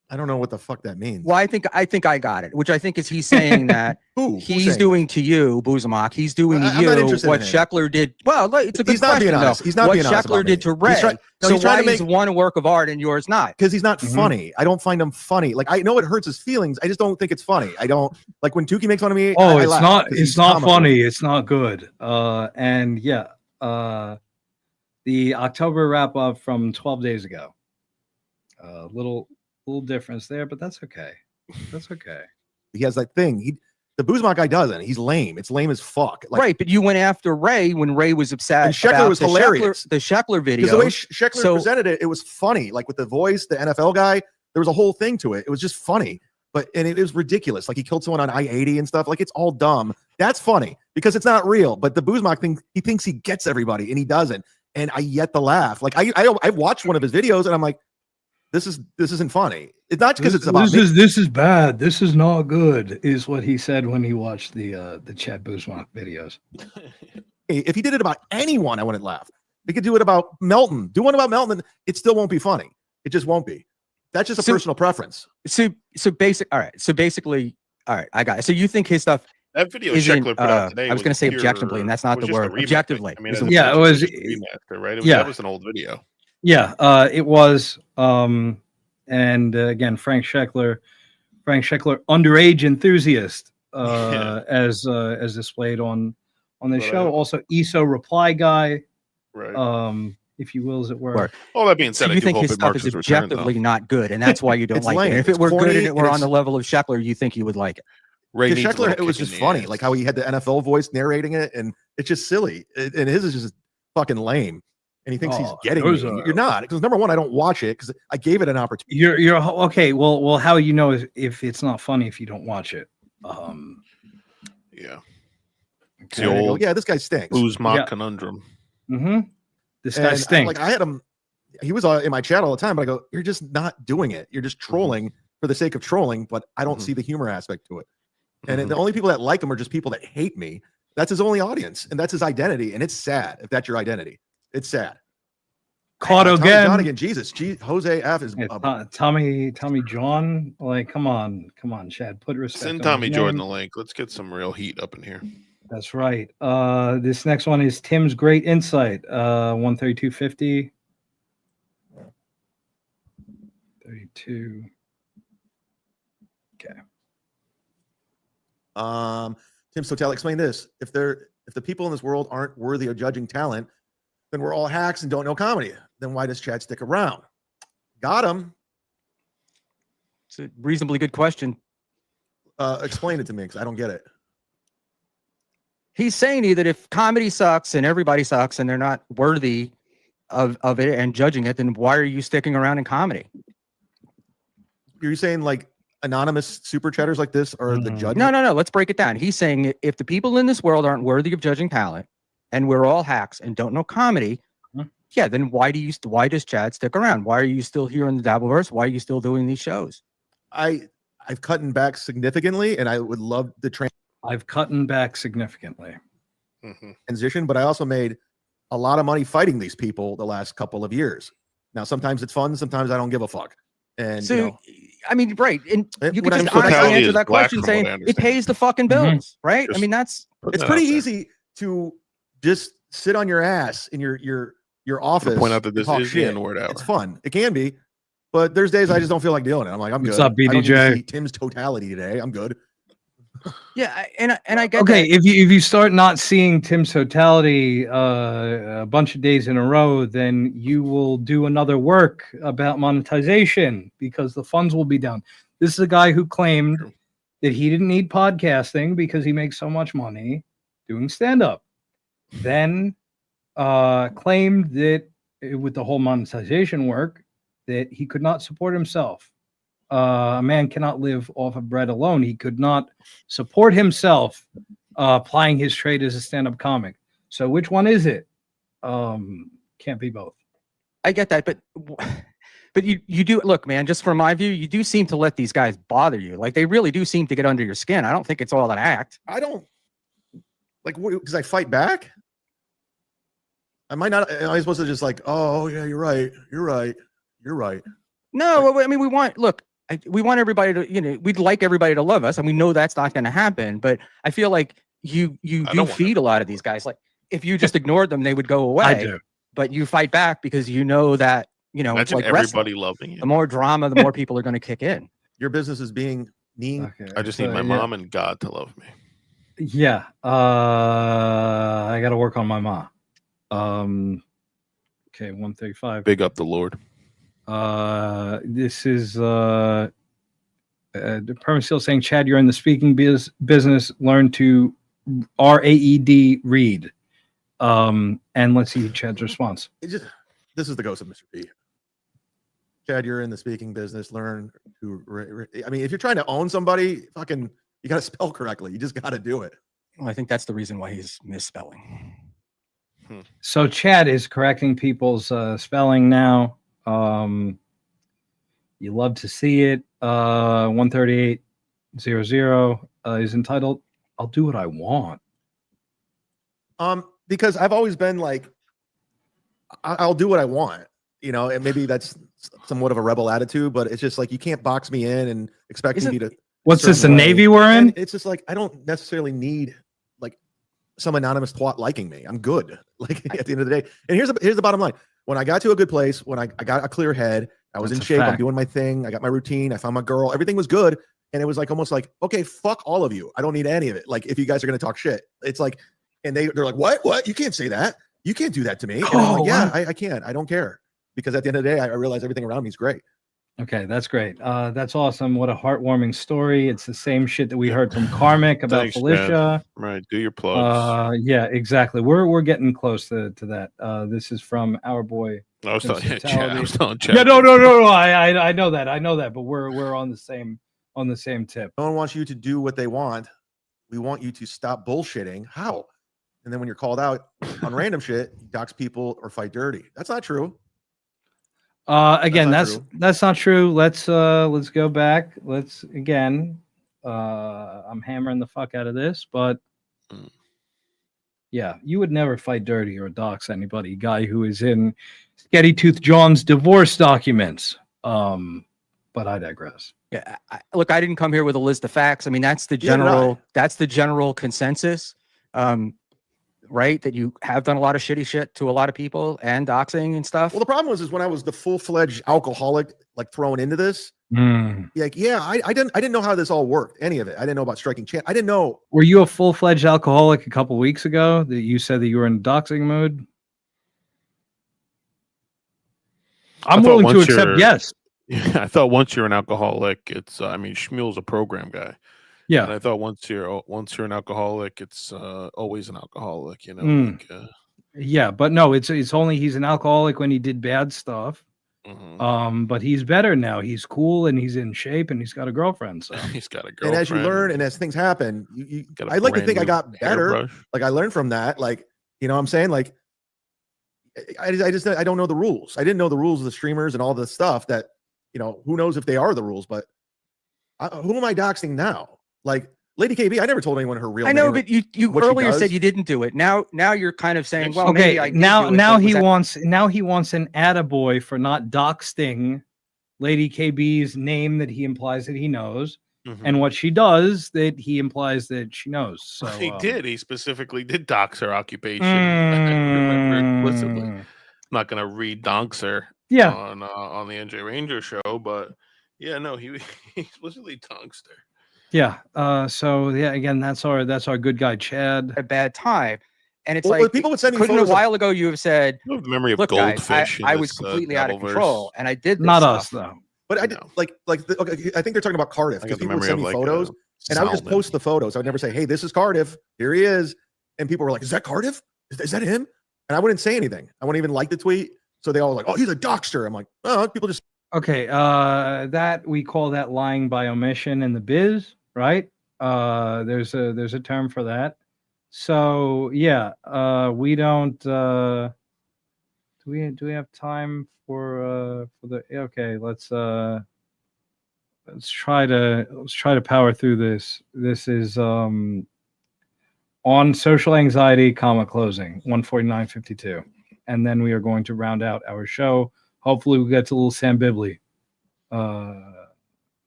I don't know what the fuck that means. Well, I think I got it, which I think is he's saying that he's doing to you, Buzamok. He's doing to you what Sheckler did. Well, it's a good He's not question, being honest. though. He's not what being honest Sheckler about did me. to Ray. He's trying So to why make is one a work of art and yours not? Because he's not funny. I don't find him funny. Like I know it hurts his feelings. I just don't think it's funny. I don't like when Tukey makes fun of me. Oh, I it's laugh not. 'cause It's he's not comical. funny. It's not good. And yeah, the October wrap up from 12 days ago. Little difference there, but that's okay. That's okay. He has that thing. The Buzamok guy doesn't. He's lame. It's lame as fuck. Like, Right, but you went after Ray when Ray was upset. And Sheckler about was the hilarious. The Sheckler video. Because the way Sheckler presented it, it was funny. Like with the voice, the NFL guy, there was a whole thing to it. It was just funny. And it was ridiculous. Like he killed someone on I-80 and stuff. Like it's all dumb. That's funny because it's not real. But the Buzamok thing, he thinks he gets everybody and he doesn't. And I yet to laugh. Like I've watched one of his videos and I'm like, this isn't funny. It's not because it's about this is bad. This is not good, is what he said when he watched the Chad Buzamok videos. If he did it about anyone, I wouldn't laugh. He could do it about Melton. Do one about Melton, it still won't be funny. It just won't be. That's just a personal preference. So basically, all right, I got it. So you think his stuff That video isn't, Sheckler put out today I was going to say pure- objectively, and that's not was the just a word. remake. Objectively. I mean, is it's the Yeah, it word. was- just a remaster, right? yeah. That was an old video. Yeah, it was. And again, Frank Sheckler, underage enthusiast, as displayed on the But show. Also, ESO reply guy, Right. if you will, as it were. Right. All that being said, So I you do think hope his it stuff marks is his return, though. objectively not good, and that's why you don't It's like lame. it. If It's it were good corny, and it were and on the it's- level of Sheckler, you think you would like it. Ray Because needs a Sheckler, little it was kick in just the funny, ass. like how he had the NFL voice narrating it, and it's just silly. And his is just fucking lame. And he thinks he's getting me. those are- You're not, because number one, I don't watch it because I gave it an opportunity. You're okay. Well, how you know if it's not funny if you don't watch it? Yeah. It's And the I go, old yeah, this guy stinks. Uzma Yeah. conundrum. Mm-hmm. This guy And stinks. like I had him, he was in my chat all the time, but I go, you're just not doing it. You're just trolling for the sake of trolling, but I don't see the humor aspect to it. And the only people that like him are just people that hate me. That's his only audience, and that's his identity. And it's sad if that's your identity. It's sad. Caught Tommy again. John again. Jesus, Jose F is Tommy John. Like, come on, Chad. Put respect. Send on Tommy his Jordan name. the link. Let's get some real heat up in here. That's right. This next one is Tim's Great Insight. 132.50. 32. Okay. Tim Sotel, explain this. If the people in this world aren't worthy of judging talent, then we're all hacks and don't know comedy. Then why does Chad stick around? Got him. It's a reasonably good question. Explain it to me because I don't get it. He's saying to you that if comedy sucks and everybody sucks and they're not worthy of it and judging it, then why are you sticking around in comedy? You're saying like anonymous super chatters like this are the judge? No. Let's break it down. He's saying if the people in this world aren't worthy of judging talent and we're all hacks and don't know comedy, yeah, then why does Chad stick around? Why are you still here in the Dabbleverse? Why are you still doing these shows? I've cut back significantly, and I would love the I've cut back significantly. transition, but I also made a lot of money fighting these people the last couple of years. Now, sometimes it's fun, sometimes I don't give a fuck. And So, you know, I mean, right. And you can what just I'm- honestly totality answer is that black question from what I saying it understand. pays the fucking bills, right? I mean, that's it's pretty easy to just sit on your ass in your office. point out that and this talk is the shit. N-word hour. It's fun. It can be, but there's days I just don't feel like doing it. I'm like, I'm What's good. up, I don't need to BDJ? see Tim's totality today. I'm good. Yeah, and I get Okay, that. if you start not seeing Tim's totality a bunch of days in a row, then you will do another work about monetization because the funds will be down. This is a guy who claimed that he didn't need podcasting because he makes so much money doing stand-up. Then claimed that with the whole monetization work that he could not support himself. A man cannot live off of bread alone. He could not support himself applying his trade as a stand-up comic. So which one is it? Can't be both. I get that, but you do look, man. Just from my view, you do seem to let these guys bother you. Like they really do seem to get under your skin. I don't think it's all an act. I don't like because I fight back. I might not. Am I supposed to just like, oh yeah, you're right. No, I mean we want we want everybody to, we'd like everybody to love us, and we know that's not going to happen. But I feel like you do feed a lot of these guys. Like if you just ignored them, they would go away. I do. But you fight back because you know that it's Imagine like everybody wrestling. loving you. The more drama, the more people are going to kick in. Your business is being mean. Okay, I just need my mom and God to love me. Yeah, I got to work on my ma. Okay, 135. Big up the Lord. This is the permit still saying, Chad, you're in the speaking business. Learn to RAED read. And let's see Chad's response. This is the ghost of Mr. P. Chad, you're in the speaking business. Learn to. I mean, if you're trying to own somebody, fucking, you got to spell correctly. You just got to do it. Well, I think that's the reason why he's misspelling. So Chad is correcting people's spelling now. You love to see it. 138.00 is entitled "I'll Do What I Want." Because I've always been like, I'll do what I want, and maybe that's somewhat of a rebel attitude, but it's just like you can't box me in and expect me to. What's this, the certain way. Navy we're in? And it's just like I don't necessarily need like some anonymous twat liking me. I'm good. Like at the end of the day. And here's the bottom line. When I got to a good place, when I got a clear head, I was That's in a shape. I'm fact. doing my thing. I got my routine. I found my girl. Everything was good. And it was like almost like, okay, fuck all of you. I don't need any of it. Like if you guys are gonna talk shit, it's like, and they're like, what? You can't say that. You can't do that to me. And I'm like, yeah, I can't. I don't care. Because at the end of the day, I realize everything around me is great. Okay, that's great. That's awesome. What a heartwarming story. It's the same shit that we heard from Karmic about Thanks, Felicia. man. Right, do your plugs. Yeah, exactly. We're getting close to that. This is from our boy. I was telling Prince Chad. I Vitality. was telling Chad. Yeah, no. I know that. But we're on the same tip. No one wants you to do what they want. We want you to stop bullshitting. How? And then when you're called out on random shit, you dox people or fight dirty. That's not true. Again, That's that's not not true. Let's go back. Let's again. I'm hammering the fuck out of this, but yeah, you would never fight dirty or dox anybody. Guy who is in Sketty Tooth John's divorce documents. But I digress. Yeah, look, I didn't come here with a list of facts. I mean, that's the Neither did I. general consensus, right? That you have done a lot of shitty shit to a lot of people and doxing and stuff. Well, the problem is when I was the full-fledged alcoholic, like thrown into this, like, yeah, I didn't know how this all worked. Any of it. I didn't know about striking chant. I didn't know. Were you a full-fledged alcoholic a couple weeks ago that you said that you were in doxing mode? I'm willing to accept yes. Yeah, I thought once you're an alcoholic, it's I mean, Schmuel's a program guy. Yeah. And I thought once you're an alcoholic, it's always an alcoholic, you know. Mm. Like, Yeah, but no, it's only he's an alcoholic when he did bad stuff. But he's better now. He's cool and he's in shape and he's got a girlfriend. So he's got a And girlfriend. as you learn and as things happen, Got a I like to brand think I new got better. hairbrush. Like I learned from that. Like, you know what I'm saying? Like, I don't know the rules. I didn't know the rules of the streamers and all the stuff that, you know, who knows if they are the rules, but who am I doxing now? Like Lady KB, I never told anyone her real I name. know, or but you what she earlier does. said you didn't do it. Now you're kind of saying, well, okay, maybe I did now do it, now but was he that- wants an attaboy for not doxing Lady KB's name that he implies that he knows, and what she does that he implies that she knows. So he did. He specifically did dox her occupation. Remember explicitly. I'm not gonna read dox her. Yeah. On the NJ Ranger show, but yeah, no, he explicitly doxed her. Yeah. So yeah, again, that's our good guy Chad. A bad time, and it's Well, like people would send me couldn't a photos of- while ago you have said, You have the memory of "Look, guys, goldfish. in I was this, completely out of Dabbleverse. control, and I did this Not stuff. us though. But I did okay, I think they're talking about Cardiff I because got the people would memory send of, me like, photos and I would just salmon. post the photos. I would never say, "Hey, this is Cardiff. Here he is," and people were like, "Is that Cardiff? Is that him?" And I wouldn't say anything. I wouldn't even like the tweet. So they all were like, "Oh, he's a doxter." I'm like, "Oh, people just." Okay, that we call that lying by omission in the biz, right? There's a term for that. So yeah, we don't. Do we have time for the? Okay, let's try to power through this. This is on social anxiety, closing 149.52, and then we are going to round out our show. Hopefully, we get to a little Sam Bibley.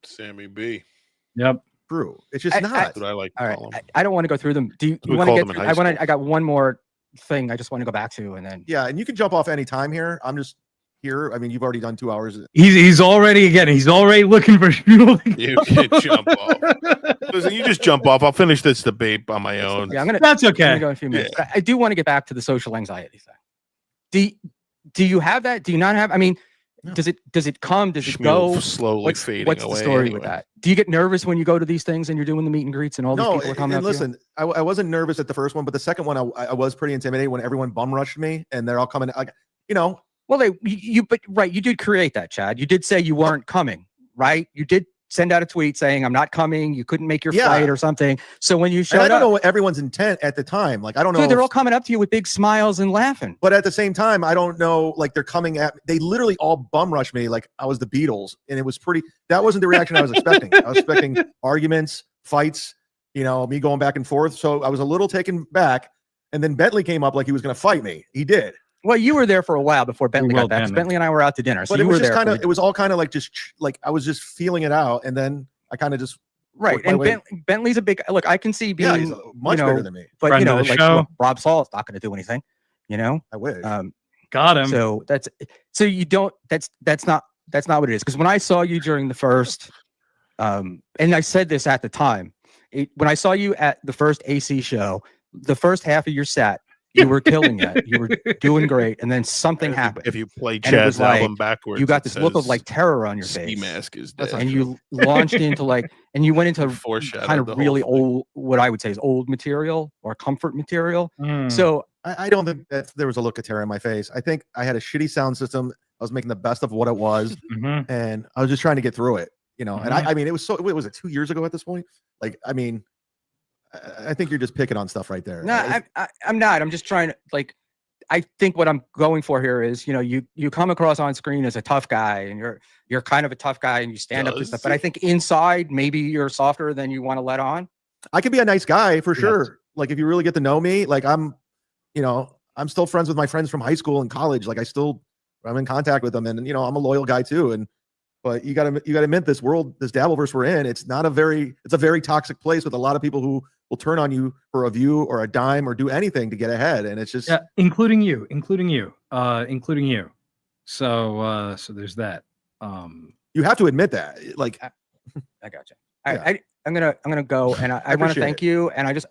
Sammy B. Yep. True. It's just not. That's what I like to All right, call him. I don't want to go through them. Do you We want to called get? them in Through, high school. I got one more thing. I just want to go back to, and then Yeah, and you can jump off any time here. I'm just here. I mean, you've already done 2 hours. He's already looking for Schmuel. You can jump off. Listen, you just jump off. I'll finish this debate on my own. yeah, I'm gonna. That's I'm okay. gonna go in a few minutes. But I do want to get back to the social anxiety thing. Do you have that? Do you not have? I mean, does it come? Does it Schmuel go? slowly fading What's away the story anyway. with that? Do you get nervous when you go to these things and you're doing the meet and greets and all these No, people are coming and up to you? listen, I wasn't nervous at the first one, but the second one, I was pretty intimidated when everyone bum rushed me and they're all coming. Like, you know, Well, you did create that, Chad. You did say you weren't coming, right? You did send out a tweet saying, "I'm not coming." You couldn't make your Yeah. flight or something. So when you and showed I don't up, know what everyone's intent at the time. Like, I don't know. dude, they're if- all coming up to you with big smiles and laughing. But at the same time, I don't know. Like, they're coming at. They literally all bum rushed me like I was the Beatles, and it was pretty. That wasn't the reaction I was expecting. I was expecting arguments, fights. You know, me going back and forth. So I was a little taken back. And then Bentley came up like he was going to fight me. He did. Well, you were there for a while before Bentley will, got back. 'Cause Bentley. Bentley and I were out to dinner, so But you it were was just there. kind for of. It was all kind of like just like I was just feeling it out, and then I kind of just Right, and Bentley's a big look. I can see being he's much bigger than me. but Friend you know, of the like show. look, Rob Saul is not going to do anything. You know, I wish. Got him. So you don't. That's not what it is. Because when I saw you during the first, and I said this at the time, when I saw you at the first AC show, the first half of your set, you were killing it. You were doing great, and then something happened. If you play And it was Chad's album like, backwards, you got it this look of says, like terror on your "Ski face. Mask is That's dead." and you launched into like, and you went into Foreshadowed kind the of whole really thing. old, what I would say is old material or comfort material. Mm. So I don't think that there was a look of terror in my face. I think I had a shitty sound system. I was making the best of what it was, and I was just trying to get through it. You know, and I mean, it was so. Was it 2 years ago at this point? Like, I mean, I think you're just picking on stuff right there. no, I'm not. I'm just trying to like. I think what I'm going for here is, you know, you come across on screen as a tough guy, and you're kind of a tough guy, and you stand up to stuff. But I think inside, maybe you're softer than you want to let on. I could be a nice guy for sure. Like if you really get to know me, like I'm still friends with my friends from high school and college. Like I'm in contact with them, and you know, I'm a loyal guy too. But you gotta admit, this Dabbleverse we're in, it's a very toxic place with a lot of people who will turn on you for a view or a dime or do anything to get ahead. And it's just including you. So there's that. You have to admit that. Like I gotcha. I'm gonna go, and I want to thank you. And I just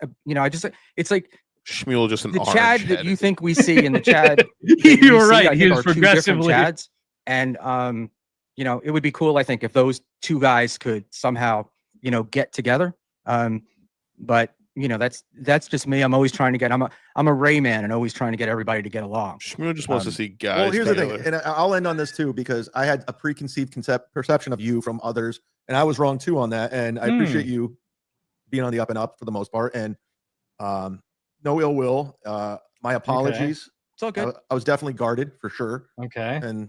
it's like Schmuel just an the orange Chad head. that you think we see in the Chad. You were right. I He think was are two different progressively Chads, and you know, it would be cool, I think, if those two guys could somehow, you know, get together. But you know, that's just me. I'm always trying to get. I'm a Ray man, and always trying to get everybody to get along. Schmuel just wants to see guys. Well, here's together. the thing, and I'll end on this too, because I had a preconceived perception of you from others, and I was wrong too on that. And I appreciate you being on the up and up for the most part, and no ill will. My apologies. It's all good. I was definitely guarded for sure. Okay. And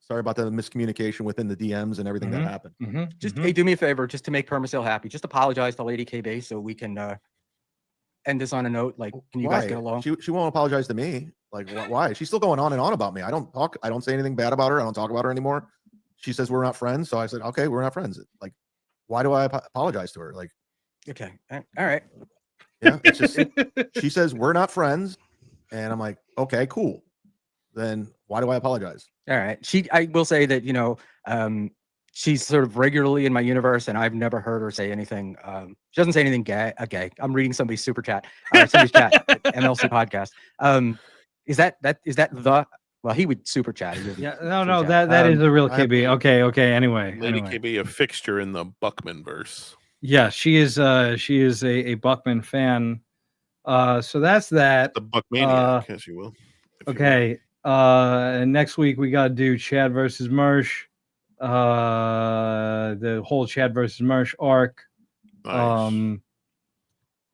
sorry about the miscommunication within the DMs and everything that happened. Just hey, do me a favor, just to make Permacil happy. Just apologize to Lady KB so we can end this on a note. Like, can you guys get along? She won't apologize to me. Like, why? She's still going on and on about me. I don't say anything bad about her. I don't talk about her anymore. She says we're not friends. So I said, okay, we're not friends. Like, why do I apologize to her? Like, okay, all right. Yeah, it's just she says we're not friends, and I'm like, okay, cool. Then why do I apologize? All right. I will say that, you know, she's sort of regularly in my universe, and I've never heard her say anything. She doesn't say anything gay. I'm reading somebody's super chat, somebody's chat, MLC podcast. Is that the? Well, he would super chat. Yeah, no, that is a real KB. Okay. Anyway, Lady KB, a fixture in the Buckman verse. Yeah, she is a Buckman fan. So that's that. The Buckmaniac, as you will. Okay. And next week we got to do Chad versus Mersh, the whole Chad versus Mersh arc. Nice.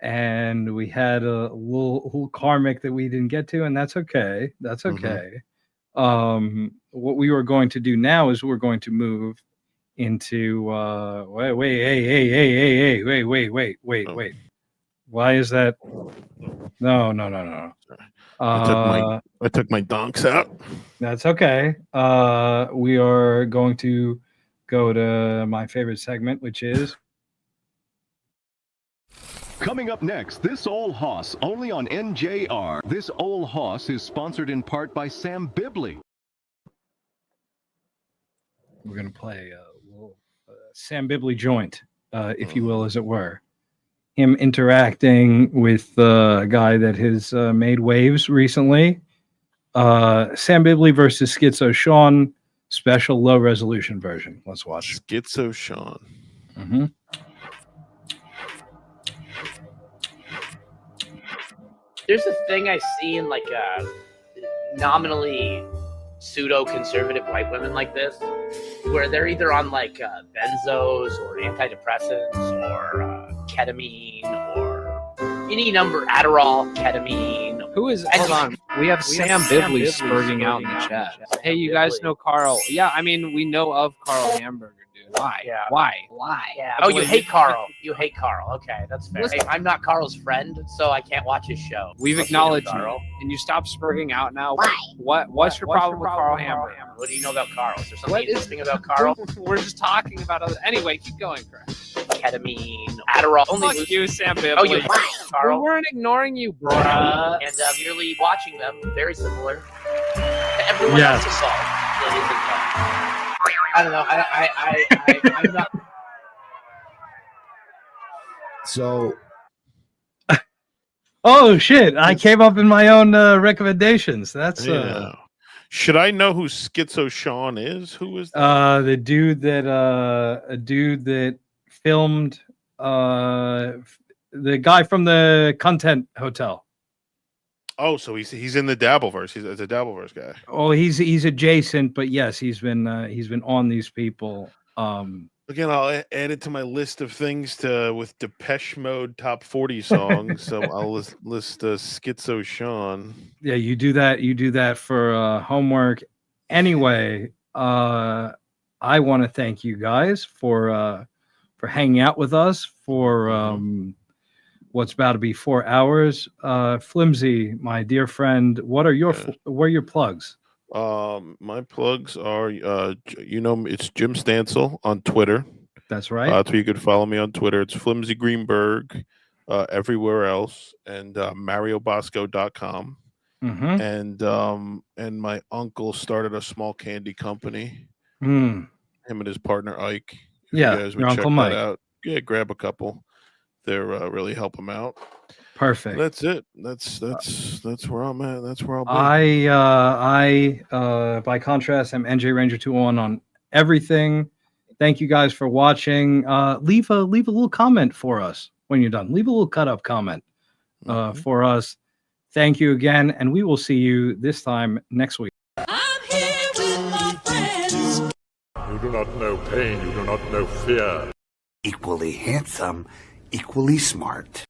And we had a little karmic that we didn't get to, and that's okay. That's okay. What we were going to do now is we're going to move into wait. Why is that? No. I took my donks out. That's okay. We are going to go to my favorite segment, which is coming up next. This Old Hoss, only on NJR. This Old Hoss is sponsored in part by Sam Bibley. we're going to play a little Sam Bibley joint, if you will, as it were. Him interacting with a guy that has made waves recently. Sam Bibley versus Schizo Sean, special low resolution version. Let's watch. Schizo Sean. Mm-hmm. There's a thing I see in like nominally pseudo-conservative white women like this, where they're either on like benzos or antidepressants or ketamine or any number, Adderall, ketamine. Who is? Hold on. We have Sam Bibley spurging out in the chat. Hey, you guys know Carl? Yeah, I mean we know of Carl Hamburger, dude. Why? Yeah. Why? Yeah. Oh, you hate Carl. You hate Carl. Okay, that's fair. Hey, I'm not Carl's friend, so I can't watch his show. We've acknowledged you, and you stop spurging out now. Why? What's your problem with Carl Hamburger? What do you know about Carl? Is there something interesting about Carl? We're just talking about other. Anyway, keep going, Chris. ketamine, Adderall. Only Fuck you, Sam Bibley. Oh, you Carl. We weren't ignoring you, bro. And merely watching them, very similar to everyone Yes. else's song. I don't know. I'm not. So, Oh shit! I came up in my own recommendations. That's Yeah. Should I know who Schizo Sean is? Who is that? the dude that a dude that filmed the guy from the Content Hotel. Oh, so he's in the Dabbleverse. He's a Dabbleverse guy. Oh, he's adjacent, but yes, he's been on these people. Again, I'll add it to my list of things with Depeche Mode top 40 songs. So I'll list Schizo Sean. Yeah, you do that. You do that for homework. Anyway, I want to thank you guys for hanging out with us for what's about to be 4 hours. Flimsy, my dear friend, what are your plugs? My plugs are, it's Jim Stansel on Twitter. That's right. That's where you could follow me on Twitter. It's Flimsy Greenberg everywhere else, and mariobosco.com. Mm-hmm. And my uncle started a small candy company. Mm. Him and his partner Ike. If Yeah, you guys would your check Uncle that Mike. out. Yeah, grab a couple. They're really help him out. Perfect. That's it. That's where I'm at. That's where I'll be. I by contrast, I'm NJ Ranger 201 on everything. Thank you guys for watching. Leave a little comment for us when you're done. Leave a little cut up comment for us. Thank you again, and we will see you this time next week. You do not know pain, you do not know fear. Equally handsome, equally smart.